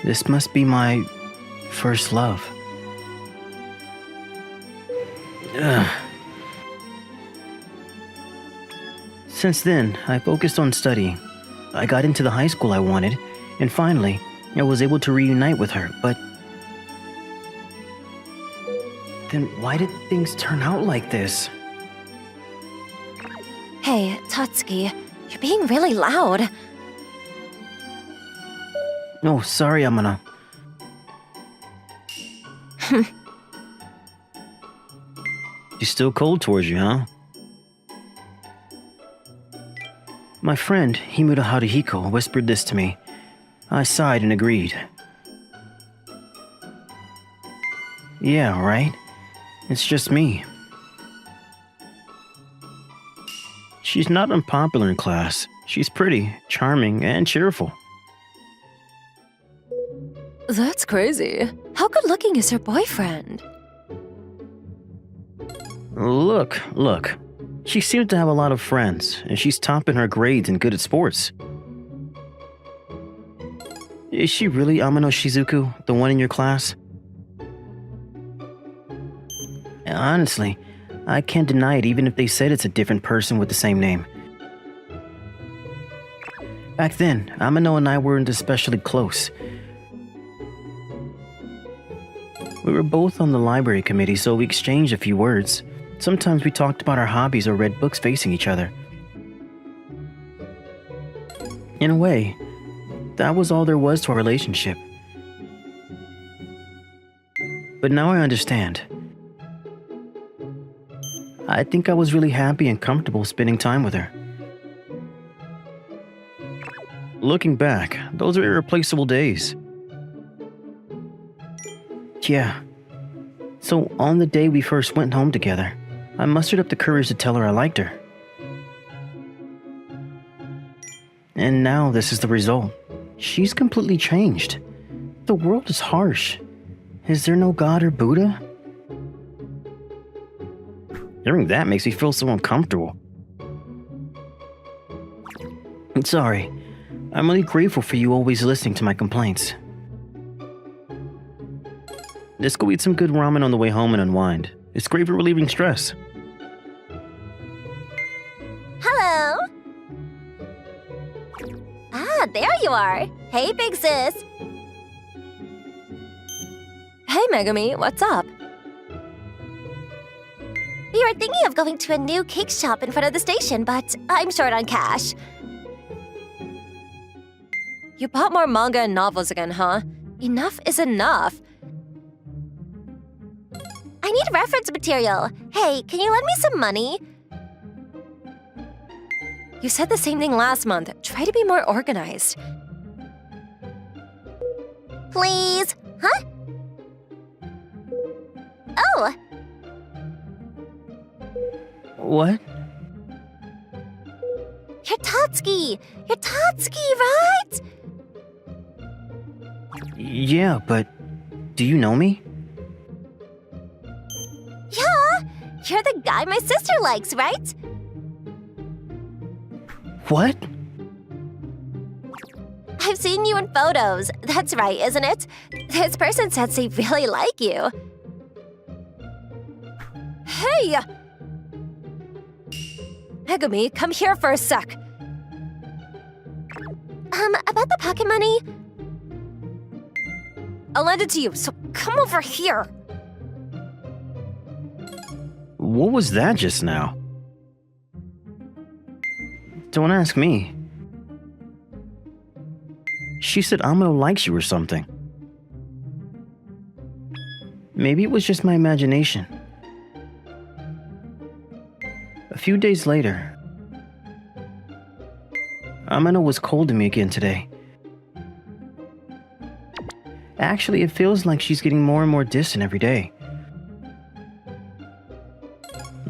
This must be my first love. Ugh. Since then, I focused on studying. I got into the high school I wanted, and finally, I was able to reunite with her, but... Then why did things turn out like this? Hey, Tatsuki, you're being really loud. Oh, sorry, Amana. She's still cold towards you, huh? My friend, Himura Haruhiko, whispered this to me. I sighed and agreed. Yeah, right? It's just me. She's not unpopular in class. She's pretty, charming, and cheerful. That's crazy. How good looking is her boyfriend? Look. She seems to have a lot of friends, and she's top in her grades and good at sports. Is she really Amano Shizuku, the one in your class? Honestly, I can't deny it even if they said it's a different person with the same name. Back then, Amano and I weren't especially close. We were both on the library committee, so we exchanged a few words. Sometimes we talked about our hobbies or read books facing each other. In a way, that was all there was to our relationship. But now I understand. I think I was really happy and comfortable spending time with her. Looking back, those are irreplaceable days. Yeah. So on the day we first went home together, I mustered up the courage to tell her I liked her. And now this is the result. She's completely changed. The world is harsh. Is there no God or Buddha? Hearing that makes me feel so uncomfortable. I'm sorry. I'm really grateful for you always listening to my complaints. Let's go eat some good ramen on the way home and unwind. It's great for relieving stress. Hello? Ah, there you are. Hey, big sis. Hey, Megami, what's up? We were thinking of going to a new cake shop in front of the station, but I'm short on cash. You bought more manga and novels again, huh? Enough is enough. I need reference material. Hey, can you lend me some money? You said the same thing last month. Try to be more organized. Please? Huh? Oh! What? You're Tatsuki! You're Tatsuki, right? Yeah, but do you know me? Yeah! You're the guy my sister likes, right? What? I've seen you in photos. That's right, isn't it? This person says they really like you. Hey! Megumi, come here for a sec. About the pocket money? I'll lend it to you, so come over here. What was that just now? Don't ask me. She said Amano likes you or something. Maybe it was just my imagination. A few days later, Amano was cold to me again today. Actually, it feels like she's getting more and more distant every day.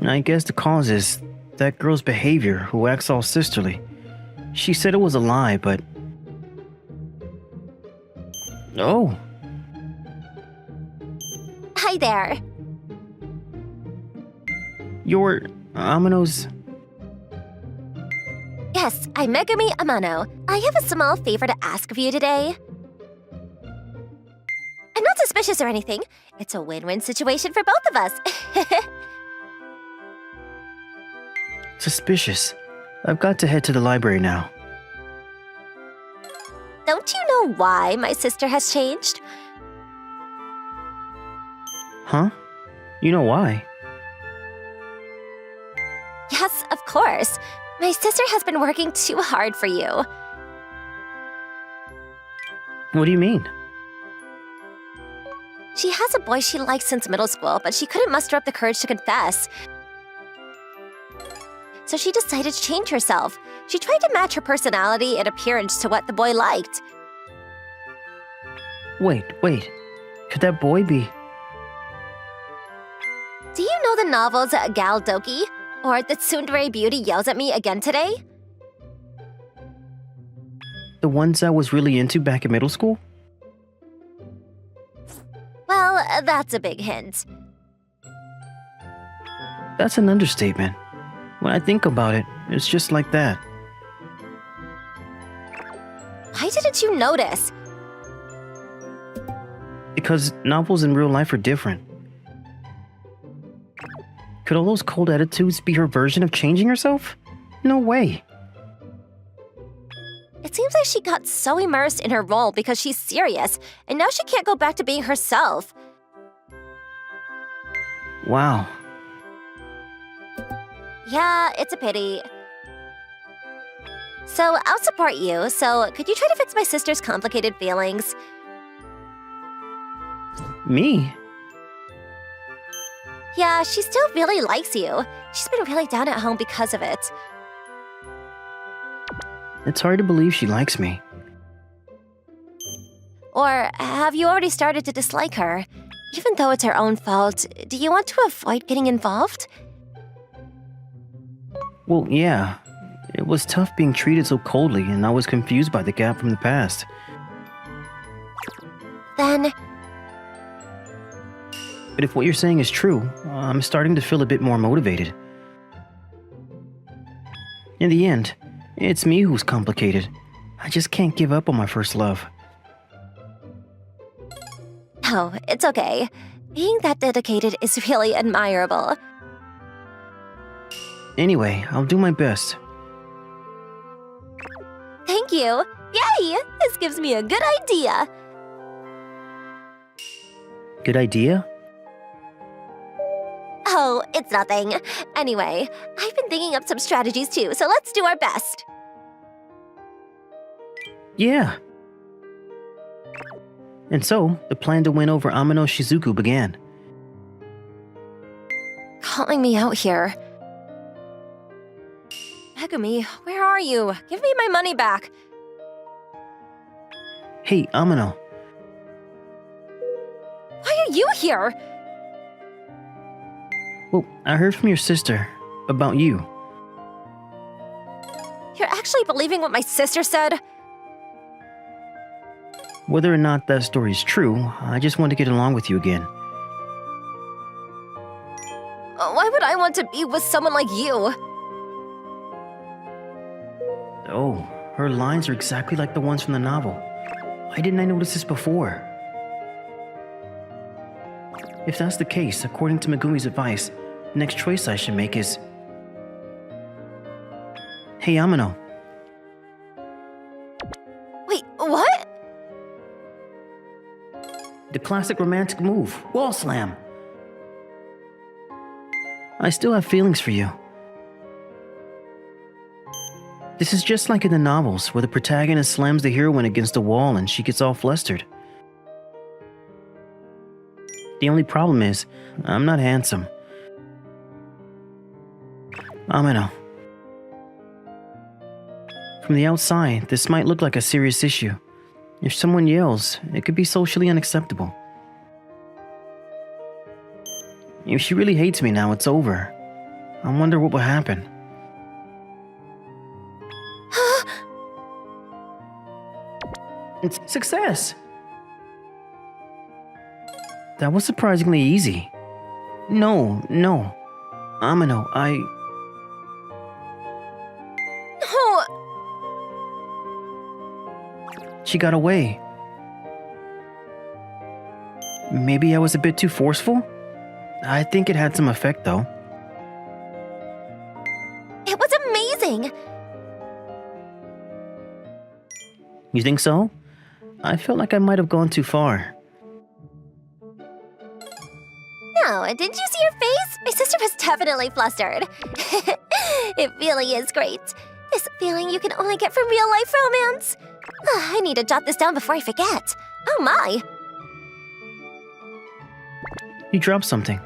I guess the cause is that girl's behavior, who acts all sisterly. She said it was a lie, but... Oh. Hi there. You're Amano's... Yes, I'm Megumi Amano. I have a small favor to ask of you today. I'm not suspicious or anything. It's a win-win situation for both of us. Suspicious. I've got to head to the library now. Don't you know why my sister has changed? Huh? You know why? Yes, of course. My sister has been working too hard for you. What do you mean? She has a boy she likes since middle school, but she couldn't muster up the courage to confess. So she decided to change herself. She tried to match her personality and appearance to what the boy liked. Wait. Could that boy be... Do you know the novels Gal Doki? Or The Tsundere Beauty Yells at Me Again Today? the ones I was really into back in middle school? Well, that's a big hint. That's an understatement. When I think about it, it's just like that. Why didn't you notice? Because novels in real life are different. Could all those cold attitudes be her version of changing herself? No way. It seems like she got so immersed in her role because she's serious, and now she can't go back to being herself. Wow. Yeah, it's a pity. So, I'll support you, so could you try to fix my sister's complicated feelings? Me? Yeah, she still really likes you. She's been really down at home because of it. It's hard to believe she likes me. Or have you already started to dislike her? Even though it's her own fault, do you want to avoid getting involved? Well, yeah. It was tough being treated so coldly, and I was confused by the gap from the past. Then, But if what you're saying is true, I'm starting to feel a bit more motivated. In the end, it's me who's complicated. I just can't give up on my first love. oh, it's okay. Being that dedicated is really admirable. Anyway, I'll do my best. Thank you. Yay! This gives me a good idea. Good idea? Oh, it's nothing. Anyway, I've been thinking up some strategies too, so let's do our best. Yeah, And so, the plan to win over Amano Shizuku began. Calling me out here. Megumi, where are you? Give me my money back. Hey, Amano. Why are you here? Well, I heard from your sister about you. You're actually believing what my sister said? Whether or not that story is true, I just want to get along with you again. Why would I want to be with someone like you? Oh, her lines are exactly like the ones from the novel. Why didn't I notice this before? If that's the case, according to Megumi's advice, the next choice I should make is... Hey, Amano. Wait, what? The classic romantic move, wall slam. I still have feelings for you. This is just like in the novels, where the protagonist slams the heroine against a wall and she gets all flustered. The only problem is, I'm not handsome. Amano. From the outside, this might look like a serious issue. If someone yells, it could be socially unacceptable. If she really hates me now, it's over. I wonder what will happen. It's success! That was surprisingly easy. No. Amano, No! She got away. Maybe I was a bit too forceful? I think it had some effect, though. It was amazing! You think so? I felt like I might have gone too far. No, didn't you see her face? My sister was definitely flustered. It really is great. This feeling you can only get from real-life romance. I need to jot this down before I forget. Oh my! You dropped something.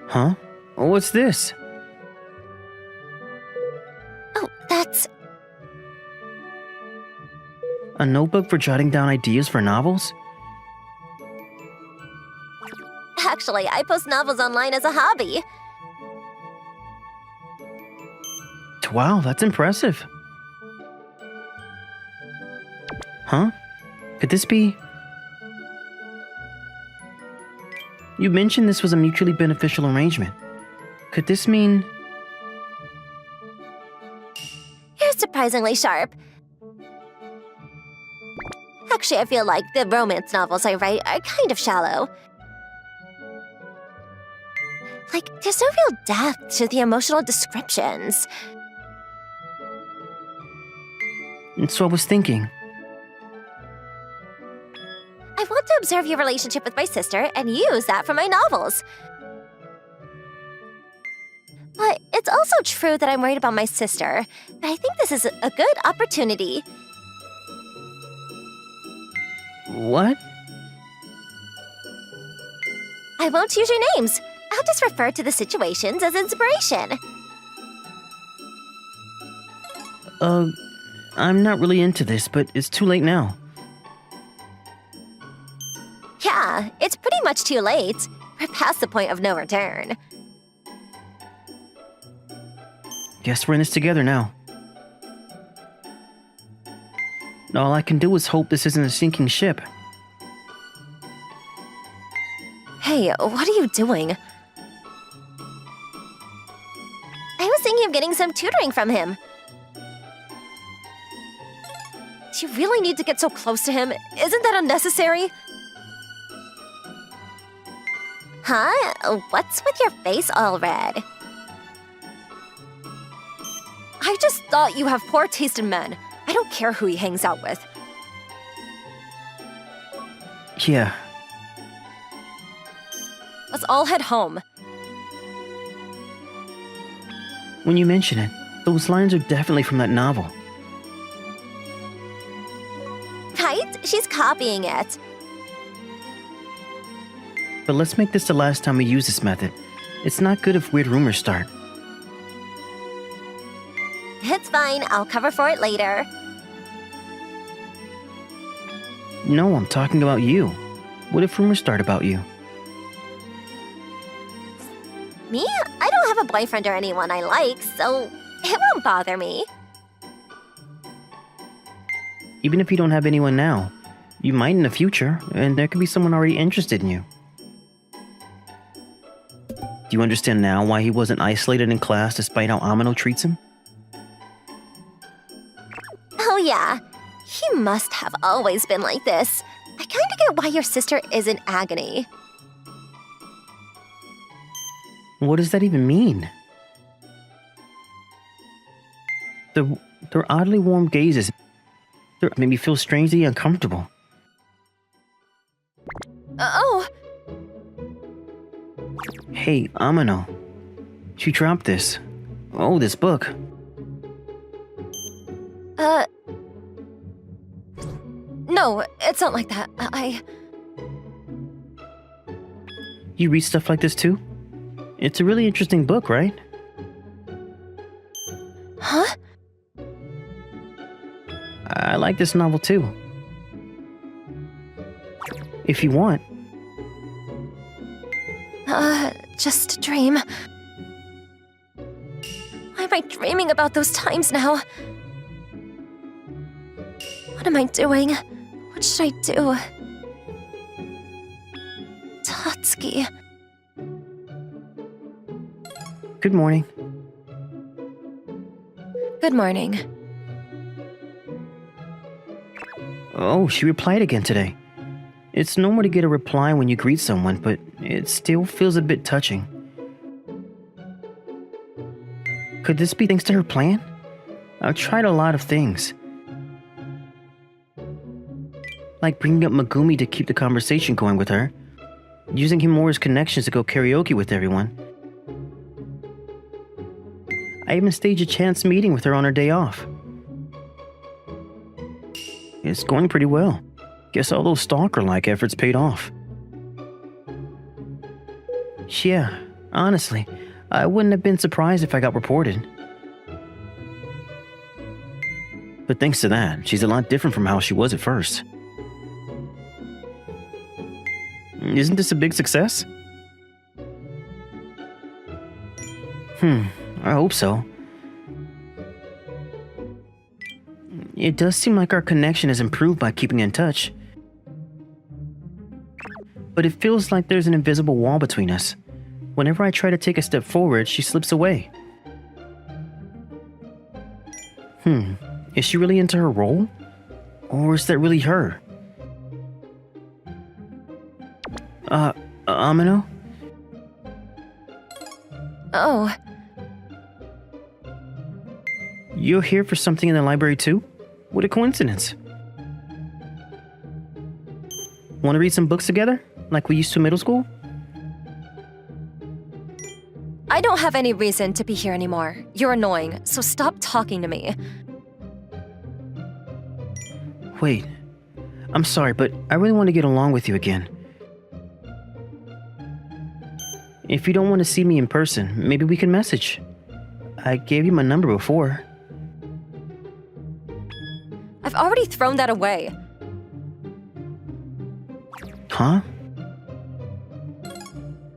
Huh? What's this? Oh, that's... A notebook for jotting down ideas for novels? Actually, I post novels online as a hobby. Wow, that's impressive. Huh? Could this be... You mentioned this was a mutually beneficial arrangement. Could this mean... You're surprisingly sharp. Actually, I feel like the romance novels I write are kind of shallow. Like, there's no real depth to the emotional descriptions. And so I was thinking... I want to observe your relationship with my sister and use that for my novels. But it's also true that I'm worried about my sister. But I think this is a good opportunity. What? I won't use your names. I'll just refer to the situations as inspiration. I'm not really into this, but it's too late now. Yeah, it's pretty much too late. We're past the point of no return. Guess we're in this together now. All I can do is hope this isn't a sinking ship. Hey, what are you doing? I was thinking of getting some tutoring from him. Do you really need to get so close to him? Isn't that unnecessary? Huh? What's with your face all red? I just thought you have poor taste in men. I don't care who he hangs out with. Yeah. Let's all head home. When you mention it, those lines are definitely from that novel. Right? She's copying it. But let's make this the last time we use this method. It's not good if weird rumors start. It's fine, I'll cover for it later. No, I'm talking about you. What if rumors start about you? Me? I don't have a boyfriend or anyone I like, so it won't bother me. Even if you don't have anyone now, you might in the future, and there could be someone already interested in you. Do you understand now why he wasn't isolated in class despite how Amino treats him? Oh yeah, he must have always been like this. I kinda get why your sister is in agony. What does that even mean? Their oddly warm gazes made me feel strangely uncomfortable. Oh, Hey, Amino. She dropped this. Oh, this book. no, it's not like that. You read stuff like this too? It's a really interesting book, right? Huh? I like this novel too. If you want. Just a dream. Why am I dreaming about those times now? What am I doing? What should I do? Tatsuki. Good morning. Good morning. Oh, she replied again today. It's normal to get a reply when you greet someone, but it still feels a bit touching. Could this be thanks to her plan? I've tried a lot of things. Like bringing up Megumi to keep the conversation going with her, using him more as connections to go karaoke with everyone. I even staged a chance meeting with her on her day off. It's going pretty well. Guess all those stalker-like efforts paid off. Yeah, honestly, I wouldn't have been surprised if I got reported. But thanks to that, she's a lot different from how she was at first. Isn't this a big success? I hope so. It does seem like our connection has improved by keeping in touch. But it feels like there's an invisible wall between us. Whenever I try to take a step forward, she slips away. Is she really into her role? Or is that really her? Amino? Oh, You're here for something in the library too? What a coincidence. Want to read some books together? Like we used to in middle school? I don't have any reason to be here anymore. You're annoying, so stop talking to me. Wait. I'm sorry, but I really want to get along with you again. If you don't want to see me in person, maybe we can message. I gave you my number before. I've already thrown that away. Huh?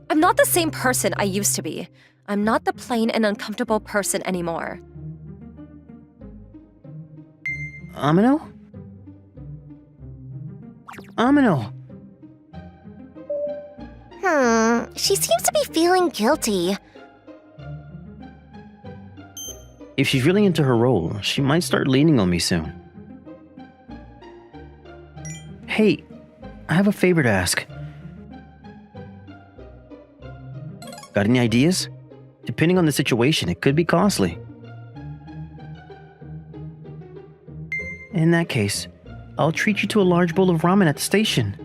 I'm not the same person I used to be. I'm not the plain and uncomfortable person anymore. Amino? Amino! She seems to be feeling guilty. If she's really into her role, she might start leaning on me soon. Hey, I have a favor to ask. Got any ideas? Depending on the situation, it could be costly. In that case, I'll treat you to a large bowl of ramen at the station.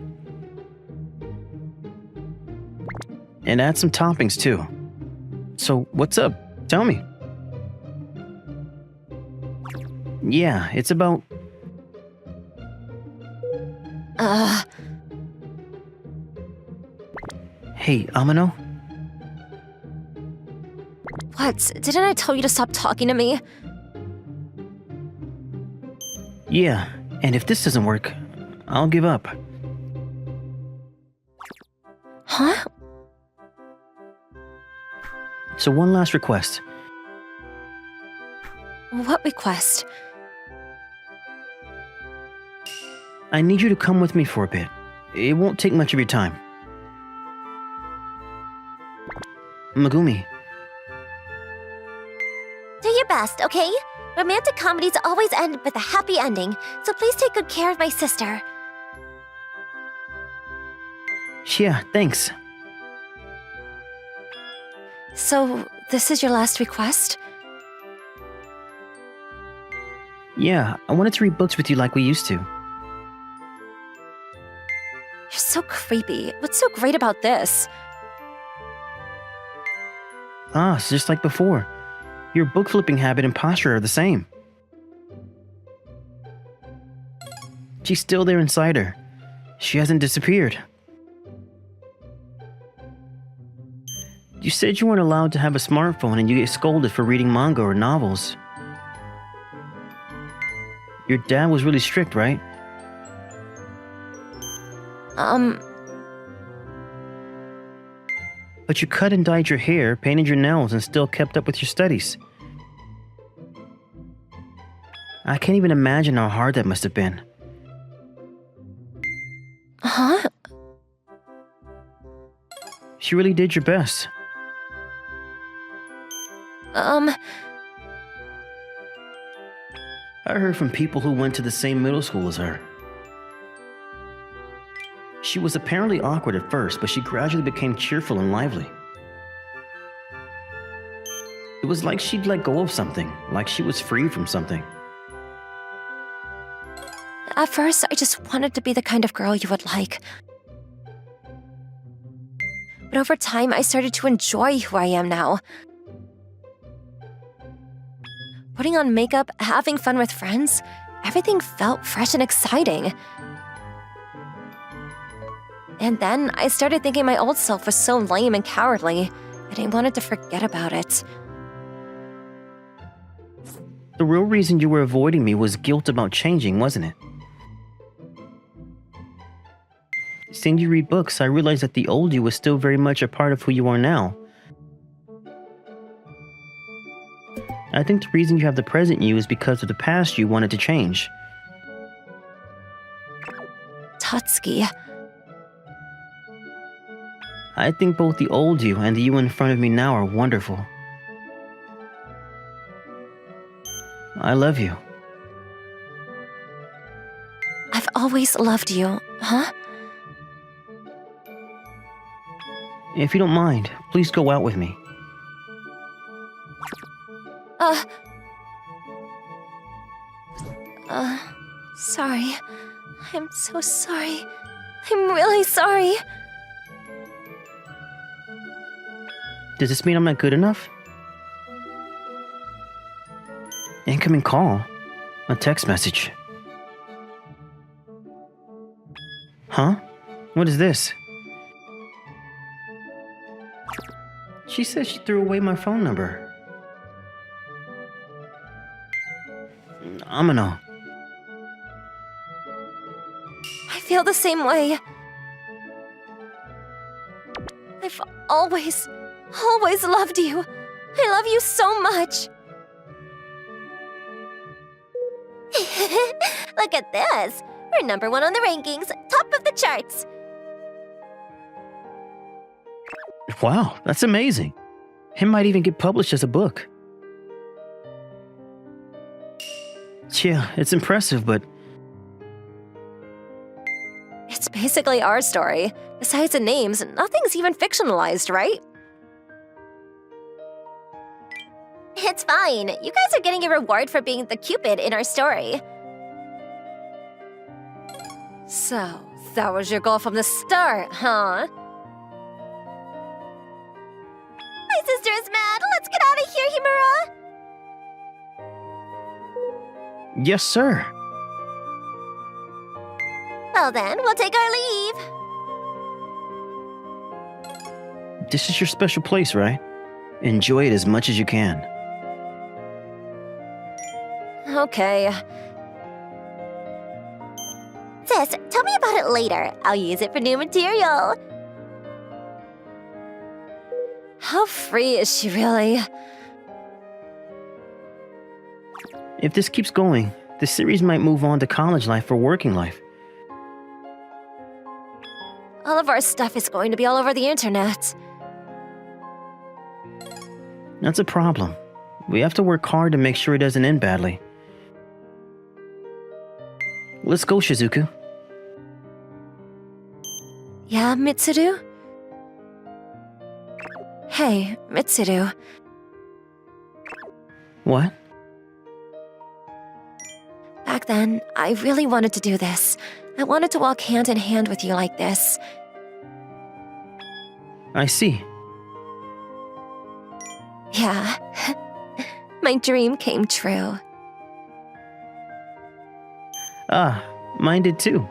And add some toppings too. So, what's up? Tell me. Yeah, it's about... Hey, Amano? What? Didn't I tell you to stop talking to me? Yeah, and if this doesn't work, I'll give up. Huh? So one last request. What request? I need you to come with me for a bit. It won't take much of your time. Megumi, Do your best, okay? Romantic comedies always end with a happy ending, so please take good care of my sister. yeah, thanks. So, this is your last request? Yeah, I wanted to read books with you like we used to. You're so creepy. What's so great about this? Ah, it's just like before. Your book flipping habit and posture are the same. She's still there inside her. She hasn't disappeared. You said you weren't allowed to have a smartphone and you get scolded for reading manga or novels. Your dad was really strict, right? But you cut and dyed your hair, painted your nails, and still kept up with your studies. I can't even imagine how hard that must have been. Huh? You really did your best. Um, I heard from people who went to the same middle school as her. She was apparently awkward at first, but she gradually became cheerful and lively. It was like she'd let go of something, like she was free from something. At first, I just wanted to be the kind of girl you would like. But over time, I started to enjoy who I am now. Putting on makeup, having fun with friends, everything felt fresh and exciting. And then I started thinking my old self was so lame and cowardly, and I wanted to forget about it. The real reason you were avoiding me was guilt about changing, wasn't it? Seeing you read books, I realized that the old you was still very much a part of who you are now. I think the reason you have the present you is because of the past you wanted to change. Tatsuki. I think both the old you and the you in front of me now are wonderful. I love you. I've always loved you, huh? If you don't mind, please go out with me. Sorry. I'm so sorry. I'm really sorry. Does this mean I'm not good enough? Incoming call. A text message. Huh? What is this? She said she threw away my phone number. Amano. I feel the same way. I've always loved you. I love you so much. Look at this. We're #1 on the rankings, top of the charts. Wow, that's amazing. It might even get published as a book. Yeah, it's impressive, but It's basically our story. Besides the names, nothing's even fictionalized, right? It's fine. You guys are getting a reward for being the Cupid in our story. So, that was your goal from the start, huh? My sister is mad. Let's get out of here, Himura. yes, sir. Well then, we'll take our leave. This is your special place, right? Enjoy it as much as you can. Okay. Sis, tell me about it later. I'll use it for new material. How free is she really? If this keeps going, the series might move on to college life or working life. All of our stuff is going to be all over the internet. That's a problem. We have to work hard to make sure it doesn't end badly. Let's go, Shizuku. Yeah, Mitsuru? Hey, Mitsuru. What? Back then, I really wanted to do this. I wanted to walk hand in hand with you like this. I see. Yeah. My dream came true. Ah, mine did too.